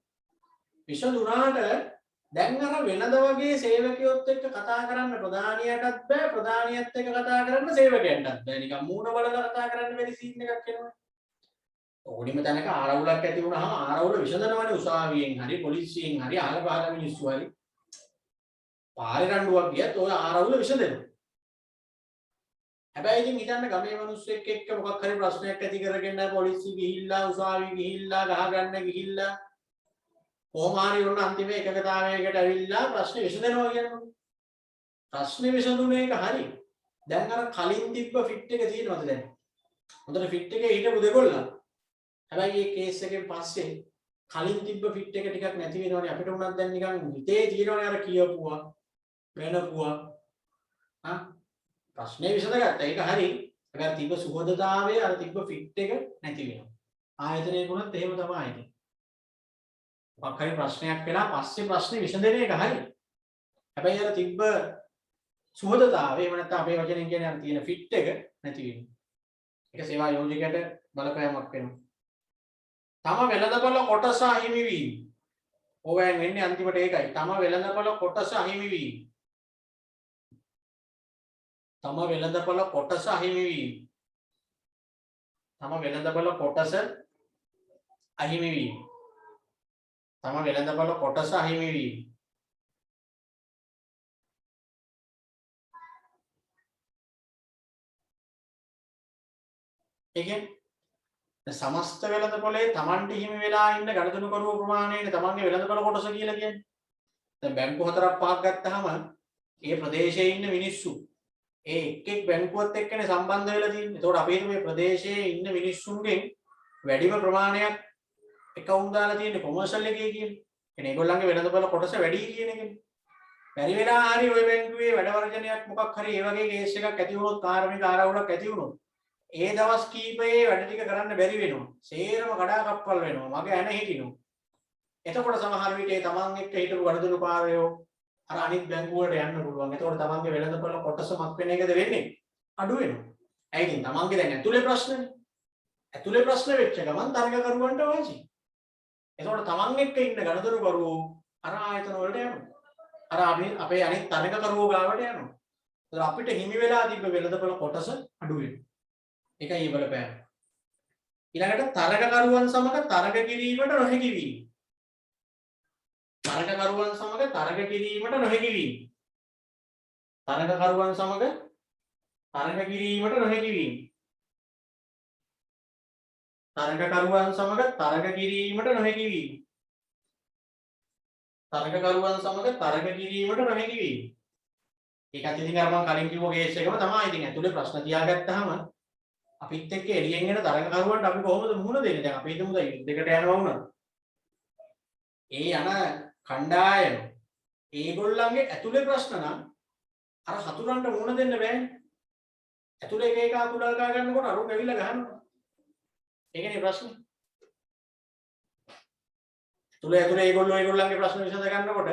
විසඳුණාට දැන් අර වෙනද වගේ සේවකයොත් එක්ක කතා කරන්න ප්‍රධානියටත් බෑ ප්‍රධානියත් එක්ක කතා කරන්න සේවකයන්ටත් බෑ. නිකන් මූණ බලලා කතා කරන්න බැරි සීන් එකක් එනවා. ඕනිම තැනක ආරවුලක් ඇති වුණාම ආරවුල විසඳනවනේ උසාවියෙන් හරි පොලිසියෙන් හරි අහල පහල මිනිස්සු හරි. පාරේ රණ්ඩුවක් ගියත් ඔය ආරවුල විසඳෙනවා. හැබැයි ඉතින් හිතන්න ගමේ මිනිස්සෙක් එක්ක මොකක් හරි ප්‍රශ්නයක් ඇති කරගෙන පොලිසිය ගිහිල්ලා උසාවි ගිහිල්ලා ගහගන්න ගිහිල්ලා කොහොම හරි වුණ අන්තිම එකකතාවයකට ඇවිල්ලා ප්‍රශ්නේ විසඳනවා කියන්නේ. ප්‍රශ්නේ විසඳුන එක හරි. දැන් අර කලින් තිබ්බ ෆිට් එක තියෙනවද දැන්? හොඳට ෆිට් එකේ හිටපු දෙකොල්ලා. හැබැයි මේ කේස් එකෙන් පස්සේ කලින් තිබ්බ ෆිට් එක ටිකක් නැති වෙනවනේ අපිට උනත් දැන් නිකන් හිතේ තියෙනවනේ අර කියපුවා වෙනපුවා. ප්‍රශ්නේ විසඳගත්තා. ඒක හරි. හැබැයි තිබ්බ සුහදතාවය අර තිබ්බ ෆිට් එක නැති වෙනවා. ආයතනයේ ගුණත් එහෙම තමයි ඉතින්. මොකක් හරි ප්‍රශ්නයක් වෙලා පස්සේ ප්‍රශ්නේ විසඳෙන එක හරි. හැබැයි අර තිබ්බ සුහදතාවය එහෙම නැත්නම් අපේ වචනෙන් කියන්නේ අර තියෙන ෆිට් එක නැති වෙනවා. ඒක සේවා යෝජකයට බලපෑමක් වෙනවා. තම වෙළඳපොළ කොටස අහිමි වීම. ඕවෙන් වෙන්නේ අන්තිමට ඒකයි. තම වෙළඳපොළ කොටස අහිමි වීම. තම වෙළඳපොළ කොටස අහිමි වීම. තම වෙළඳපොළ කොටස අහිමි වීම. තම වෙළඳපොළ කොටස අහිමි වීම. ඒ කියන්නේ සමස්ත වෙළඳපොලේ Tamanට හිමි වෙලා ඉන්න ගණදෙනු කරුව ප්‍රමාණයනේ Tamanගේ වෙළඳපොළ කොටස කියලා කියන්නේ. දැන් බැංකු 4ක් 5ක් ගත්තාම ඒ ප්‍රදේශයේ ඉන්න මිනිස්සු ඒ එක් බැංකුවත් එක්කනේ සම්බන්ධ වෙලා තියෙන්නේ. ඒතකොට අපි හිතමු මේ ප්‍රදේශයේ ඉන්න මිනිස්සුන්ගෙන් වැඩිම ප්‍රමාණයක් account දාලා තියෙන්නේ කොමර්ෂල් එකේ කියන්නේ. කියන්නේ ඒගොල්ලන්ගේ වෙළඳපොළ කොටස වැඩි කියන එකනේ. බැරි වෙලා හරි ওই බැංකුවේ වැඩ වර්ජනයක් මොකක් හරි ඒ වගේ කේස් එකක් ඇති වුණොත් කාර්මික ආරවුලක් ඇති වුණොත් ඒ දවස් කීපයේ වැඩ ටික කරන්න බැරි වෙනවා. සේරම කඩාකප්පල් වෙනවා. මගේ ඇන හිටිනවා. එතකොට සමහර විට ඒ තමන් එක්ක හිටපු ගණදෙනු කාර්යෝ අර අනිත් බැංකු වලට යන්න පුළුවන්. එතකොට තමන්ගේ වෙළඳපොළ කොටසමක් වෙන එකද වෙන්නේ? අඩු වෙනවා. ඒ කියන්නේ තමන්ගේ දැන් ඇතුලේ ප්‍රශ්නනේ. ඇතුලේ ප්‍රශ්න වෙච්ච ගමන් තරගකරුවන්ට වාසි. එතකොට තමන් එක්ක ඉන්න ගණදෙනු කරුවෝ අර ආයතන වලට යනවා. අර අපේ අනිත් තරගකරුවෝ ගාවට යනවා. ඒතර අපිට හිමි වෙලා තිබ්බ වෙළඳපොළ කොටස අඩු වෙනවා. ඒකයි ඒ බලපෑම. ඊළඟට තරගකරුවන් සමග තරග කිරීමට නොහැකි වීම. තරගකරුවන් සමග තරග කිරීමට නොහැකි වීම. තරගකරුවන් සමග තරග කිරීමට නොහැකි වීම. තරගකරුවන් සමග තරග කිරීමට නොහැකි වීම. තරගකරුවන් සමග තරග කිරීමට නොහැකි වීම. ඒකත් ඉතින් අර මම කලින් කිව්ව කේස් එකම තමයි. ඉතින් ඇතුලේ ප්‍රශ්න තියාගත්තාම අපිත් එක්ක එළියෙන් එන තරඟකරුවන්ට අපි කොහොමද මුහුණ දෙන්නේ? දැන් අපි හිතමු දැන් යුද්ධයකට යනවා වුණා. ඒ යන කණ්ඩායම ඒගොල්ලන්ගේ ඇතුලේ ප්‍රශ්න නම් අර හතුරන්ට මුහුණ දෙන්න බෑනේ. ඇතුලේ එක එක අකුඩල් ගා ගන්නකොට අරුන් ඇවිල්ලා ගහනවා. ඒකනේ ප්‍රශ්නේ. ඇතුලේ ඒගොල්ලන්ගේ ප්‍රශ්න විසඳ ගන්නකොට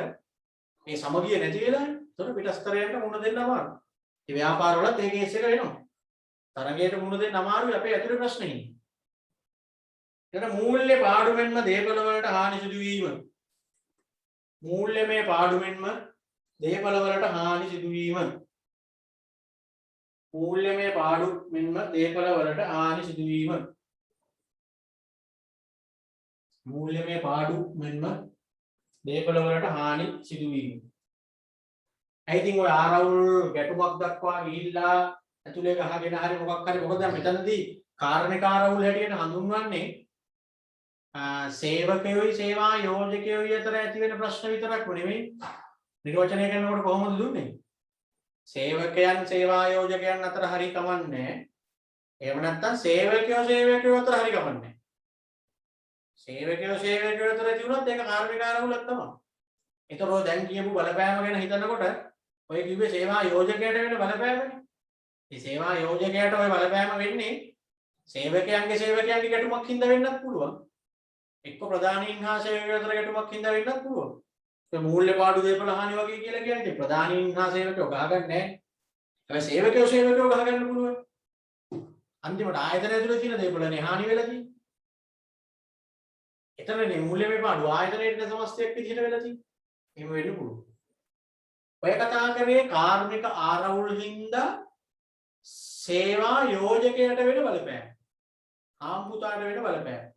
මේ සමගිය නැති වෙලානේ. ඒතකොට පිටස්තරයන්ට මුහුණ දෙන්න අමාරුයි. ඒ ව්‍යාපාරවලත් ඒ කේස් එක වෙනවා. තරගයට මුහුණ දෙන්න අමාරුයි අපේ ඇතුලේ ප්‍රශ්නේ. ඒකට මූල්‍ය පාඩු මෙන්ම දේපල වලට හානි සිදු වීම. මූල්‍යමය පාඩු මෙන්ම දේපල වලට හානි සිදු වීම. මූල්‍යමය පාඩු මෙන්ම දේපල වලට හානි සිදු වීම. මූල්‍යමය පාඩු මෙන්ම දේපල වලට හානි සිදු වීම. I think ඔය ආරවුල් ගැටුමක් දක්වා ගිහිල්ලා ඇතුලේ ගහගෙන හරි මොකක් හරි මොකද දැන් මෙතනදී කාරණික ආරවුල් හැටියට හඳුන්වන්නේ සේවකයෝයි සේවා යෝජකයෝයි අතර ඇති වෙන ප්‍රශ්න විතරක් නෙමෙයි. නිර්වචනය කරනකොට කොහොමද දුන්නේ? සේවකයන් සේවා යෝජකයන් අතර හරි කමන්නේ. එහෙම නැත්නම් සේවකයෝ අතර හරි කමන්නේ. සේවකයෝ අතර ඇති වුණොත් ඒක කාර්මික ආරවුලක් තමයි. ඒතරෝ දැන් කියපු බලපෑම ගැන හිතනකොට ඔය කිව්වේ සේවා යෝජකයට වෙන බලපෑමනේ. මේ සේවා යෝජකයට ඔය බලපෑම වෙන්නේ සේවකයන්ගේ ගැටුමක් හින්දා වෙන්නත් පුළුවන්. එක්ක ප්‍රධානීන් හා සේවකයෝ අතර ගැටුමක් හින්දා වෙන්නත් පුළුවන්. ඒ මූල්‍ය පාඩු දේපල හානි වගේ කියලා කියන්නේ ප්‍රධානීන් හා සේවකයෝ ගහගන්නේ නැහැ. හැබැයි සේවකයෝ ගහගන්න පුළුවන්. අන්තිමට ආයතනය ඇතුලේ තියෙන දේපලනේ හානි වෙලා තියෙන්නේ. එතරනේ මූල්‍යමය පාඩු ආයතනයේ සමස්තයක් විදිහට වෙලා තියෙන්නේ. එහෙම වෙන්න පුළුවන්. ඔය කතා කරේ කාර්මික ආරවුල් හින්දා සේවා යෝජකයට වෙන බලපෑම. ආම්බුතාට වෙන බලපෑම.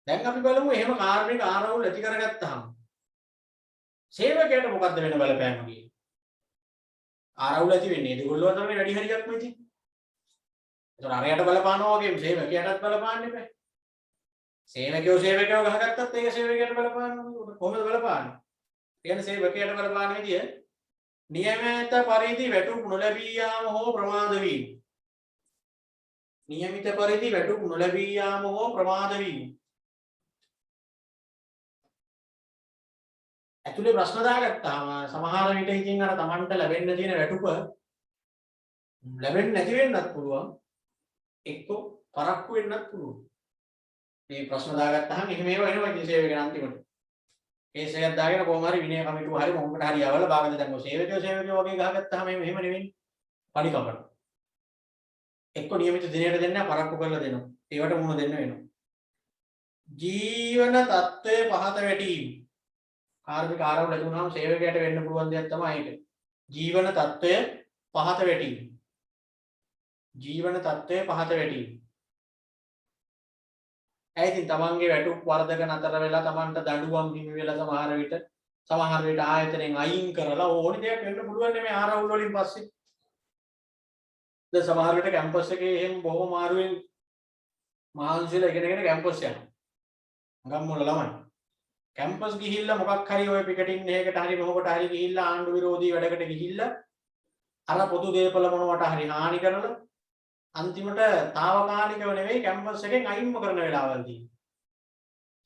දැන් අපි බලමු එහෙම කාර්මික ආරවුල් ඇති කරගත්තාම සේවකයට මොකද්ද වෙන බලපෑම කියන්නේ? ආරවුල් ඇති වෙන්නේ ඒගොල්ලෝ අතරනේ වැඩි හරියක්ම ඉතින්. ඒතර අරයට බලපානවා වගේම සේවකයටත් බලපාන්න බෑ. සේවකයෝ ගහගත්තත් ඒක සේවකයට බලපානවා. කොහොමද බලපාන්නේ? කියන්නේ සේවකයට බලපාන විදිය නියමිත පරිදි වැටුප් නොලැබී යාම හෝ ප්‍රමාද වීම. නියමිත පරිදි වැටුප් නොලැබී යාම හෝ ප්‍රමාද වීම. ඇතුලේ ප්‍රශ්න දාගත්තාම සමහර විට ඉතින් අර Tamanට ලැබෙන්න තියෙන වැටුප ලැබෙන්නේ නැති වෙන්නත් පුළුවන්. එක්ක පරක්කු වෙන්නත් පුළුවන්. මේ ප්‍රශ්න දාගත්තාම එහෙම ඒවා එනවා ඉතින් සේවකයන් අන්තිමට. කේස් එකක් දාගෙන කොහොම හරි විනය කමිටුව හරි මොකකට හරි යවලා බාගද දැන් ඔය සේවකයෝ වගේ ගහගත්තාම එහෙම නෙවෙයි. පඩි කපන. එක්ක නියමිත දිනයට දෙන්න පරක්කු කරලා දෙනවා. ඒවට මුණ දෙන්න වෙනවා. ජීවන තත්ත්වය පහත වැටීම. කාර්මික ආරවුල ඇති වුණාම සේවකයට වෙන්න පුළුවන් දෙයක් තමයි ඒක. ජීවන තත්ත්වය පහත වැටීම. ජීවන තත්ත්වය පහත වැටීම. ඇයිතින් තමන්ගේ වැටුප් වර්ධක නතර වෙලා තමන්ට දඬුවම් හිමි වෙලා සමහර විට ආයතනයෙන් අයින් කරලා ඕනි දෙයක් වෙන්න පුළුවන් නේ ආරවුල් වලින් පස්සේ. දැන් සමහර විට කැම්පස් එකේ එහෙම බොහොම මාරුවෙන් මහන්සියලා ඉගෙනගෙන කැම්පස් යනවා. ගම්මුල ළමයි. කැම්පස් ගිහිල්ලා මොකක් හරි ඔය පිකටින් එකකට හරි මොකකට හරි ගිහිල්ලා ආණ්ඩු විරෝධී වැඩකට ගිහිල්ලා අර පොදු දේපල මොනවට හරි හානි කරලා අන්තිමට తాවකාලිකව නෙවෙයි කැම්පස් එකෙන් අයින්ම කරන වෙලාවල් තියෙනවා.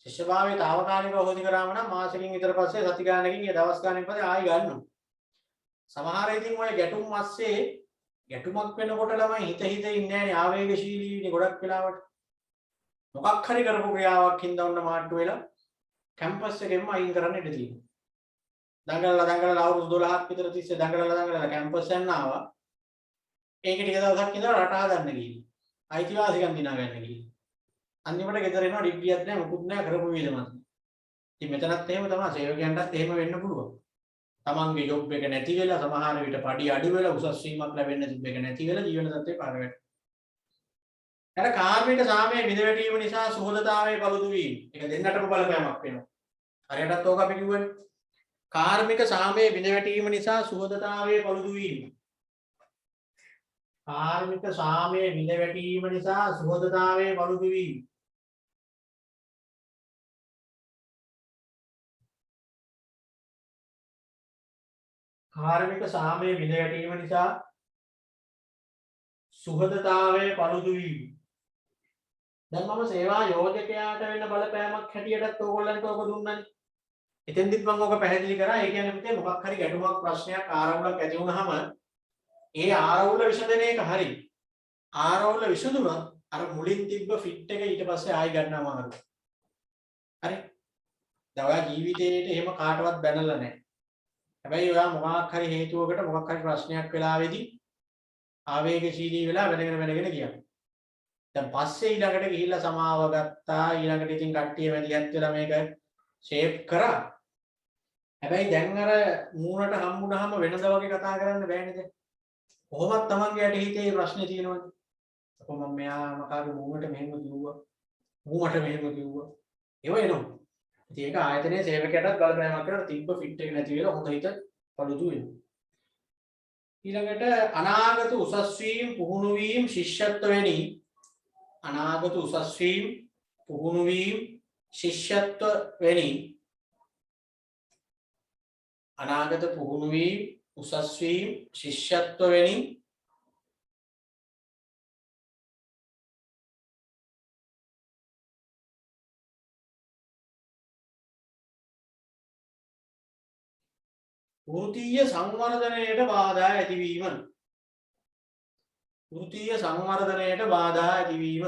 ශිෂ්‍යභාවයේ తాවකාලිකව හොදි කරාම නම් මාසෙකින් විතර පස්සේ සති ගානකින් ඒ දවස් ගානකින් පස්සේ ආයි ගන්නවා. සමහර ඉතින් ඔය ගැටුම් මැස්සේ ගැටුමක් වෙනකොට ළමයි හිත ඉන්නේ නැහැ ආවේගශීලී ඉන්නේ ගොඩක් වෙලාවට. මොකක් හරි කරපු ක්‍රියාවක් හින්දා ඔන්න මාට්ටු වෙලා කැම්පස් එකෙන්ම අයින් කරන්න ඉඩ තියෙනවා. දඟලලා අවුරුදු 12ක් විතර තිස්සේ දඟලලා කැම්පස් යන්න ආවා. ඒක ටික දවසක් ඉඳලා රට හදන්න ගිහින් අයිතිවාසිකම් දිනා ගන්න ගිහින් අන්තිමට ගෙදර එනවා ඩිග්‍රියක් නැහැ මොකුත් නැහැ කරපු වියදමක්. ඉතින් මෙතනත් එහෙම තමයි සේවකයන්ටත් එහෙම වෙන්න පුළුවන්. තමන්ගේ ජොබ් එක නැති වෙලා සමහර විට පඩි අඩු වෙලා උසස් වීමක් ලැබෙන්න තිබ්බ එක නැති වෙලා ජීවන තත්ත්වේ පාර වැටෙනවා. අර කාර්මික සාමයේ විදවැටීම නිසා සුහදතාවයේ පළුදු වීම. ඒක දෙන්නටම බලපෑමක් වෙනවා. හරියටත් ඕක අපි කිව්වනේ. කාර්මික සාමයේ විදවැටීම නිසා සුහදතාවයේ පළුදු වීම. කාර්මික සාමයේ විදවැටීම නිසා සුහදතාවයේ පළුදු වීම. කාර්මික සාමයේ විඳ ගැටීම නිසා සුහදතාවයේ පළුදු වීම. දැන් මම සේවා යෝජකයාට වෙන බලපෑමක් හැටියටත් ඕගොල්ලන්ට ඕක දුන්නානේ. එතෙන්දිත් මම ඕක පැහැදිලි කරා. ඒ කියන්නේ මෙතේ මොකක් හරි ගැටුමක් ප්‍රශ්නයක් ආරවුලක් ඇති වුනහම ඒ ආරවුල විසඳන එක හරි. ආරවුල විසඳුණා අර මුලින් තිබ්බ ෆිට් එක ඊට පස්සේ ආයි ගන්නවා අමාරුයි. හරි. දැන් ඔයා ජීවිතේට එහෙම කාටවත් බැනලා නැහැ. හැබැයි ඔයා මොකක් හරි හේතුවකට මොකක් හරි ප්‍රශ්නයක් වෙලාවේදී ආවේගශීලී වෙලා වෙනගෙන ගියා. දැන් පස්සේ ඊළඟට ගිහිල්ලා සමාව ගත්තා. ඊළඟට ඉතින් කට්ටිය මැදිහත් වෙලා මේක ෂේප් කරා. හැබැයි දැන් අර මූණට හම්බුනහම වෙනද වගේ කතා කරන්න බෑනේ දැන්. කොහොමද Tamange යට හිතේ ප්‍රශ්නේ තියෙනවද? කොහොම මෙයා මකාගේ මූණට මෙහෙම කිව්වා. මූණට මෙහෙම කිව්වා. ඒව එනවා. ඉතින් ඒක ආයතනයේ සේවකයටත් බලපෑමක් කරලා තිබ්බ ෆිට් එක නැති වෙලා හොඳ හිත පළුදු වෙනවා. ඊළඟට අනාගත උසස් වීම පුහුණු වීම ශිෂ්‍යත්ව වෙනි අනාගත උසස් වීම පුහුණු වීම ශිෂ්‍යත්ව වෙනි අනාගත පුහුණු වීම උසස් වීම ශිෂ්‍යත්ව වෙනි වෘත්තීය සංවර්ධනයට බාධා ඇතිවීම වෘත්තීය සංවර්ධනයට බාධා ඇතිවීම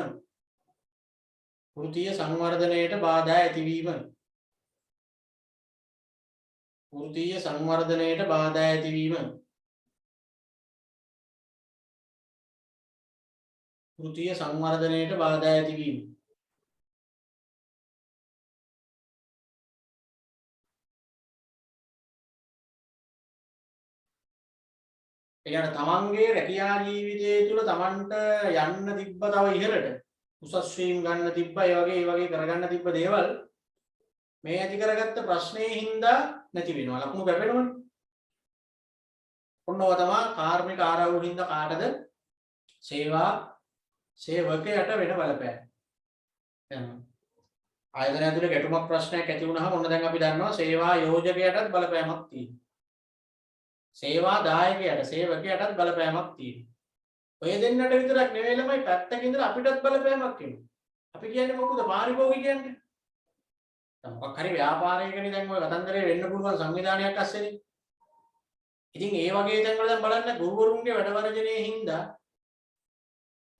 වෘත්තීය සංවර්ධනයට බාධා ඇතිවීම වෘත්තීය සංවර්ධනයට බාධා ඇතිවීම වෘත්තීය සංවර්ධනයට බාධා ඇතිවීම එයාට තමන්ගේ රැකියා ජීවිතය තුළ තමන්ට යන්න තිබ්බ තව ඉහළට උසස් වීම ගන්න තිබ්බ ඒ වගේ කරගන්න තිබ්බ දේවල් මේ ඇති කරගත්ත ප්‍රශ්නේ හින්දා නැති වෙනවා ලකුණු කැපෙනවනේ. ඔන්නව තමයි කාර්මික ආරවුල හින්දා කාටද සේවකයට වෙන බලපෑම. දැන් ආයතනය ඇතුලේ ගැටුමක් ප්‍රශ්නයක් ඇති වුණාම ඔන්න දැන් අපි දන්නවා සේවා යෝජකයටත් බලපෑමක් තියෙනවා. සේවා දායකයට සේවකයටත් බලපෑමක් තියෙනවා. ඔය දෙන්නට විතරක් නෙවෙයි ළමයි පැත්තක ඉඳලා අපිටත් බලපෑමක් එනවා. අපි කියන්නේ මොකද පාරිභෝගිකයන්ට. දැන් මොකක් හරි ව්‍යාපාරයකනේ දැන් ඔය කතන්දරේ වෙන්න පුළුවන් සංවිධානයක් අස්සේනේ. ඉතින් ඒ වගේ තැන්වල දැන් බලන්න ගුරුවරුන්ගේ වැඩ වර්ජනයේ හින්දා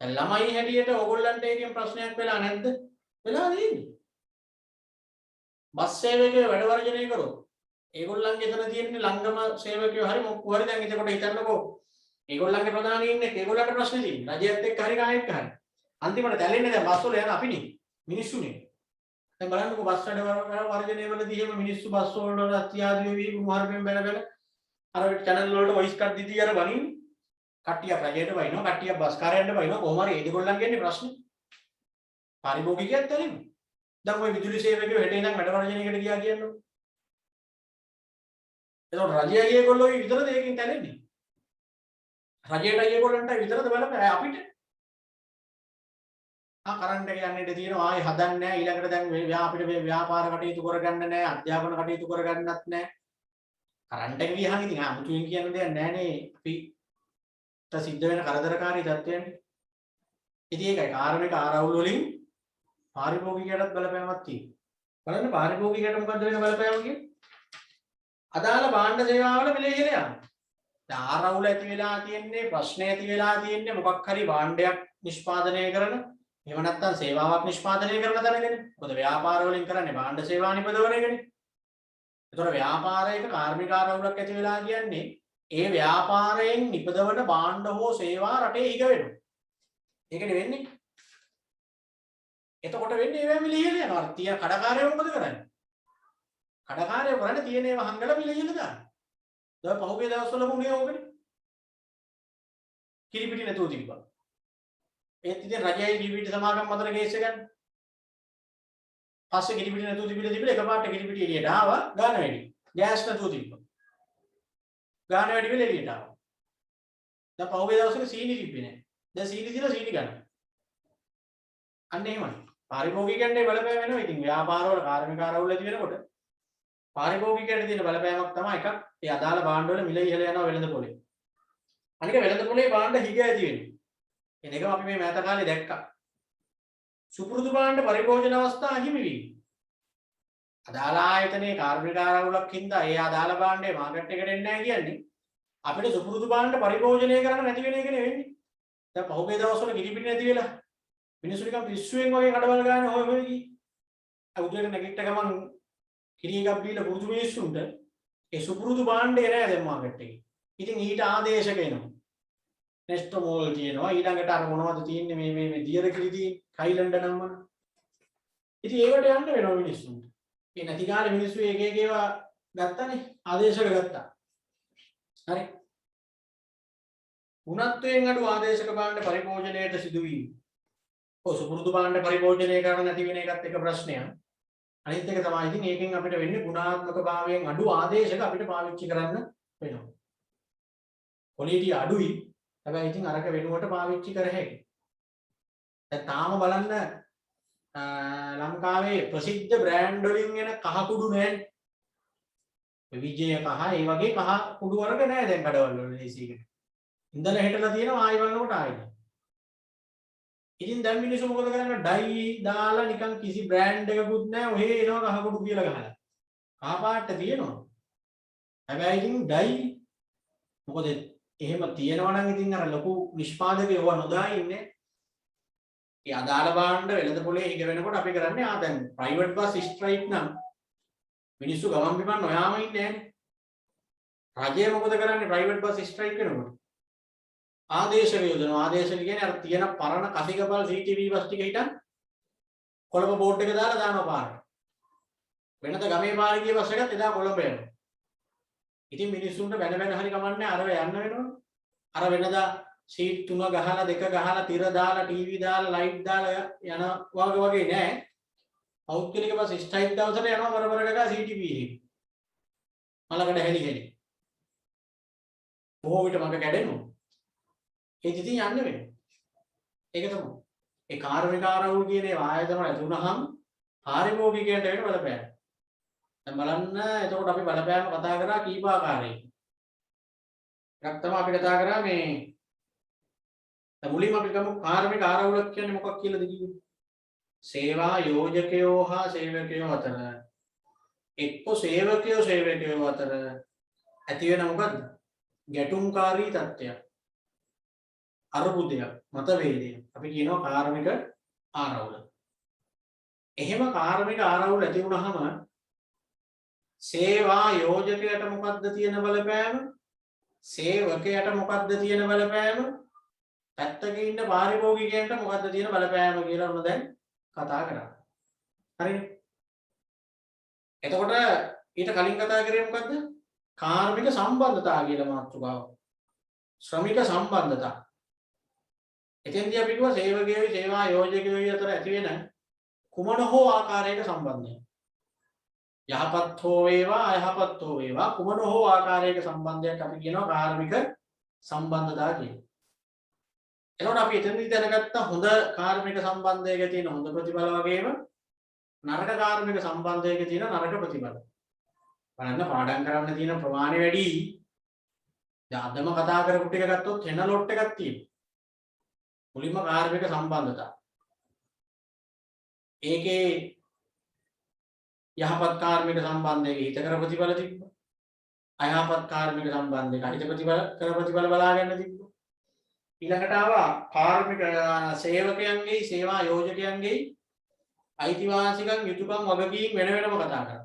දැන් ළමයි හැටියට ඕගොල්ලන්ට ඒකෙන් ප්‍රශ්නයක් වෙලා නැද්ද? වෙලා තියෙන්නේ. බස් සේවකයෝ වැඩ වර්ජනය කරොත් ඒගොල්ලන්ගේ එතන තියෙන්නේ ලංගම සේවකයෝ හරි මොකක් හරි දැන් එතකොට හිතන්නකෝ ඒගොල්ලන්ගේ ප්‍රධානී ඉන්නේ ඒගොල්ලන්ට ප්‍රශ්නේ තියෙන්නේ රජයත් එක්ක හරි කායෙත් හරි අන්තිමට තැලෙන්නේ දැන් බස් වල යන අපිනේ මිනිස්සුනේ දැන් බලන්නකෝ බස් වැඩ වර්ජනය වලදී එහෙම මිනිස්සු බස් වල අත්‍යාදී වී කුමාරපෙන් බැල අර channel වලට වොයිස් කට් දීදී අර වනින් කට්ටියක් රජයට වයින්නවා කට්ටියක් බස් කාර්යයන්ට වයින්නවා කොහොම හරි ඒගොල්ලන්ගේ ඉන්නේ ප්‍රශ්නේ පාරිභෝගිකයත් තැලෙන්නේ දැන් ওই විදුලි සේවකයෝ හෙට ඉඳන් වැඩ වර්ජනයකට ගියා කියන්නේ එතකොට රජයේ ඒගොල්ලෝ විතරද ඒකෙන් තැලෙන්නේ? රජයට ඒගොල්ලන්ට විතරද බලපෑ අපිට? කරන්ට් එක යන්න ඉඩ තියෙනවා ආයේ හදන්නේ නැහැ ඊළඟට දැන් අපිට මේ ව්‍යාපාර කටයුතු කරගන්න නැහැ අධ්‍යාපන කටයුතු කරගන්නත් නැහැ. කරන්ට් එක ගියහම ඉතින් 아무තුන් කියන දෙයක් නැහනේ අපිට සිද්ධ වෙන කරදරකාරී තත්ත්වයන්නේ. ඉතින් ඒකයි කාර්මික ආරවුල් වලින් පාරිභෝගිකයටත් බලපෑමක් තියෙනවා. බලන්න පාරිභෝගිකයට මොකද්ද වෙන බලපෑම කියන්නේ? අදාළ භාණ්ඩ සේවාවල මිල ඉහළ යනවා. දැන් ආරවුල ඇති වෙලා තියෙන්නේ ප්‍රශ්න ඇති වෙලා තියෙන්නේ මොකක් හරි භාණ්ඩයක් නිෂ්පාදනය කරන එහෙම නැත්නම් සේවාවක් නිෂ්පාදනය කරන තැනගෙන. මොකද ව්‍යාපාර වලින් කරන්නේ භාණ්ඩ සේවා නිපදවන එකනේ. ඒතකොට ව්‍යාපාරයක කාර්මික ආරවුලක් ඇති වෙලා කියන්නේ ඒ ව්‍යාපාරයෙන් නිපදවන භාණ්ඩ හෝ සේවා රටේ හිග වෙනවා. ඒකනේ වෙන්නේ. එතකොට වෙන්නේ ඒවා මිල ඉහළ යනවා. තිය කඩකාරයෝ මොකද කරන්නේ? කඩකාරයෝ කරන්නේ තියෙන ඒවා හංගලා මිල ඉහළ දාන්න. දැන් පහුගිය දවස්වල වුණේ ඕකනේ. කිරිපිටි නැතුව තිබ්බා. ඒත් ඉතින් රජයයි කිරිපිටි සමාගම් අතර කේස් එකක්. පස්සේ කිරිපිටි නැතුව තිබිලා එකපාරට කිරිපිටි එළියට ආවා ගාන වැඩි. ගෑස් නැතුව තිබ්බා. ගාන වැඩි වෙලා එළියට ආවා. දැන් පහුගිය දවස්වල සීනි තිබ්බේ නැහැ. දැන් සීනි දිලා සීනි ගන්න. අන්න එහෙමයි. පාරිභෝගිකයන්ට බලපෑම වෙනවා. ඉතින් ව්‍යාපාරවල කාර්මික ආරවුල් ඇති වෙනකොට පාරිභෝගිකයට තියෙන බලපෑමක් තමයි එකක් ඒ අදාළ භාණ්ඩ වල මිල ඉහළ යනවා වෙළඳ පොලේ. අනික වෙළඳ පොලේ භාණ්ඩ හිග ඇති වෙනවා. ඒ දෙකම අපි මේ මෑත කාලේ දැක්කා. සුපුරුදු භාණ්ඩ පරිභෝජන අවස්ථා අහිමි වීම. අදාළ ආයතනයේ කාර්මික ආරවුලක් හින්දා ඒ අදාළ භාණ්ඩේ මාකට් එකට එන්නේ නැහැ කියන්නේ අපිට සුපුරුදු භාණ්ඩ පරිභෝජනය කරන්න නැති වෙන එක නෙවෙයි. දැන් පහුගිය දවස්වල කිරිපිටි නැති වෙලා මිනිස්සු නිකන් පිස්සුවෙන් වගේ කඩවල ගන්න හොය හොය ගිහින් උදේට නැගිට ගමන් කිරි එකක් බීලා පුරුදු මිනිස්සුන්ට ඒ සුපුරුදු භාණ්ඩේ නෑ දැන් මාකට් එකේ. ඉතින් ඊට ආදේශක එනවා. නෙස්ටෝමෝල් තියෙනවා ඊළඟට අර මොනවද තියෙන්නේ මේ දියර කිරි තියෙන හයිලන්ඩ් නම් වන. ඉතින් ඒවට යන්න වෙනවා මිනිස්සුන්ට. ඒ නැති කාලේ මිනිස්සු එක එක ඒවා ගත්තානේ ආදේශක ගත්තා. හරි. උනත්වයෙන් අඩු ආදේශක භාණ්ඩ පරිභෝජනයට සිදුවීම. ඔය සුපුරුදු භාණ්ඩ පරිභෝජනය කරන්න නැති වෙන එකත් එක ප්‍රශ්නයක්. අනිත් එක තමයි ඉතින් ඒකෙන් අපිට වෙන්නේ ගුණාත්මක භාවයෙන් අඩු ආදේශක අපිට පාවිච්චි කරන්න වෙනවා. ක්වොලිටි අඩුයි. හැබැයි ඉතින් අරක වෙනුවට පාවිච්චි කර හැකියි. දැන් තාම බලන්න ලංකාවේ ප්‍රසිද්ධ බ්‍රෑන්ඩ් වලින් එන කහ කුඩු නැහැ. විජය කහ ඒ වගේ කහ කුඩු වර්ග නැහැ දැන් කඩවල වල ලේසියකට. ඉඳලා හෙටලා තියෙනවා ආයි බලනකොට ආයි. ඉතින් දැන් මිනිස්සු මොකද කරන්නේ? ඩයි දාලා නිකන් කිසි බ්‍රෑන්ඩ් එකකුත් නැහැ. ඔහේ එනවා කහ කුඩු කියලා ගහලා. කහ පාට තියෙනවා. හැබැයි ඉතින් ඩයි මොකද එහෙම තියෙනවා නම් ඉතින් අර ලොකු නිෂ්පාදකයෝ ඒවා නොදා ඉන්නේ. ඒ අදාළ භාණ්ඩ වෙළඳ පොලේ හිග වෙනකොට අපි කරන්නේ දැන් ප්‍රයිවට් බස් ස්ට්‍රයික් නම් මිනිස්සු ගමන් බිමන් නොයාම ඉන්නේ නැහැ. රජය මොකද කරන්නේ ප්‍රයිවට් බස් ස්ට්‍රයික් වෙනකොට? ආදේශක යොදනවා. ආදේශක කියන්නේ අර තියෙන පරණ කසිකපල් CTV බස් ටික හිටන් කොළඹ බෝඩ් එක දාලා දානවා පාරට. වෙනද ගමේ පාරේ ගිය බස් එකත් එදා කොළඹ යනවා. ඉතින් මිනිස්සුන්ට වෙන වෙන හරි කමන්නේ අරව යන්න වෙනවනේ. අර වෙනදා සීට් 3 ගහලා 2 ගහලා තිර දාලා ටීවී දාලා ලයිට් දාලා යන වගේ නෑ. පෞද්ගලික බස් ස්ට්‍රයික් දවසට යනවා බරබර ගගා CTV එකේ. මලකඩ හැලි හැලි. බොහෝ විට මග කැඩෙනවා. ඒ ඉතින් යන්න වෙනවා. ඒක තමයි. ඒ කාර්මික ආරවුල් කියන ඒ ආයතන වල ඇතුණහම පාරිභෝගිකයන්ට වෙන බලපෑම. දැන් බලන්න එතකොට අපි බලපෑම කතා කරා කීප ආකාරයකින්. එකක් තමයි අපි කතා කරා මේ මුලින්ම අපි ගමු කාර්මික ආරවුලක් කියන්නේ මොකක් කියලාද කිව්වේ? සේවා යෝජකයෝ හා සේවකයෝ අතර එක්ක සේවකයෝ අතර ඇති වෙන මොකද්ද? ගැටුම්කාරී තත්ත්වයක්. අරුබුදයක්, මතවේදයක්. අපි කියනවා කාර්මික ආරවුල. එහෙම කාර්මික ආරවුල ඇති වුනහම සේවා යෝජකයට මොකද්ද තියෙන බලපෑම? සේවකයට මොකද්ද තියෙන බලපෑම? පැත්තක ඉන්න පාරිභෝගිකයන්ට මොකද්ද තියෙන බලපෑම කියලා උන දැන් කතා කරා. හරිනේ. එතකොට ඊට කලින් කතා කරේ මොකද්ද? කාර්මික සම්බන්ධතා කියලා මාතෘකාව. ශ්‍රමික සම්බන්ධතා. එතෙන්දී අපි කිව්වා සේවකයෝයි සේවා යෝජකයෝයි අතර ඇති වෙන කුමන හෝ ආකාරයක සම්බන්ධයක්. යහපත් හෝ වේවා අයහපත් හෝ වේවා කුමන හෝ ආකාරයක සම්බන්ධයක් අපි කියනවා කාර්මික සම්බන්ධතා කියලා. එතකොට අපි එතනදී දැනගත්ත හොඳ කාර්මික සම්බන්ධයක තියෙන හොඳ ප්‍රතිඵල වගේම නරක කාර්මික සම්බන්ධයක තියෙන නරක ප්‍රතිඵල. බලන්න පාඩම් කරන්න තියෙන ප්‍රමාණය වැඩි. දැන් අදම කතා කරපු ටික ගත්තොත් වෙන ලොට් එකක් තියෙනවා. මුලින්ම කාර්මික සම්බන්ධතා. ඒකේ යහපත් කාර්මික සම්බන්ධයක හිතකර ප්‍රතිඵල තිබ්බා. අයහපත් කාර්මික සම්බන්ධයක අහිත ප්‍රතිඵල බලා ගන්න තිබ්බා. ඊළඟට ආවා කාර්මික සේවකයන්ගේ සේවා යෝජකයන්ගේ අයිතිවාසිකම් යුතුයකම් වගකීම් වෙන වෙනම කතා කරා.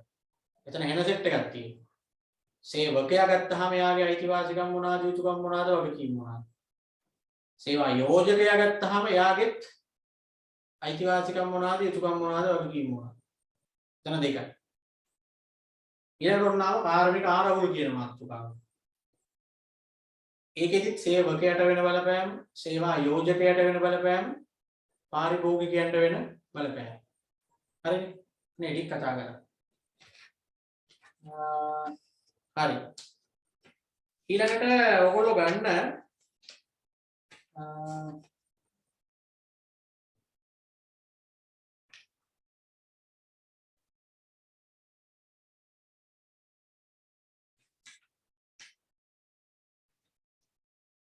එතන වෙන සෙට් එකක් තියෙනවා. සේවකයා ගත්තාම එයාගේ අයිතිවාසිකම් මොනවාද යුතුයකම් මොනවාද වගකීම් මොනවාද? සේවා යෝජකයා ගත්තාම එයාගෙත් අයිතිවාසිකම් මොනවාද යුතුයකම් මොනවාද වගකීම් මොනවාද? එතන දෙකයි. ඊළඟට ඔන්නාව කාර්මික ආරවුල කියන මාතෘකාව. ඒකෙදිත් සේවකයට වෙන බලපෑම, සේවා යෝජකයට වෙන බලපෑම, පාරිභෝගිකයන්ට වෙන බලපෑම. හරිනේ? මේ ටික කතා කරා. හරි. ඊළඟට ඔයගොල්ලෝ ගන්න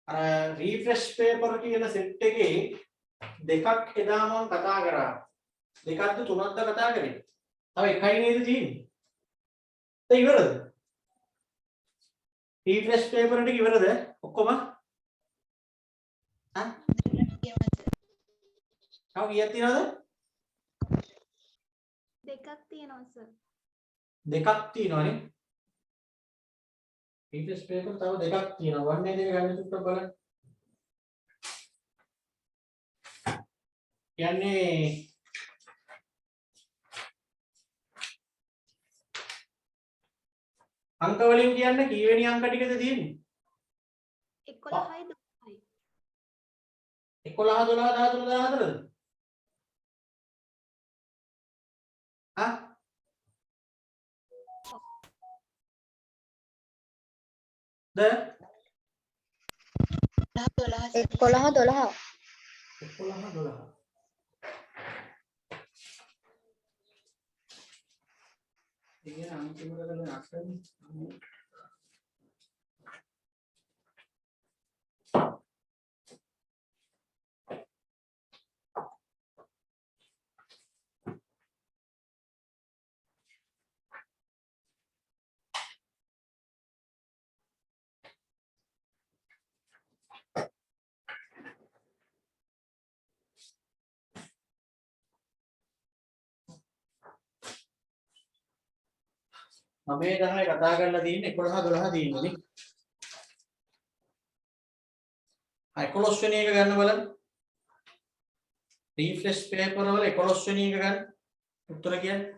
අර රීෆ්‍රෙෂ් පේපර් කියන සෙට් එකේ දෙකක් එදා මම කතා කරා. දෙකක්ද තුනක්ද කතා කරේ. තව එකයි නේද තියෙන්නේ. ඒ ඉවරද? රීෆ්‍රෙෂ් පේපර් ටික ඉවරද? ඔක්කොම? තව කීයක් තියෙනවද? දෙකක් තියෙනවා සර්. දෙකක් තියෙනවනේ. රීෆ්‍රෙෂ් පේපර් තව දෙකක් තියෙනවා. වන්නේ දෙක ගන්න චුට්ටක් බලන්න. කියන්නේ අංක වලින් කියන්න කීවෙනි අංක ටිකද තියෙන්නේ? 11යි 12යි. 11 12 13 14ද? හා? ද 11 12. 11 12. ඉතින් අන්තිමට ගන්න අක්ෂරනේ. මේ තමයි කතා කරලා තියෙන්නේ 11 12 තියෙන්නේ නේ. 11 වෙනි එක ගන්න බලන්න. රීෆ්‍රෙෂ් පේපර් වල 11 වෙනි එක ගන්න. උත්තර කියන්නේ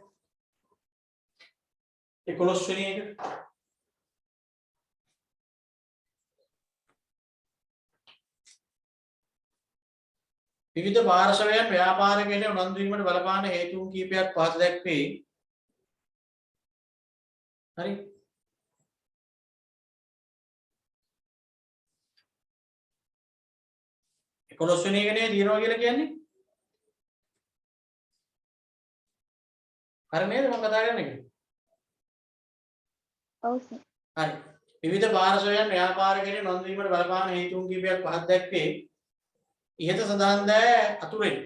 11 වෙනි එක. විවිධ පාර්ශවයන් ව්‍යාපාරිකයන්ට උනන්දු වීමට බලපාන හේතුන් කිහිපයක් පහත දැක්වේ. හරි. කොලොස් වෙන එකනේ දිනනවා කියලා කියන්නේ. හරි නේද මම කතා කරන්නේ? ඔව් සර්. හරි. විවිධ පාර්ශවයන් ව්‍යාපාරිකයන්ට උනන්දු වීමට බලපාන හේතුන් කිහිපයක් පහත දැක්වේ. ඉහත සඳහන් දෑ අතුරෙන්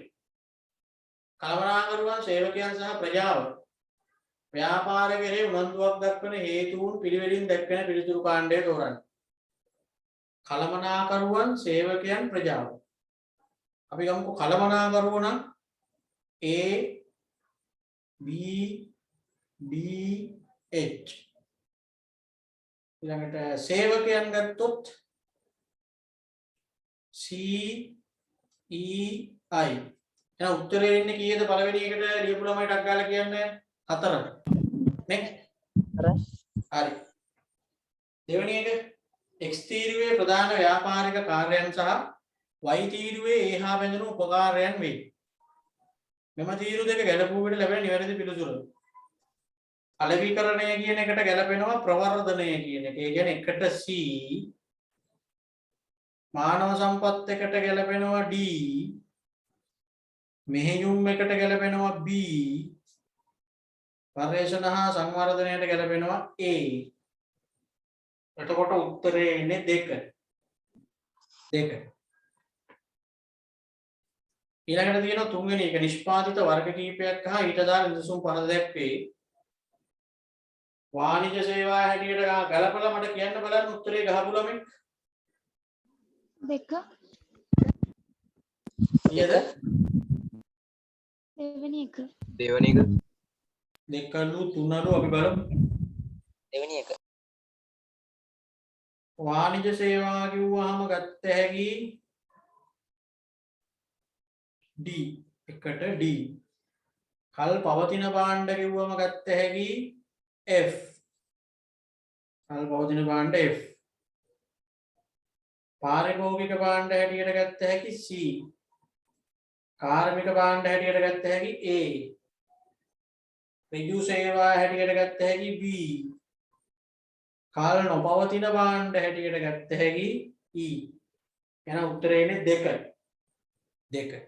කළමනාකරුවන් සේවකයන් සහ ප්‍රජාව ව්‍යාපාරිකයන්ගේ උනන්දුවක් දක්වන හේතුන් පිළිවෙලින් දැක්වෙන පිළිතුරු කාණ්ඩය තෝරන්න. කළමනාකරුවන් සේවකයන් ප්‍රජාව. අපි ගමුකෝ කළමනාකරුවෝ නම් A B D H. ඊළඟට සේවකයන් ගත්තොත් C E I. එහෙනම් උත්තරේ එන්නේ කීයද පළවෙනි එකට ලියපු ළමයි ටක් ගාලා කියන්නේ 4. නේ? හරි. දෙවෙනි එක X තීරුවේ ප්‍රධාන ව්‍යාපාරික කාර්යයන් සහ Y තීරුවේ ඒහා බැඳුණු උපකාරයන් වේ. මෙම තීරු දෙක ගැලපුව විට ලැබෙන නිවැරදි පිළිතුර. අලෙවිකරණය කියන එකට ගැලපෙනවා ප්‍රවර්ධනය කියන එක. ඒ කියන්නේ එකට C, මානව සම්පත් එකට ගැලපෙනවා D, මෙහෙයුම් එකට ගැලපෙනවා B, පර්යේෂණ හා සංවර්ධනයට ගැලපෙනවා A. එතකොට උත්තරේ එන්නේ 2. ඊළඟට තියෙනවා තුන්වෙනි එක නිෂ්පාදිත වර්ග කිහිපයක් හා ඊට අදාළ නිදසුන් පහත දැක්වේ. වාණිජ සේවා හැටියට ගලපලා මට කියන්න බලන්න උත්තරේ ගහපු ළමෙක්. 2. ඊයද? දෙවෙනි එක. දෙවනි එක. දෙකලු තුනලු අපි බලමු. දෙවනි එක. වාණිජ සේවා කිව්වහම ගත්ත හැකි D එකට D. කල් පවතින භාණ්ඩ කිව්වම ගත්ත හැකි F. කල් පවතින භාණ්ඩ F. පාරිභෝගික භාණ්ඩ හැටියට ගත්ත හැකි C. කාර්මික භාණ්ඩ හැටියට ගත්ත හැකි A. ඍජු සේවා හැටියට ගත්ත හැකි B. කාල නොපවතින භාණ්ඩ හැටියට ගත්ත හැකි E. එහෙනම් උත්තරේ එන්නේ 2.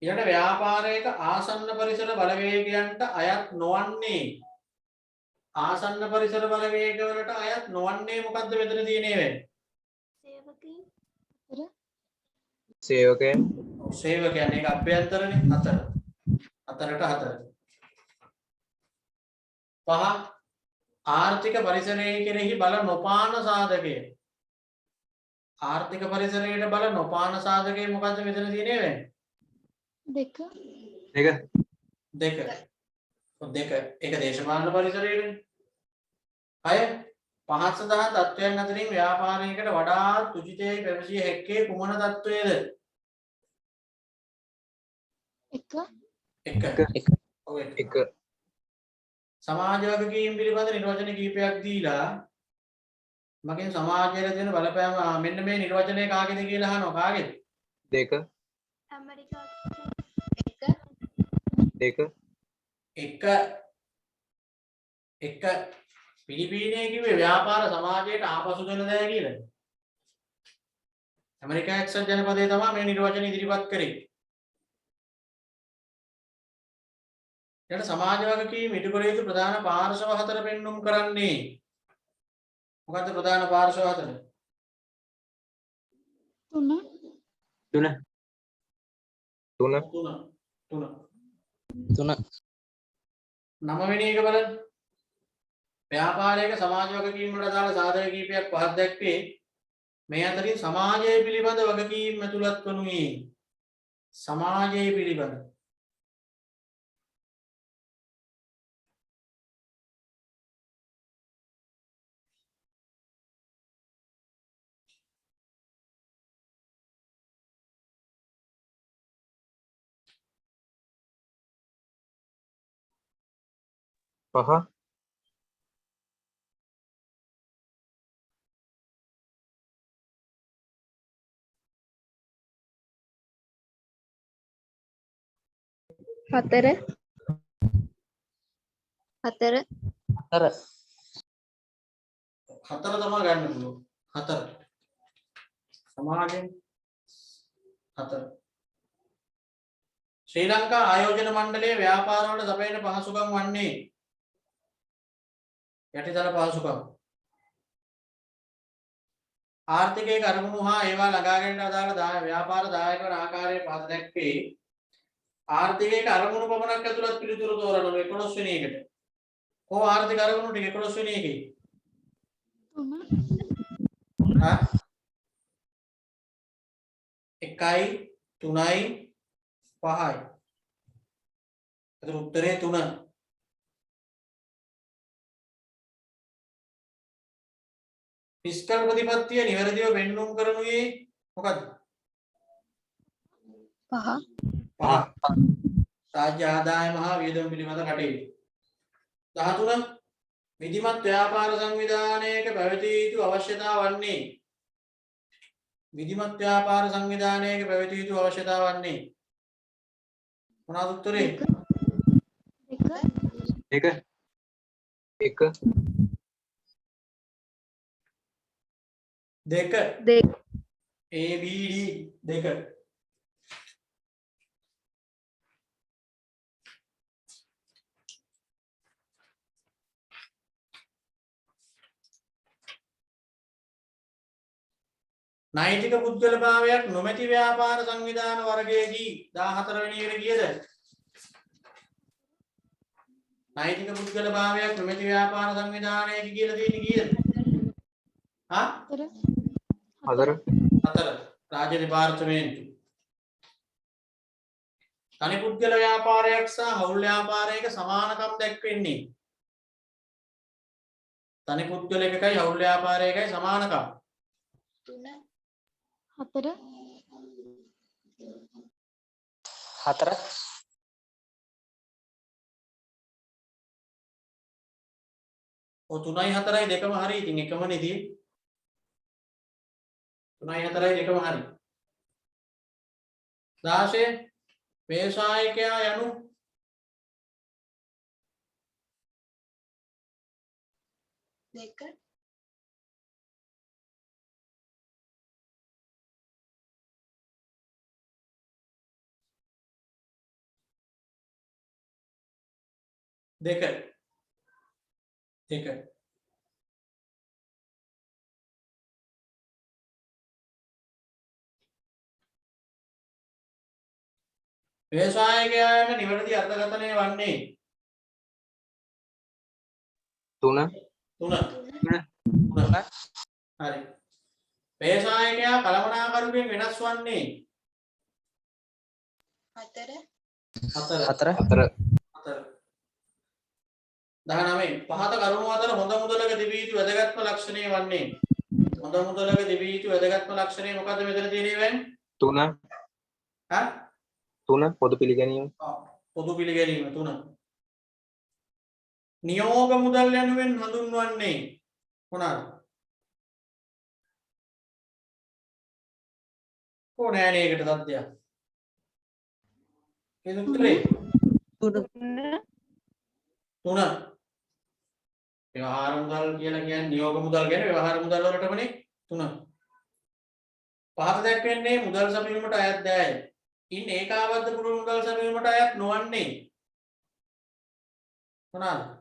ඊළඟ ව්‍යාපාරයක ආසන්න පරිසර බලවේගයන්ට අයත් නොවන්නේ ආසන්න පරිසර බලවේගවලට අයත් නොවන්නේ මොකද්ද මෙතන තියෙන්නේ වෙන්නේ? සේවකයින්. සේවකයන් සේවකයන් ඒක අභ්‍යන්තරනේ 4. 4ට 4. 5 ආර්ථික පරිසරයේ කෙරෙහි බල නොපාන සාධකය. ආර්ථික පරිසරයට බල නොපාන සාධකය මොකද්ද මෙතන තියෙන්නේ වෙන්නේ? දෙක. දෙක දෙක ඒක දේශපාලන පරිසරයේනේ. 6 පහත් සඳහා තත්ත්වයන් අතරින් ව්‍යාපාරයකට වඩා උචිතයයි පැවසිය හැක්කේ කුමන තත්ත්වයේද? එක. එක. ඔව් එක. එක සමාජ වගකීම් පිළිබඳ නිර්වචන කිහිපයක් දීලා මගෙන් සමාජයට දෙන බලපෑම මෙන්න මේ නිර්වචනය කාගේද කියලා අහනවා. කාගේද? දෙක ඇමරිකාවේ. එක. එක එක පිලිපීනයේ කිව්වේ ව්‍යාපාර සමාජයට ආපසු දෙන දෑ කියලා. ඇමරිකා එක්සත් ජනපදයේ තමයි මේ නිර්වචන ඉදිරිපත් කරේ. ඊට සමාජ වගකීම් ඉටු කළ යුතු ප්‍රධාන පාර්ශව 4 පෙන්눔 කරන්නේ. මොකද්ද ප්‍රධාන පාර්ශව 4? තුන 9 වෙනි එක බලන්න. ව්‍යාපාරයක සමාජ වගකීම් වලට අදාළ සාධක කිහිපයක් පහක් දැක්වේ. මේ අතරින් සමාජය පිළිබඳ වගකීම් ඇතුළත් වනුයේ සමාජය පිළිබඳ පහ හතර. හතර. හතර තමයි ගන්න පුළුවන්. හතර. සමාජයෙන් හතර. ශ්‍රී ලංකා ආයෝජන මණ්ඩලයේ ව්‍යාපාර වල සපයන පහසුකම් වන්නේ යටිතල පහසුකම්. ආර්ථිකයේ කරුණු හා ඒවා ළඟා ගැනීමට අදාළ ව්‍යාපාර දායක වන ආකාරයේ පහත දැක්වේ. ආර්ථිකයේ අරමුණු පමණක් ඇතුළත් පිළිතුරු තෝරන 11 වෙනි එකට. කොහොම ආර්ථික අරමුණු ටික 11 වෙනි එකේ? හා 1යි 3යි 5යි. එතන උත්තරේ 3. ෆිස්කල් ප්‍රතිපත්තිය නිවැරදිව පෙන්눔 කරනුයේ මොකද්ද? 5. 5. රාජ්‍ය ආදායම හා වියදම පිළිබඳ කටයුතු. 13 විධිමත් ව්‍යාපාර සංවිධානයක පැවතිය යුතු අවශ්‍යතාව වන්නේ විධිමත් ව්‍යාපාර සංවිධානයක පැවතිය යුතු අවශ්‍යතාව වන්නේ මොනවාද උත්තරේ? එක දෙක. දෙක. ABD දෙක. නෛතික පුද්ගලභාවයක් නොමැති ව්‍යාපාර සංවිධාන වර්ගයේදී 14 වෙනි එකට කීයද? නෛතික පුද්ගලභාවයක් නොමැති ව්‍යාපාර සංවිධානයක කියලා තියෙන්නේ කීයද? හා? 4 රාජ්‍ය දෙපාර්තමේන්තු. තනි පුද්ගල ව්‍යාපාරයක් සහ හවුල් ව්‍යාපාරයක සමානකම් දැක්වෙන්නේ. තනි පුද්ගලයකයි හවුල් ව්‍යාපාරයකයි සමානකම්. 3. 4 ඔය 3යි 4යි දෙකම හරි. ඉතින් එකමනේ තියෙන්නේ. 3යි 4යි දෙකම හරි. 16 ව්‍යවසායකයා යනු දෙක. දෙක. දෙක ව්‍යවසායකයාට නිවැරදි අර්ථකථනය වන්නේ 3 3 හරි ව්‍යවසායකයා කළමනාකරුවෙන් වෙනස් වන්නේ 4 4 19 පහත කරුණු අතර හොඳ මුදලක තිබිය යුතු වැදගත්ම ලක්ෂණය වන්නේ හොඳ මුදලක තිබිය යුතු වැදගත්ම ලක්ෂණය මොකද්ද මෙතන තියෙන්නේ වෙන්නේ 3 හා 3 පොදු පිළිගැනීම පොදු පිළිගැනීම 3 නියෝග මුදල් යනුවෙන් හඳුන්වන්නේ මොනවාද කොහොනෑනේ ඒකට තත්ත්වයක් ඒ උත්තරේ 3 ව්‍යවහාර මුදල් කියලා කියන්නේ නියෝග මුදල් කියන්නේ ව්‍යවහාර මුදල් වලටමනේ 3 පහත දැක්වෙන්නේ මුදල් සපයීමට අයත් දෑය. ඉන් ඒකාබද්ධ පුරුදු මුදල් සපයීමට අයත් නොවන්නේ මොනවාද?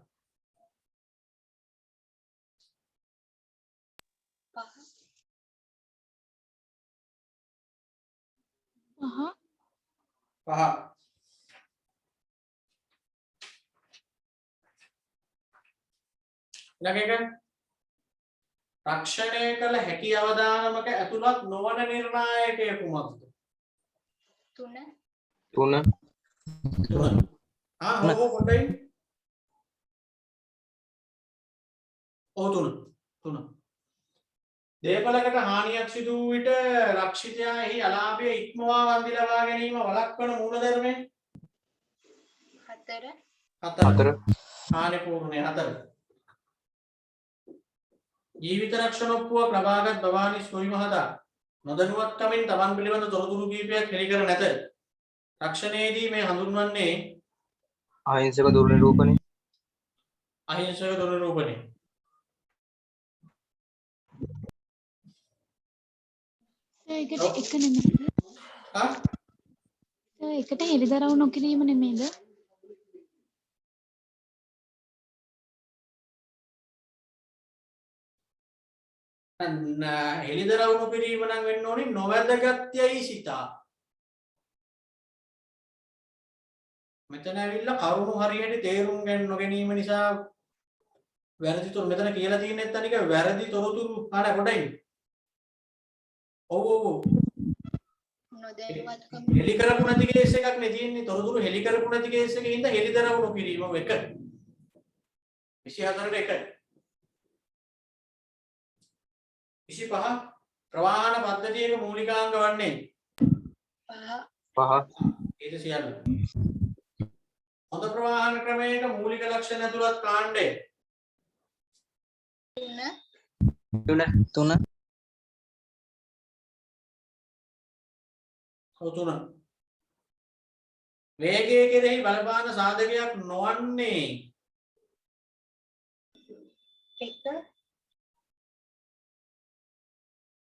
5 ළඟ රක්ෂණය කළ හැකි අවදානමක ඇතුළත් නොවන නිර්ණායකය කුමක්ද? 3 පොඩ්ඩයි. ඔව් 3 දේපලකට හානියක් සිදු වූ විට රක්ෂිතයා එහි අලාභය ඉක්මවා වන්දි ලබා ගැනීම වළක්වන මූලධර්මය 4 හානි පූර්ණය 4 ජීවිත රක්ෂණ ඔප්පුවක් ලබාගත් බවානිස් කොයි මහතා නොදැනුවත්කමින් තමන් පිළිබඳ තොරතුරු කිහිපයක් හෙළි කර නැත. රක්ෂණයේදී මේ හඳුන්වන්නේ අහිංසක දුර්නිරූපණය අහිංසක දුර්නිරූපණය. ඒකට එක නෙමෙයි. ආ ඒකට හෙළිදරව් නොකිරීම නෙමෙයිද? හෙළිදරව් නොකිරීම නම් වෙන්න ඕනේ නොවැදගත්යයි සිතා. මෙතන ඇවිල්ලා කරුණු හරියට තේරුම් ගන්න නොගැනීම නිසා වැරදි තොර මෙතන කියලා තියෙන එතනික වැරදි තොරතුරු අර කොටයි. ඔව් නොදැනුවත්කම හෙලි කරපු නැති කේස් එකක් නේ තියෙන්නේ. තොරතුරු හෙලි කරපු නැති කේස් එකේ ඉඳ හෙළිදරව් නොකිරීම 1 24ට 1 25 ප්‍රවාහන පද්ධතියක මූලිකාංග වන්නේ 5 5 ඒද සියල්ල. හොඳ ප්‍රවාහන ක්‍රමයක මූලික ලක්ෂණ ඇතුළත් කාණ්ඩය 3 3 වේගයේ කෙරෙහි බලපාන සාධකයක් නොවන්නේ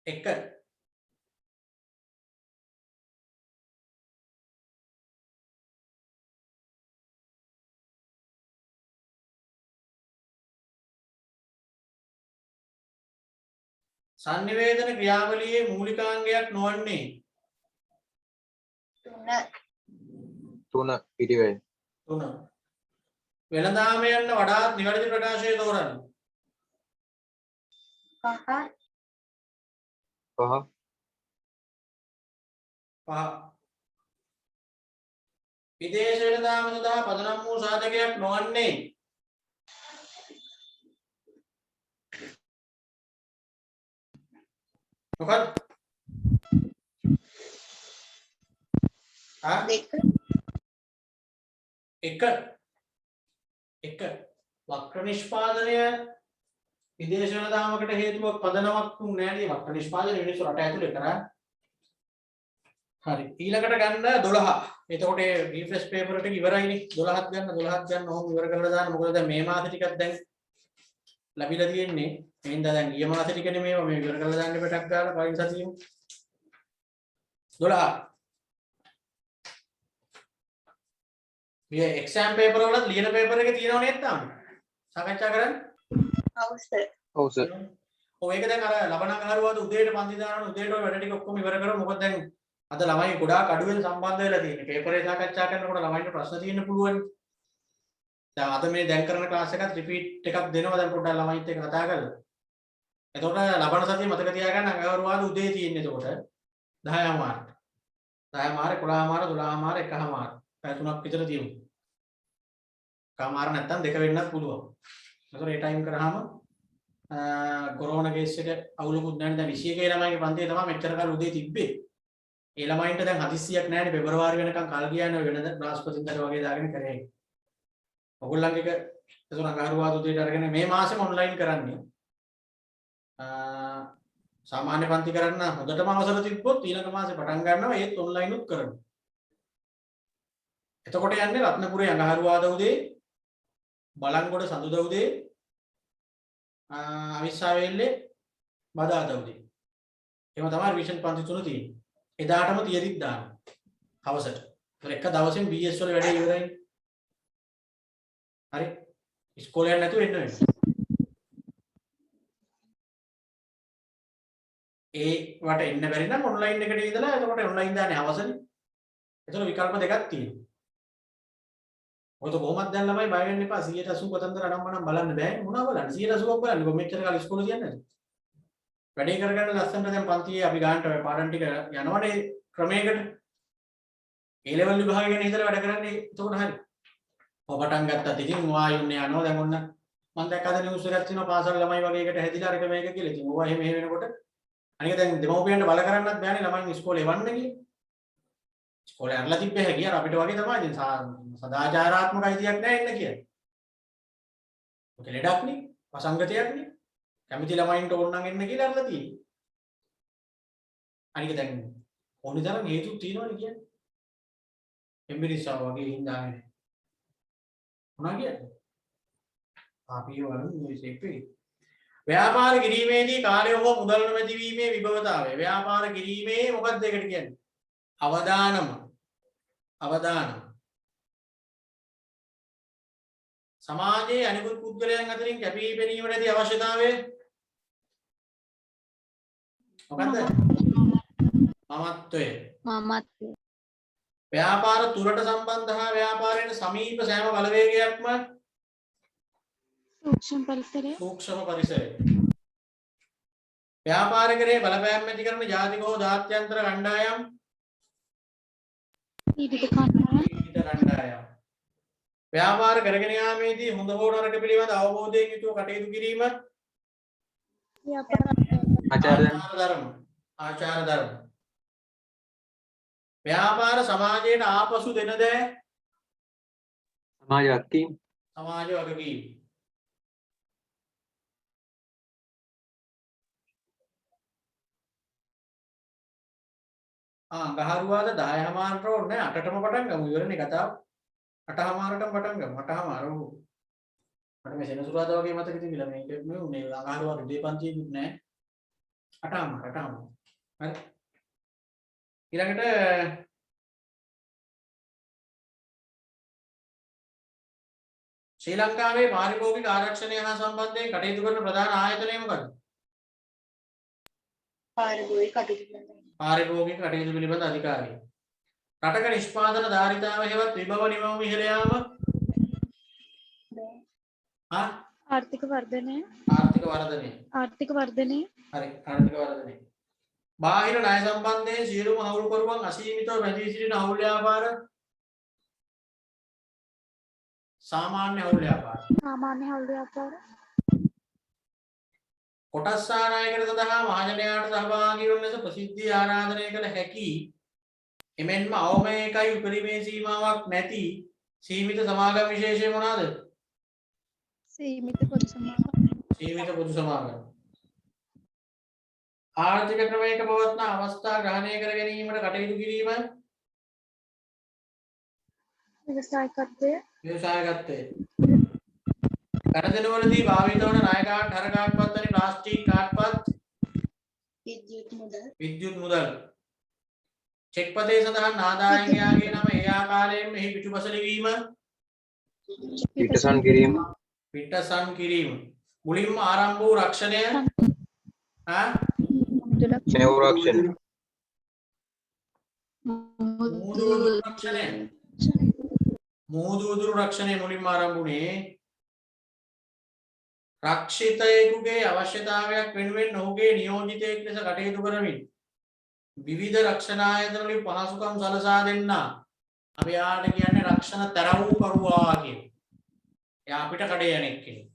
1 සංනිවේදන ක්‍රියාවලියේ මූලිකාංගයක් නොවන්නේ 3 පිටිවැය 3 වෙළඳාම යන්න වඩාත් නිවැරදි ප්‍රකාශය තෝරන්න 5 5 විදේශ වෙළඳාම සඳහා පදනම් වූ සාධකයක් නොවන්නේ මොකක්ද? 1 වක්‍ර නිෂ්පාදනය විදේශ වෙළඳාමකට හේතුවක් පදනමක් වුනේ නැහැ නේ. වක්‍ර නිෂ්පාදනය මිනිස්සු රට ඇතුලේ කරා. හරි ඊළඟට ගන්න 12. එතකොට ඒ රිෆ්‍රෙෂ් පේපර් එක ඉවරයිනේ. 12ක් ගන්න ඕම් ඉවර කරලා දාන්න. මොකද දැන් මේ මාසෙ ටිකක් දැන් ලැබිලා තියෙන්නේ. එහෙනම් දැන් ගිය මාසෙ ටිකනේ මේවා මේ ඉවර කරලා දාන්න පිටක් ගාලා පයින් සතියෙම 12 මේ එක්සෑම් පේපර් වලත් ලියන පේපර් එකේ තියෙනව නේද තාම? සාකච්ඡා කරන්න. අවසර. ඔව් සර්. ඔය ඒක දැන් අර ලබන අඟහරුවාද උදේට පන්ති දානවා උදේට ඔය වැඩ ටික ඔක්කොම ඉවර කරමු. මොකද දැන් අද ළමයි ගොඩාක් අඩුවෙන් සම්බන්ධ වෙලා තියෙන්නේ. පේපරේ සාකච්ඡා කරනකොට ළමයින්ට ප්‍රශ්න තියෙන්න පුළුවන්. දැන් අද මේ දැන් කරන ක්ලාස් එකත් රිපීට් එකක් දෙනවා දැන් පොඩ්ඩක් ළමයිත් එක්ක කතා කරලා. එතකොට ලබන සතිය මතක තියාගන්න අඟහරුවාද උදේ තියෙන්නේ එතකොට 10 Mark. 10 Mark 11 Mark 12 Mark 1 Mark. පැය 3ක් විතර තියෙනවා. කමාර නැත්තම් දෙක වෙන්නත් පුළුවන්. එතකොට ඒ ටයිම් කරාම කොරෝනා කේස් එක අවුලකුත් නැහැ. දැන් 21 ළමයිගේ පන්තියේ තමයි මෙච්චර කාල උදේ තිබ්බේ. ඒ ළමයින්ට දැන් හදිස්සියක් නැහැ නේ පෙබරවාරි වෙනකන් කල් ගියානේ වෙනද බ්‍රහස්පතින්දා වගේ දාගෙන කරේ. ඔයගොල්ලන්ගේ එතන අඟහරුවාද උදේට අරගෙන මේ මාසෙම ඔන්ලයින් කරන්නේ. සාමාන්‍ය පන්ති කරන්න හොඳටම අවසර තිබ්බොත් ඊළඟ මාසේ පටන් ගන්නවා ඒත් ඔන්ලයින් උත් කරනවා. එතකොට යන්නේ රත්නපුරේ අඟහරුවාද උදේ බලංගොඩ සඳුදා උදේ අවිස්සාවේල්ලේ බදාදා උදේ. එහෙම තමයි රිවිෂන් පන්ති තුන තියෙන්නේ. එදාටම තියරිත් දානවා. හවසට. ඒතර එක දවසෙන් BS වල වැඩේ ඉවරයි. හරි. ඉස්කෝලේ යන්න නැතුව එන්න වෙනවා. ඒ වට එන්න බැරි නම් ඔන්ලයින් එකට ඉඳලා එතකොට ඔන්ලයින් දාන්නේ හවසනේ. එතන විකල්ප දෙකක් තියෙනවා. ඔතන කොහොමද දැන් ළමයි බය වෙන්න එපා 180 පතන්දර අනම්මනම් බලන්න බෑ මොනවා බලන්න 180ක් බලන්න කො මෙච්චර කාලේ ඉස්කෝලේ තියන්නේ නැද්ද වැඩේ කරගන්න ලස්සනට දැන් පන්තියේ අපි ගන්නට ඔය පාඩම් ටික යනවනේ ක්‍රමයකට ඒ ලෙවල් විභාගය ගැන හිතලා වැඩ කරන්නේ එතකොට හරි ඔය පටන් ගත්තත් ඉතින් වායුන්නේ යනවා දැන් ඔන්න මම දැක්කද නිවුස් එකක් තියෙනවා පාසල් ළමයි වගේ එකට හැදිලා අරක මේක කියලා ඉතින් ඕවා එහෙම වෙනකොට අනික දැන් දෙමව්පියන්ට බල කරන්නත් බෑනේ ළමයින් ඉස්කෝලේ එවන්න කියලා ඉස්කෝලේ අරලා තිබ්බේ හැකියි අපිට වගේ තමයි ඉතින් සදාචාරාත්මක අයිතියක් නැහැ එන්න කියන්නේ. ඔක ලෙඩක් නේ, වසංගතයක් නේ. කැමති ළමයින්ට ඕන නම් එන්න කියලා අරලා තියෙන්නේ. අනික දැන් ඕනි තරම් හේතු තියෙනවනේ කියන්නේ. එම්බිරිසාව වගේ හින්දානේ. මොනවා කියන්නේ? අපි වලින් මේ ෂේපේ. ව්‍යාපාර කිරීමේදී කාර්ය හෝ මුදල් නොමැති වීමේ විභවතාවය. ව්‍යාපාර කිරීමේ මොකක්ද ඒකට කියන්නේ? අවදානම. සමාජයේ අනිකුත් පුද්ගලයන් අතරින් කැපී පෙනීමට ඇති අවශ්‍යතාවය මොකද්ද? මමත්වය. ව්‍යාපාර තුරට සම්බන්ධ හා ව්‍යාපාරයෙන් සමීප සෑම බලවේගයක්ම සූක්ෂම පරිසරය. ව්‍යාපාර කරේ බලපෑම් ඇති කරන ජාතික හෝ ජාත්‍යන්තර කණ්ඩායම් ඊට කණ්ඩායම්. ව්‍යාපාර කරගෙන යාමේදී හොඳ හෝ නරක පිළිබඳ අවබෝධයෙන් යුතුව කටයුතු කිරීම ආචාර ධර්ම. ව්‍යාපාර සමාජයට ආපසු දෙන දෑ සමාජ වගකීම්. සමාජ වගකීම්. අඟහරුවාද 10 මාරට ඕනේ 8ටම පටන් ගමු ඉවරනේ කතාව 8 මාරටම පටන් ගමු 8 මාර මට මේ සෙනසුරාදා වගේ මතක තිබිලා මේක මේ අඟහරුවාද උදේ පන්තියකුත් නැහැ 8 මාර හරි ඊළඟට ශ්‍රී ලංකාවේ පාරිභෝගික ආරක්ෂණය හා සම්බන්ධයෙන් කටයුතු කරන ප්‍රධාන ආයතනය මොකක්ද? පාරිභෝගික කටයුතු පිළිබඳ අධිකාරිය. රටක නිෂ්පාදන ධාරිතාව හේවත් විභව නිමවුම ඉහළ යාම ආර්ථික වර්ධනය. හරි ආර්ථික වර්ධනය. බාහිර ණය සම්බන්ධයෙන් සියලුම හවුල්කරුවන් අසීමිතව බැඳී සිටින හවුල් ව්‍යාපාර සාමාන්‍ය හවුල් ව්‍යාපාර. කොටස් ආනායකයන් සඳහා මහජනයාට සහභාගී වන ලෙස ප්‍රසිද්ධිය ආරාධනය කළ හැකි එමෙන්ම අවම එකයි උපරිමේ සීමාවක් නැති සීමිත සමාගම් විශේෂය මොනවාද? සීමිත පොදු සමාගම්. ආර්ථික ක්‍රමයක පවත්න අවස්ථා ග්‍රහණය කර ගැනීමට කටයුතු කිරීම ව්‍යවසායකත්වය. ගණදෙනවලදී භාවිත වන ණය කාඩ් හර කාඩ්පත් වැනි ප්ලාස්ටික් කාඩ්පත් විද්‍යුත් මුදල් චෙක් පතේ සඳහන් ආදායකයාගේ නම ඒ ආකාරයෙන් මෙහි පිටුපස ලිවීම පිටසන් කිරීම මුලින්ම ආරම්භ වූ රක්ෂණය මෙවුරක්ෂණ මුහුදු උදුරු රක්ෂණය මුලින්ම ආරම්භ වුණේ රක්ෂිතයෙකුගේ අවශ්‍යතාවයක් වෙනුවෙන් ඔහුගේ නියෝජිතයෙක් ලෙස කටයුතු කරමින් විවිධ රක්ෂණ ආයතන වලින් පහසුකම් සලසා දෙන්නා අපි යාට කියන්නේ රක්ෂණ තරවුකරුවා කියන. එයා අපිට කඩේ යන්නේ කෙනෙක්.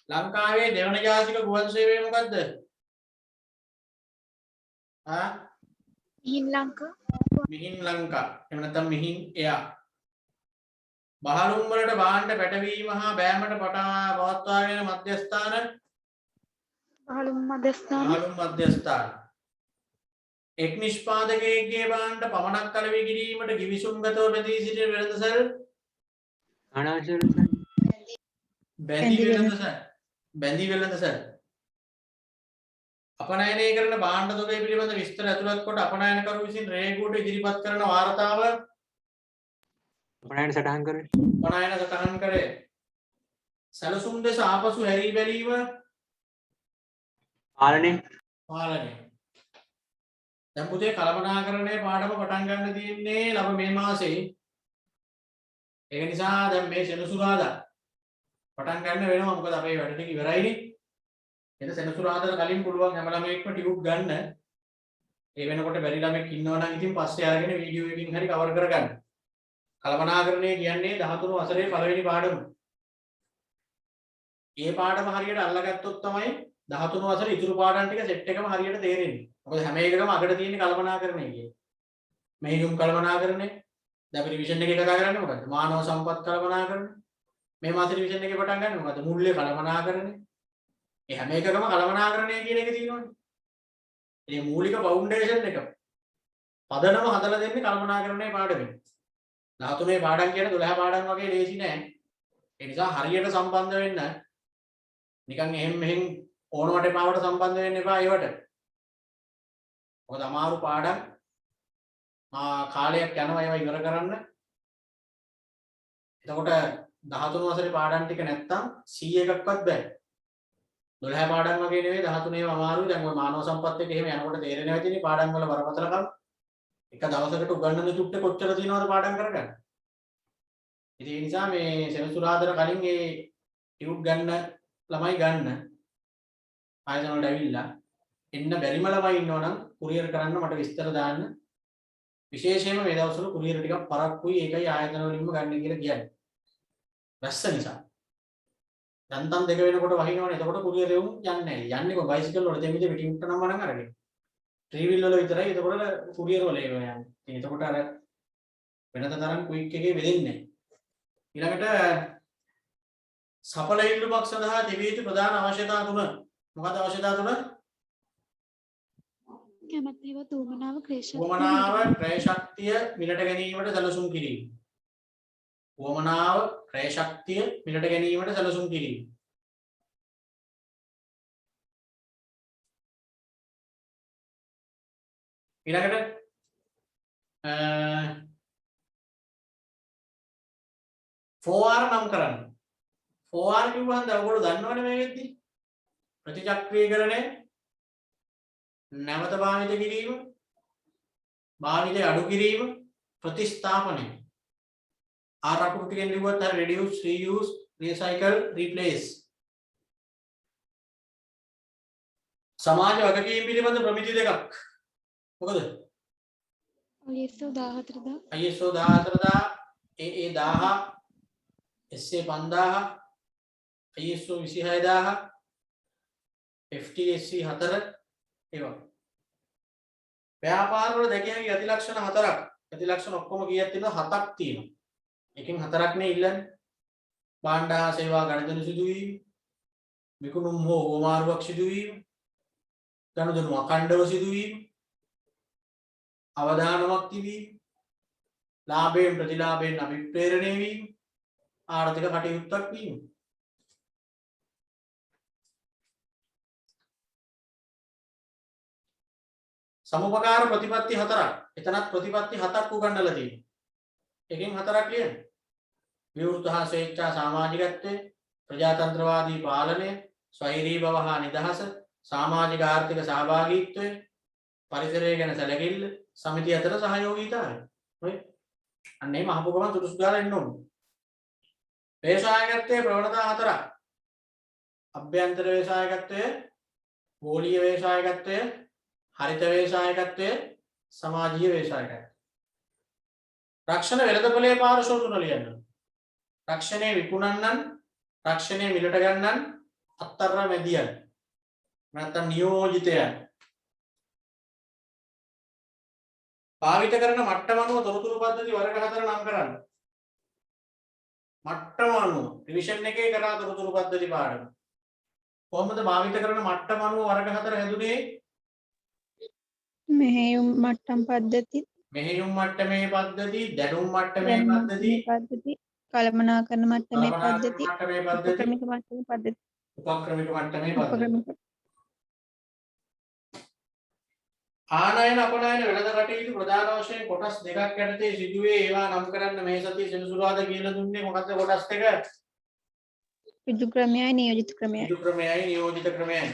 ලංකාවේ දෙවන ජාතික ගුවන් සේවය මොකද්ද? මිහින් ලංකා. මිහින් ලංකා. එහෙම නැත්නම් මිහින් එයා. බහලුම් වලට භාණ්ඩ පැටවීම හා බෑමට පවත්වාගෙන මධ්‍යස්ථාන බහලුම් මධ්‍යස්ථාන. බහලුම් මධ්‍යස්ථාන. එක් නිෂ්පාදකයෙක්ගේ භාණ්ඩ පමණක් කලවි කිරීමට ගිවිසුම්ගතව බැඳී සිටින වෙළඳසැල් බැඳී වෙළඳසැල් බැඳී වෙළඳසැල් අපනයනය කරන භාණ්ඩ තොගය පිළිබඳ විස්තර ඇතුළත් කොට අපනයනකරු විසින් රේගුවට ඉදිරිපත් කරන වාර්තාව අපනයන සටහන් කරේ. අපනයන සටහන් කරේ. සැලසුම් දෙස ආපසු හැරී බැලීම පාලනය. දැන් පුතේ කළමනාකරණයේ පාඩම පටන් ගන්න තියෙන්නේ ලබ මේ මාසේ. ඒක නිසා දැන් මේ සෙනසුරාදා පටන් ගන්න වෙනවා. මොකද අපේ වැඩ ටික ඉවරයිනේ. එද සෙනසුරාදාට කලින් පුළුවන් හැම ළමයෙක්ම ටියුබ් ගන්න. ඒ වෙනකොට බැරි ළමෙක් ඉන්නවා නම් ඉතින් පස්සේ අරගෙන වීඩියෝ එකකින් හරි කවර් කරගන්න. කළමනාකරණය කියන්නේ 13 වසරේ පළවෙනි පාඩම. ඒ පාඩම හරියට අල්ලගත්තොත් තමයි 13 වසරේ ඉතුරු පාඩම් ටික සෙට් එකම හරියට තේරෙන්නේ. මොකද හැම එකකම අගට තියෙන කළමනාකරණය කියන්නේ. මෙහිනුම් කළමනාකරණය. දැන් අපි රිවිෂන් එකේ කතා කරන්නේ මොකද්ද? මානව සම්පත් කළමනාකරණය. මේ මාසේ රිවිෂන් එකේ පටන් ගන්න මොකද්ද? මූල්‍ය කළමනාකරණය. ඒ හැම එකකම කළමනාකරණය කියන එක තියෙනවනේ. මේ මූලික ෆවුන්ඩේෂන් එක පදනම හදලා දෙන්නේ කළමනාකරණයේ පාඩමෙන්. 13 පාඩම් කියන 12 පාඩම් වගේ ලේසි නෑ. ඒ නිසා හරියට සම්බන්ධ වෙන්න නිකන් එහෙම මෙහෙන් ඕනවට එපාවට සම්බන්ධ වෙන්න එපා ඒවට. මොකද අමාරු පාඩම් කාලයක් යනවා ඒවා ඉවර කරන්න. එතකොට 13 වසරේ පාඩම් ටික නැත්තම් 100 එකක්වත් බෑ. 12 පාඩම් වගේ නෙවෙයි 13 ඒවා අමාරුයි. දැන් ඔය මානව සම්පත් එක එහෙම යනකොට තේරෙනවා ඉතින් පාඩම් වල බරපතලකම්. එක දවසකට උගන්නන චුට්ට කොච්චර තියෙනවද පාඩම් කරගන්න. ඉතින් ඒ නිසා මේ සෙනසුරාදාට කලින් මේ ටියුබ් ගන්න ළමයි ගන්න ආයතන වලට ඇවිල්ලා එන්න බැරිම ළමයි ඉන්නවනම් කුරියර් කරන්න මට විස්තර දාන්න. විශේෂයෙන්ම මේ දවස්වල කුරියර් ටිකක් පරක්කුයි ඒකයි ආයතන වලින්ම ගන්න කියලා කියන්නේ. වැස්ස නිසා. යන්තම් දෙක වෙනකොට වහිනවනේ එතකොට කුරියර් එවුන් යන්නේ නැහැ. යන්නේ කො බයිසිකල් වල දෙමිද පිටිමුට්ට නම් මනම් අරගෙන. ත්‍රිවිල් වල විතරයි එතකොට කුරියර් වල ඒවා යන්නේ. ඉතින් එතකොට අර වෙනත තරම් ක්වික් එකේ වෙදෙන්නේ නැහැ. ඊළඟට සඵල ඉල්ලුමක් සඳහා තිබිය යුතු ප්‍රධාන අවශ්‍යතා තුන. මොකක්ද අවශ්‍යතා තුන? කැමැතිව තූමනාව ක්‍රේෂ ශක්තිය මිලට ගැනීමට සැලසුම් කිරීම. වමනාව ක්‍රය ශක්තිය මිලට ගැනීමට සැලසුම් කිරීම. ඊළඟට 4R නම් කරන්න. 4R කිව්වහම ඔයගොල්ලෝ දන්නවනේ මේ වෙද්දි. ප්‍රතිචක්‍රීකරණය, නැවත භාවිත කිරීම, භාවිතය අඩු කිරීම, ප්‍රතිස්ථාපනය. R අකුරු ටිකෙන් ලිව්වත් හරි reduce, reuse, recycle, replace. සමාජ වගකීම් පිළිබඳ ප්‍රමිති දෙකක්. මොකද? ISO 14000 ISO 14000 AA 1000 SA 5000 ISO 26000 FTSE 4 ඒවා ව්‍යාපාර වල දැකිය හැකි අති ලක්ෂණ 4ක්. අති ලක්ෂණ ඔක්කොම කීයක් තියෙනවද? 7ක් තියෙනවා. එකකින් 4ක් නේ ඉල්ලන්නේ. භාණ්ඩ හා සේවා ගණදෙනු සිදුවීම, විකුණුම් හෝ හෝමාරුවක් සිදුවීම, ගනුදෙනු අඛණ්ඩව සිදුවීම, අවදානමක් තිබීම, ලාභයෙන් ප්‍රතිලාභයෙන් අභිප්‍රේරණය වීම, ආර්ථික කටයුත්තක් වීම. සමුපකාර ප්‍රතිපත්ති 4ක්. එතනත් ප්‍රතිපත්ති 7ක් උගන්වලා තියෙනවා. එකෙන් හතරක් ලියන්න. විවෘත හා ස්වේච්ඡා සමාජිකත්වය, ප්‍රජාතන්ත්‍රවාදී පාලනය, ස්වෛරී බව හා නිදහස, සමාජික ආර්ථික සහභාගීත්වය, පරිසරය ගැන සැලකිල්ල, සමිතිය අතර සහයෝගීතාවය. ඔය අන්න එහෙම අහපු ගමන් සුදුසු දාලා එන්න ඕනේ. වේශායකත්වයේ ප්‍රවණතා හතරක්. අභ්‍යන්තර වේශායකත්වය, ගෝලීය වේශායකත්වය, හරිත වේශායකත්වය, සමාජීය වේශායකත්වය. රක්ෂණ වෙළඳපොලේ පාර්ශ්ව තුන ලියන්න. රක්ෂණය විකුණන්නන්, රක්ෂණය මිලට ගන්නන්, අත්තර මැදියන්. නැත්නම් නියෝජිතයන්. භාවිත කරන මට්ටම අනුව තොරතුරු පද්ධති වර්ග 4 නම් කරන්න. මට්ටම අනුව රිවිෂන් එකේ කරා තොරතුරු පද්ධති පාඩම. කොහොමද භාවිත කරන මට්ටම අනුව වර්ග 4 හැදුනේ? මෙහෙයුම් මට්ටම් පද්ධති, මෙහෙයුම් මට්ටමේ පද්ධති, දැනුම් මට්ටමේ පද්ධති, කළමනාකරණ මට්ටමේ පද්ධති, මට්ටමේ පද්ධති, උපක්‍රමික මට්ටමේ පද්ධති, උපක්‍රමික මට්ටමේ පද්ධති. උපක්‍රමික ආනයන අපනයන වෙළඳ කටයුතු ප්‍රධාන වශයෙන් කොටස් දෙකක් යටතේ සිදුවේ. ඒවා නම් කරන්න මේ සතිය සෙනසුරාදා කියලා දුන්නේ. මොකක්ද කොටස් දෙක? ඍජු ක්‍රමයයි නියෝජිත ක්‍රමයයි. ඍජු ක්‍රමයයි නියෝජිත ක්‍රමයයි.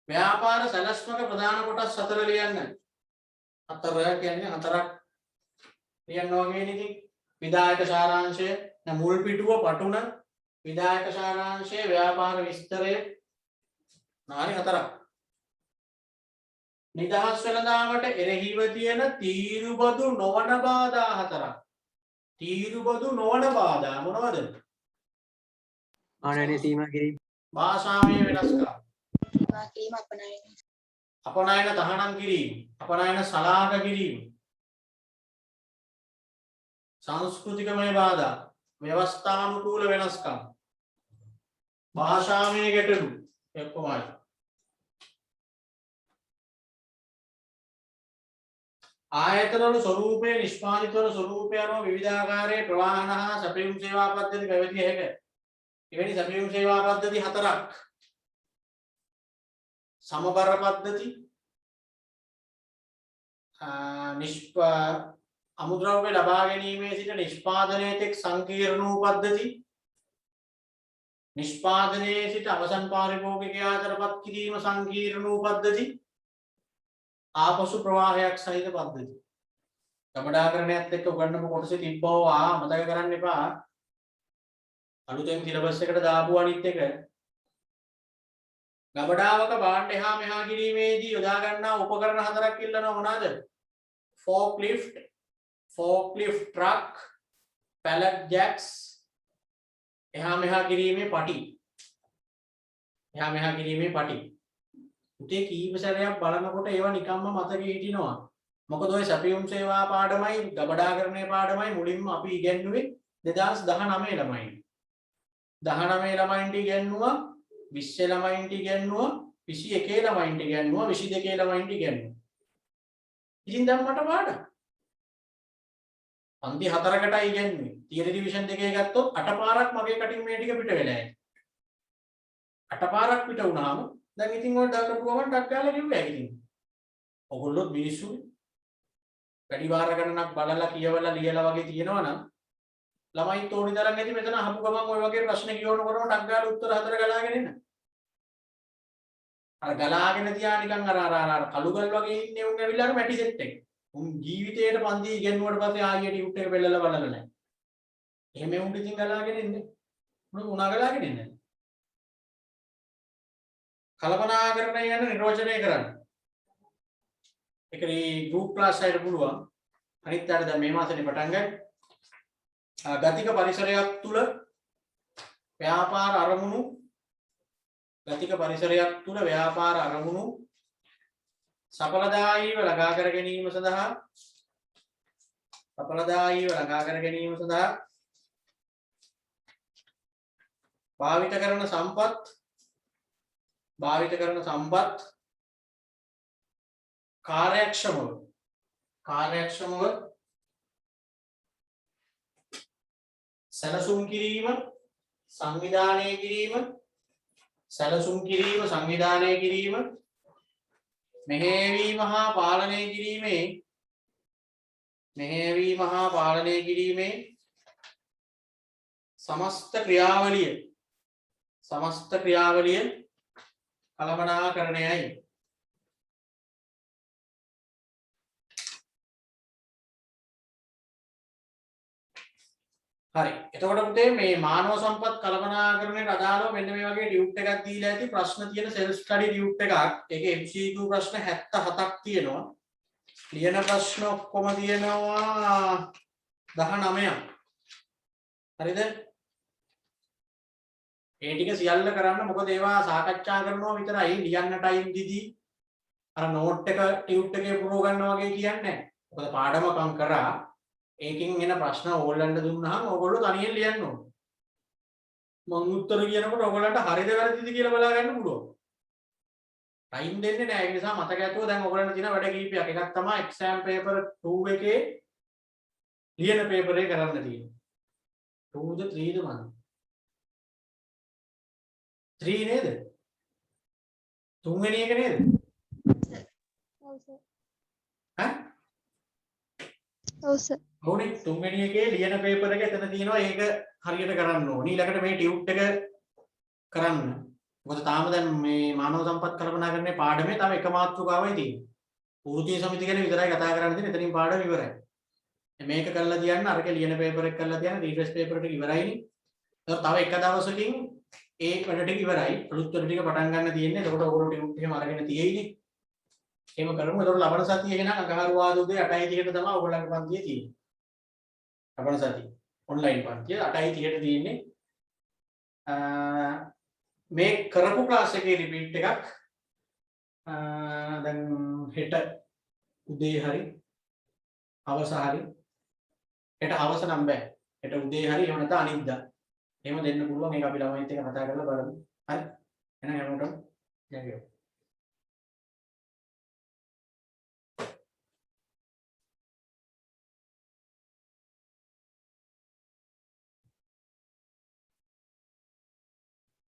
ව්‍යාපාර සැලැස්මක ප්‍රධාන කොටස් 4 ලියන්න. 4 කියන්නේ 4ක් ලියනවා කියන්නේ ඉතින් විධායක සාරාංශය, මුල් පිටුව පටුන, විධායක සාරාංශය, ව්‍යාපාර විස්තරය, නාරි 4ක්. නිදහස් වෙළඳාමට එරෙහිව තියෙන තීරුබදු නොවන බාධා 4ක්. තීරුබදු නොවන බාධා මොනවද? ආනයනය සීමා කිරීම, භාෂාවේ වෙනස්කම්, සීමා කිරීම, අපනයන, අපනයන තහනම් කිරීම, අපනයන සලාක කිරීම, සංස්කෘතිකමය බාධා, ව්‍යවස්ථානුකූල වෙනස්කම්, භාෂාවේ ගැටලු එක්කමයි. ආයතනවල ස්වරූපයේ නිෂ්පාදිත වන ස්වරූපය අනුව විවිධාකාරයේ ප්‍රවාහන හා සැපයුම් සේවා පද්ධති පැවතිය හැකිය. එවැනි සැපයුම් සේවා පද්ධති 4ක්. සමබර පද්ධති, අමුද්‍රව්‍ය ලබා ගැනීමේ සිට නිෂ්පාදනයේ තෙක් සංකීර්ණ වූ පද්ධති, නිෂ්පාදනයේ සිට අවසන් පාරිභෝගිකයා අතරපත් කිරීම සංකීර්ණ වූ පද්ධති, ආපසු ප්‍රවාහයක් සහිත පද්ධති. ගබඩාකරණයත් එක්ක උගන්වපු කොටසේ තිබ්බව මතක කරන්න එපා. අලුතෙන් සිලබස් එකට දාපු අනිත් එක ගබඩාවක භාණ්ඩ එහා මෙහා කිරීමේදී යොදා ගන්නා උපකරණ 4ක් ඉල්ලනවා. මොනවාද? forklift, forklift truck, pallet jacks, එහා මෙහා කිරීමේ පටි. එහා මෙහා කිරීමේ පටි. උටේ කීප සැරයක් බලනකොට ඒවා නිකම්ම මතකෙ හිටිනවා. මොකද ඔය සැපයුම් සේවා පාඩමයි ගබඩාකරණයේ පාඩමයි මුලින්ම අපි ඉගෙනුවේ 2019 ළමයි. 19 ළමයින්ට ඉගෙනුවා, 20 ළමයින්ට ඉගෙනුවා, 21 ළමයින්ට ඉගෙනුවා, 22 ළමයින්ට ඉගෙනුවා. ඉතින් දැන් මට පාඩම්. පන්ති 4කටයි ඉගෙනුවේ. තියරි ඩිවිෂන් දෙකේ ගත්තොත් 8 පාරක් මගේ කටින් මේ ටික පිට වෙලා යයි. 8 පාරක් පිට වුණාම දැන් ඉතින් ඔය ඩාක්ටර් ගමන් ටක් ගාලා කිව්වා ඉතින්. ඔගොල්ලෝ මිනිස්සු වැඩි වාර ගණනක් බලලා කියවලා ලියලා වගේ තියෙනවා නම් ළමයි තෝරි තරම් ඇති මෙතන අහපු ගමන් ඔය වගේ ප්‍රශ්න කියවනකොටම ටක් ගාලා උත්තර 4 ගලාගෙන එන්න. අර ගලාගෙන තියා නිකන් අර කළුගල් වගේ ඉන්නේ උන් ඇවිල්ලා අර මැටි සෙට් එක. උන් ජීවිතේට පන්ති ඉගෙනුවට පස්සේ ආයෙ ටියුට් එක පෙළලා බලලා නැහැ. එහෙම උන් ඉතින් ගලාගෙන ඉන්නේ. උනා ගලාගෙන ඉන්නේ. කල්පනාකරණය යන නිර්වචනය කරන්න. ඒකේ ගෲප් ක්ලාස් එකකට පුළුවන්. අනිත් ආට දැන් මේ මාසෙනේ පටන් ගන්න. ගතික පරිසරයක් තුල ව්‍යාපාර අරමුණු, ගතික පරිසරයක් තුල ව්‍යාපාර අරමුණු සඵලදායීව ළඟා කර ගැනීම සඳහා භාවිත කරන සම්පත් කාර්යක්ෂමව සැලසුම් කිරීම, සංවිධානය කිරීම, මෙහෙයවීම හා පාලනය කිරීමේ මෙහෙයවීම හා පාලනය කිරීමේ समस्त ක්‍රියාවලිය කළමනාකරණයයි. හරි. එතකොට පුතේ මේ මානව සම්පත් කළමනාකරණයට අදාළව මෙන්න මේ වගේ ටියුට් එකක් දීලා ඇති ප්‍රශ්න තියෙන සෙල්ෆ් ස්ටඩි ටියුට් එකක්. ඒකේ MCQ ප්‍රශ්න 77ක් තියෙනවා. ලියන ප්‍රශ්න ඔක්කොම තියෙනවා 19ක්. හරිද? ඒ ටික සියල්ල කරන්න මොකද ඒවා සාකච්ඡා කරනවා විතරයි ලියන්න ටයිම් දීදී අර නෝට් එක ටියුට් එකේ පුරව ගන්නවා වගේ කියන්නේ නැහැ. මොකද පාඩම කම් කරා ඒකෙන් එන ප්‍රශ්න ඕගොල්ලන්ට දුන්නාම ඕගොල්ලෝ තනියෙන් ලියන්න ඕනේ. මම උත්තර කියනකොට ඕගොල්ලන්ට හරිද වැරදිද කියලා බලා ගන්න පුළුවන්. ටයිම් දෙන්නේ නැහැ. ඒ නිසා මතක ඇතුව දැන් ඕගොල්ලන්ට තියෙන වැඩ කීපයක්. එකක් තමයි එක්සෑම් පේපර් 2 එකේ ලියන පේපර් එක කරන්න තියෙන්නේ. 2ද 3ද මන් 3 නේද? 3 වෙනි එක නේද? ඔව් සර්. ඈ? ඔව් සර්. ඕනේ 3 වෙනි එකේ ලියන පේපර් එක එතන තියෙනවා. ඒක හරියට කරන්න ඕනේ. ඊළඟට මේ ටියුට් එක කරන්න. මොකද තාම දැන් මේ මානව සම්පත් කළමනාකරණයේ පාඩමේ තව එක මාතෘකාවයි තියෙන්නේ. වෘත්තීය සමිති ගැන විතරයි කතා කරන්න තියෙන්නේ. එතනින් පාඩම ඉවරයි. මේක කරලා තියන්න අරක ලියන පේපර් එක කරලා තියන්න රීෆ්‍රෙෂ් පේපර් එක ඉවරයිනේ. තව එක දවසකින් ඒ වැඩ ටික ඉවරයි. අලුත් වැඩ ටික පටන් ගන්න තියෙන්නේ. එතකොට ඔයගොල්ලෝ ටියුට් එකම අරගෙන තියෙයිනේ. එහෙම කරමු. එතකොට ලබන සතියේ එහෙනම් අඟහරුවාදා උදේ 8:30ට තමයි ඔයගොල්ලන්ගේ පන්තිය තියෙන්නේ. ලබන සතියේ ඔන්ලයින් පන්තිය 8:30ට තියෙන්නේ. මේ කරපු ක්ලාස් එකේ රිපීට් එකක් දැන් හෙට උදේ හරි හවස හරි හෙට හවස නම් බෑ. හෙට උදේ හරි එහෙම නැත්නම් අනිද්දා. එහෙම දෙන්න පුළුවන්. ඒක අපි ළමයිත් එක්ක කතා කරලා බලමු. හරි. එහෙනම් හැමෝටම ජය වේවා.